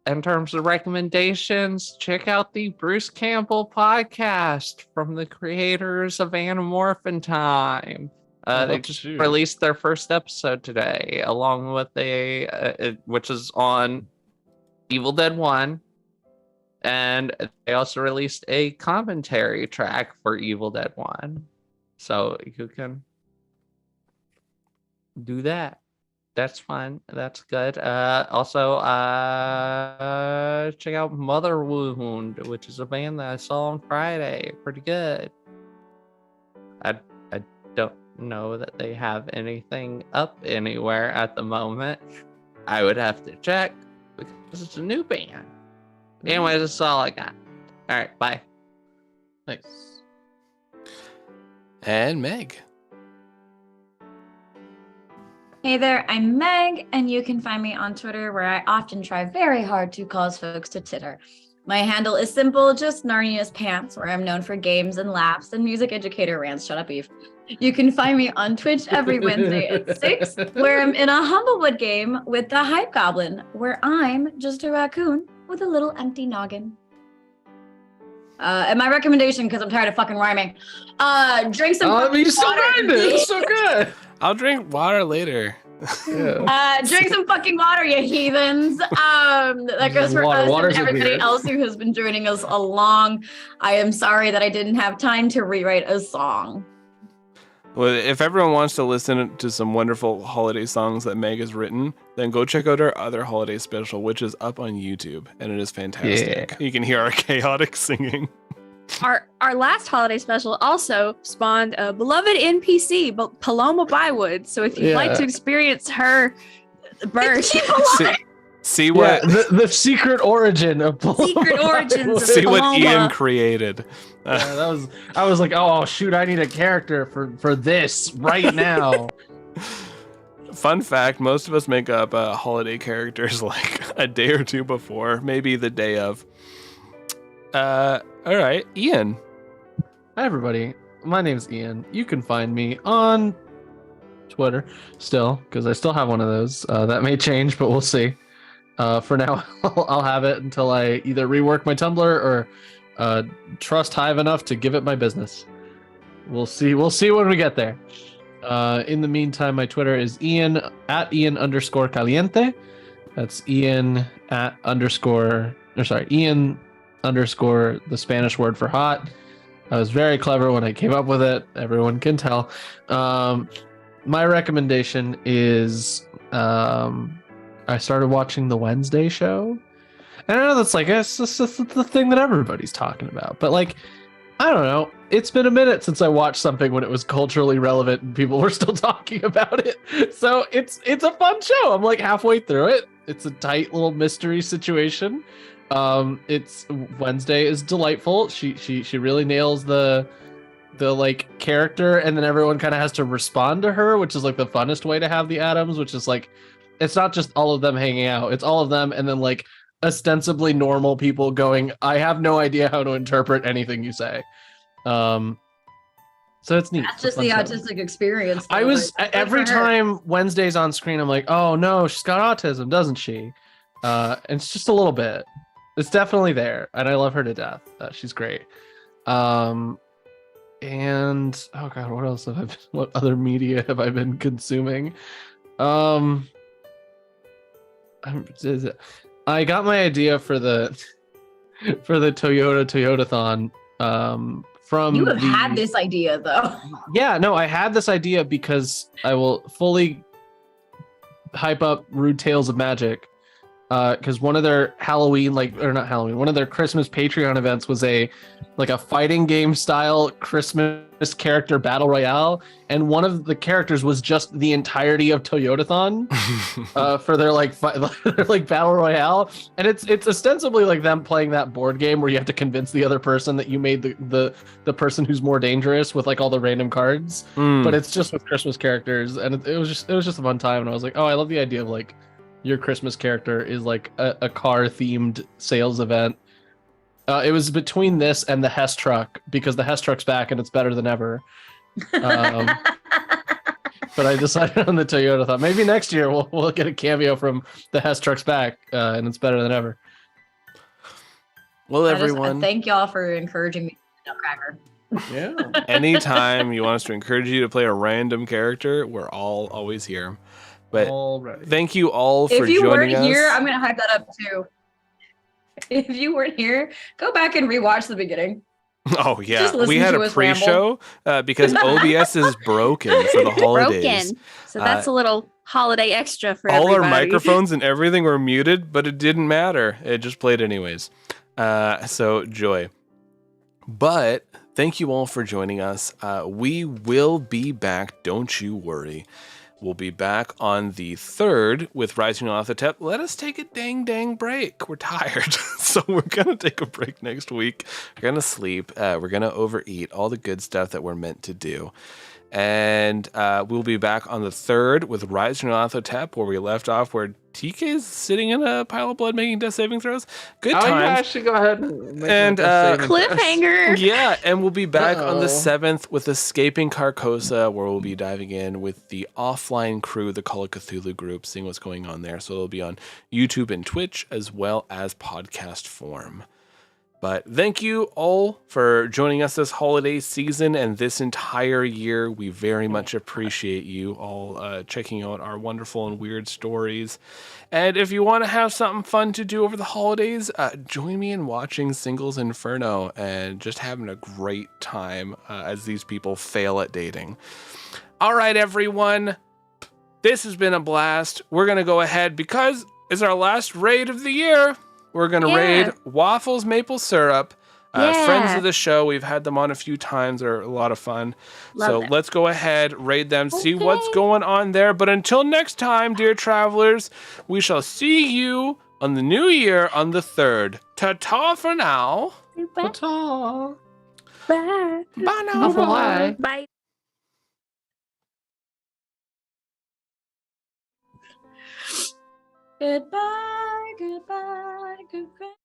in terms of recommendations, check out the Bruce Campbell podcast from the creators of Animorphin Time. They just released their first episode today, along with which is on Evil Dead 1. And they also released a commentary track for Evil Dead 1. So you can do that. That's fun. That's good. Also, check out Mother Wound, which is a band that I saw on Friday. Pretty good. I don't know that they have anything up anywhere at the moment. I would have to check because it's a new band. Anyways, that's all I got. All right, bye. Nice. And Meg. Hey there, I'm Meg, and you can find me on Twitter, where I often try very hard to cause folks to titter. My handle is simple, just Narnia's Pants, where I'm known for games and laughs and music educator rants. Shut up, Eve. You can find me on Twitch every Wednesday at 6, where I'm in a Humblewood game with the Hype Goblin, where I'm just a raccoon with a little empty noggin. And my recommendation, because I'm tired of fucking rhyming, drink some water. It's so good. I'll drink water later. Drink some fucking water, you heathens. That goes for us and everybody else who has been joining us along. I am sorry that I didn't have time to rewrite a song. Well, if everyone wants to listen to some wonderful holiday songs that Meg has written, then go check out our other holiday special, which is up on YouTube, and it is fantastic. Yeah. You can hear our chaotic singing. Our last holiday special also spawned a beloved NPC, Paloma Bywood. So if you'd like to experience her birth, see what the secret origin of Paloma. Secret origins of see Paloma. What Ian created. I was like, oh shoot, I need a character for this right now. Fun fact: most of us make up holiday characters like a day or two before, maybe the day of. All right, Ian. Hi, everybody. My name's Ian. You can find me on Twitter still, because I still have one of those. That may change, but we'll see. For now, I'll have it until I either rework my Tumblr or trust Hive enough to give it my business. We'll see. We'll see when we get there. In the meantime, my Twitter is Ian @Ian_Caliente. That's Ian Ian the Spanish word for hot. I was very clever when I came up with it. Everyone can tell. My recommendation is I started watching the Wednesday show. And I know that's like it's just the thing that everybody's talking about, but like I don't know. It's been a minute since I watched something when it was culturally relevant and people were still talking about it. So it's a fun show. I'm like halfway through it. It's a tight little mystery situation. It's Wednesday is delightful. She really nails the like character, and then everyone kind of has to respond to her, which is like the funnest way to have the Addams, which is like it's not just all of them hanging out, it's all of them and then like ostensibly normal people going, I have no idea how to interpret anything you say. So it's neat. That's just the autistic experience. I was every time Wednesday's on screen, I'm like, oh no, she's got autism, doesn't she? And it's just a little bit. It's definitely there, and I love her to death. She's great. And oh god, what else have I been, what other media have I been consuming? I got my idea for the Toyotathon from you have had this idea though. Yeah, no, I had this idea because I will fully hype up Rude Tales of Magic, because one of their one of their Christmas Patreon events was a fighting game style Christmas character battle royale, and one of the characters was just the entirety of Toyotathon for their their battle royale, and it's ostensibly like them playing that board game where you have to convince the other person that you made the person who's more dangerous with like all the random cards, but it's just with Christmas characters, and it was just a fun time, and I was like, oh, I love the idea of like your Christmas character is like a car themed sales event. It was between this and the Hess truck, because the Hess truck's back and it's better than ever. But I decided on the Toyota. Thought maybe next year we'll get a cameo from the Hess truck's back, and it's better than ever. Well, everyone, thank y'all for encouraging me to Nutcracker. Yeah. Anytime you want us to encourage you to play a random character, we're all always here. But thank you all for joining us. If you weren't here, I'm gonna hype that up too. If you weren't here, go back and rewatch the beginning. Oh yeah, we had a pre-show because OBS is broken for the holidays. Broken. So that's a little holiday extra for everybody. All our microphones and everything were muted, but it didn't matter. It just played anyways. So joy. But thank you all for joining us. We will be back. Don't you worry. We'll be back on the 3rd with Rising Off the Tep. Let us take a dang break. We're tired. So we're going to take a break next week. We're going to sleep. We're going to overeat all the good stuff that we're meant to do. And we'll be back on the 3rd with Rising Off the Tep, where we left off, where TK's sitting in a pile of blood making death saving throws. Good times. Yeah, I should go ahead and cliffhanger. Yeah, and we'll be back on the 7th with Escaping Carcosa, where we'll be diving in with the offline crew, the Call of Cthulhu group, seeing what's going on there. So it'll be on YouTube and Twitch as well as podcast form. But thank you all for joining us this holiday season and this entire year. We very much appreciate you all checking out our wonderful and weird stories. And if you want to have something fun to do over the holidays, join me in watching Singles Inferno and just having a great time as these people fail at dating. All right, everyone. This has been a blast. We're going to go ahead because it's our last raid of the year. We're going to raid Waffles Maple Syrup. Friends of the show. We've had them on a few times. They're a lot of fun. Let's go ahead, raid them, see what's going on there. But until next time, dear travelers, we shall see you on the new year on the 3rd. Ta-ta for now. Ta-ta. Bye. Bye now. Bye. Bye. Goodbye, goodbye, goodbye.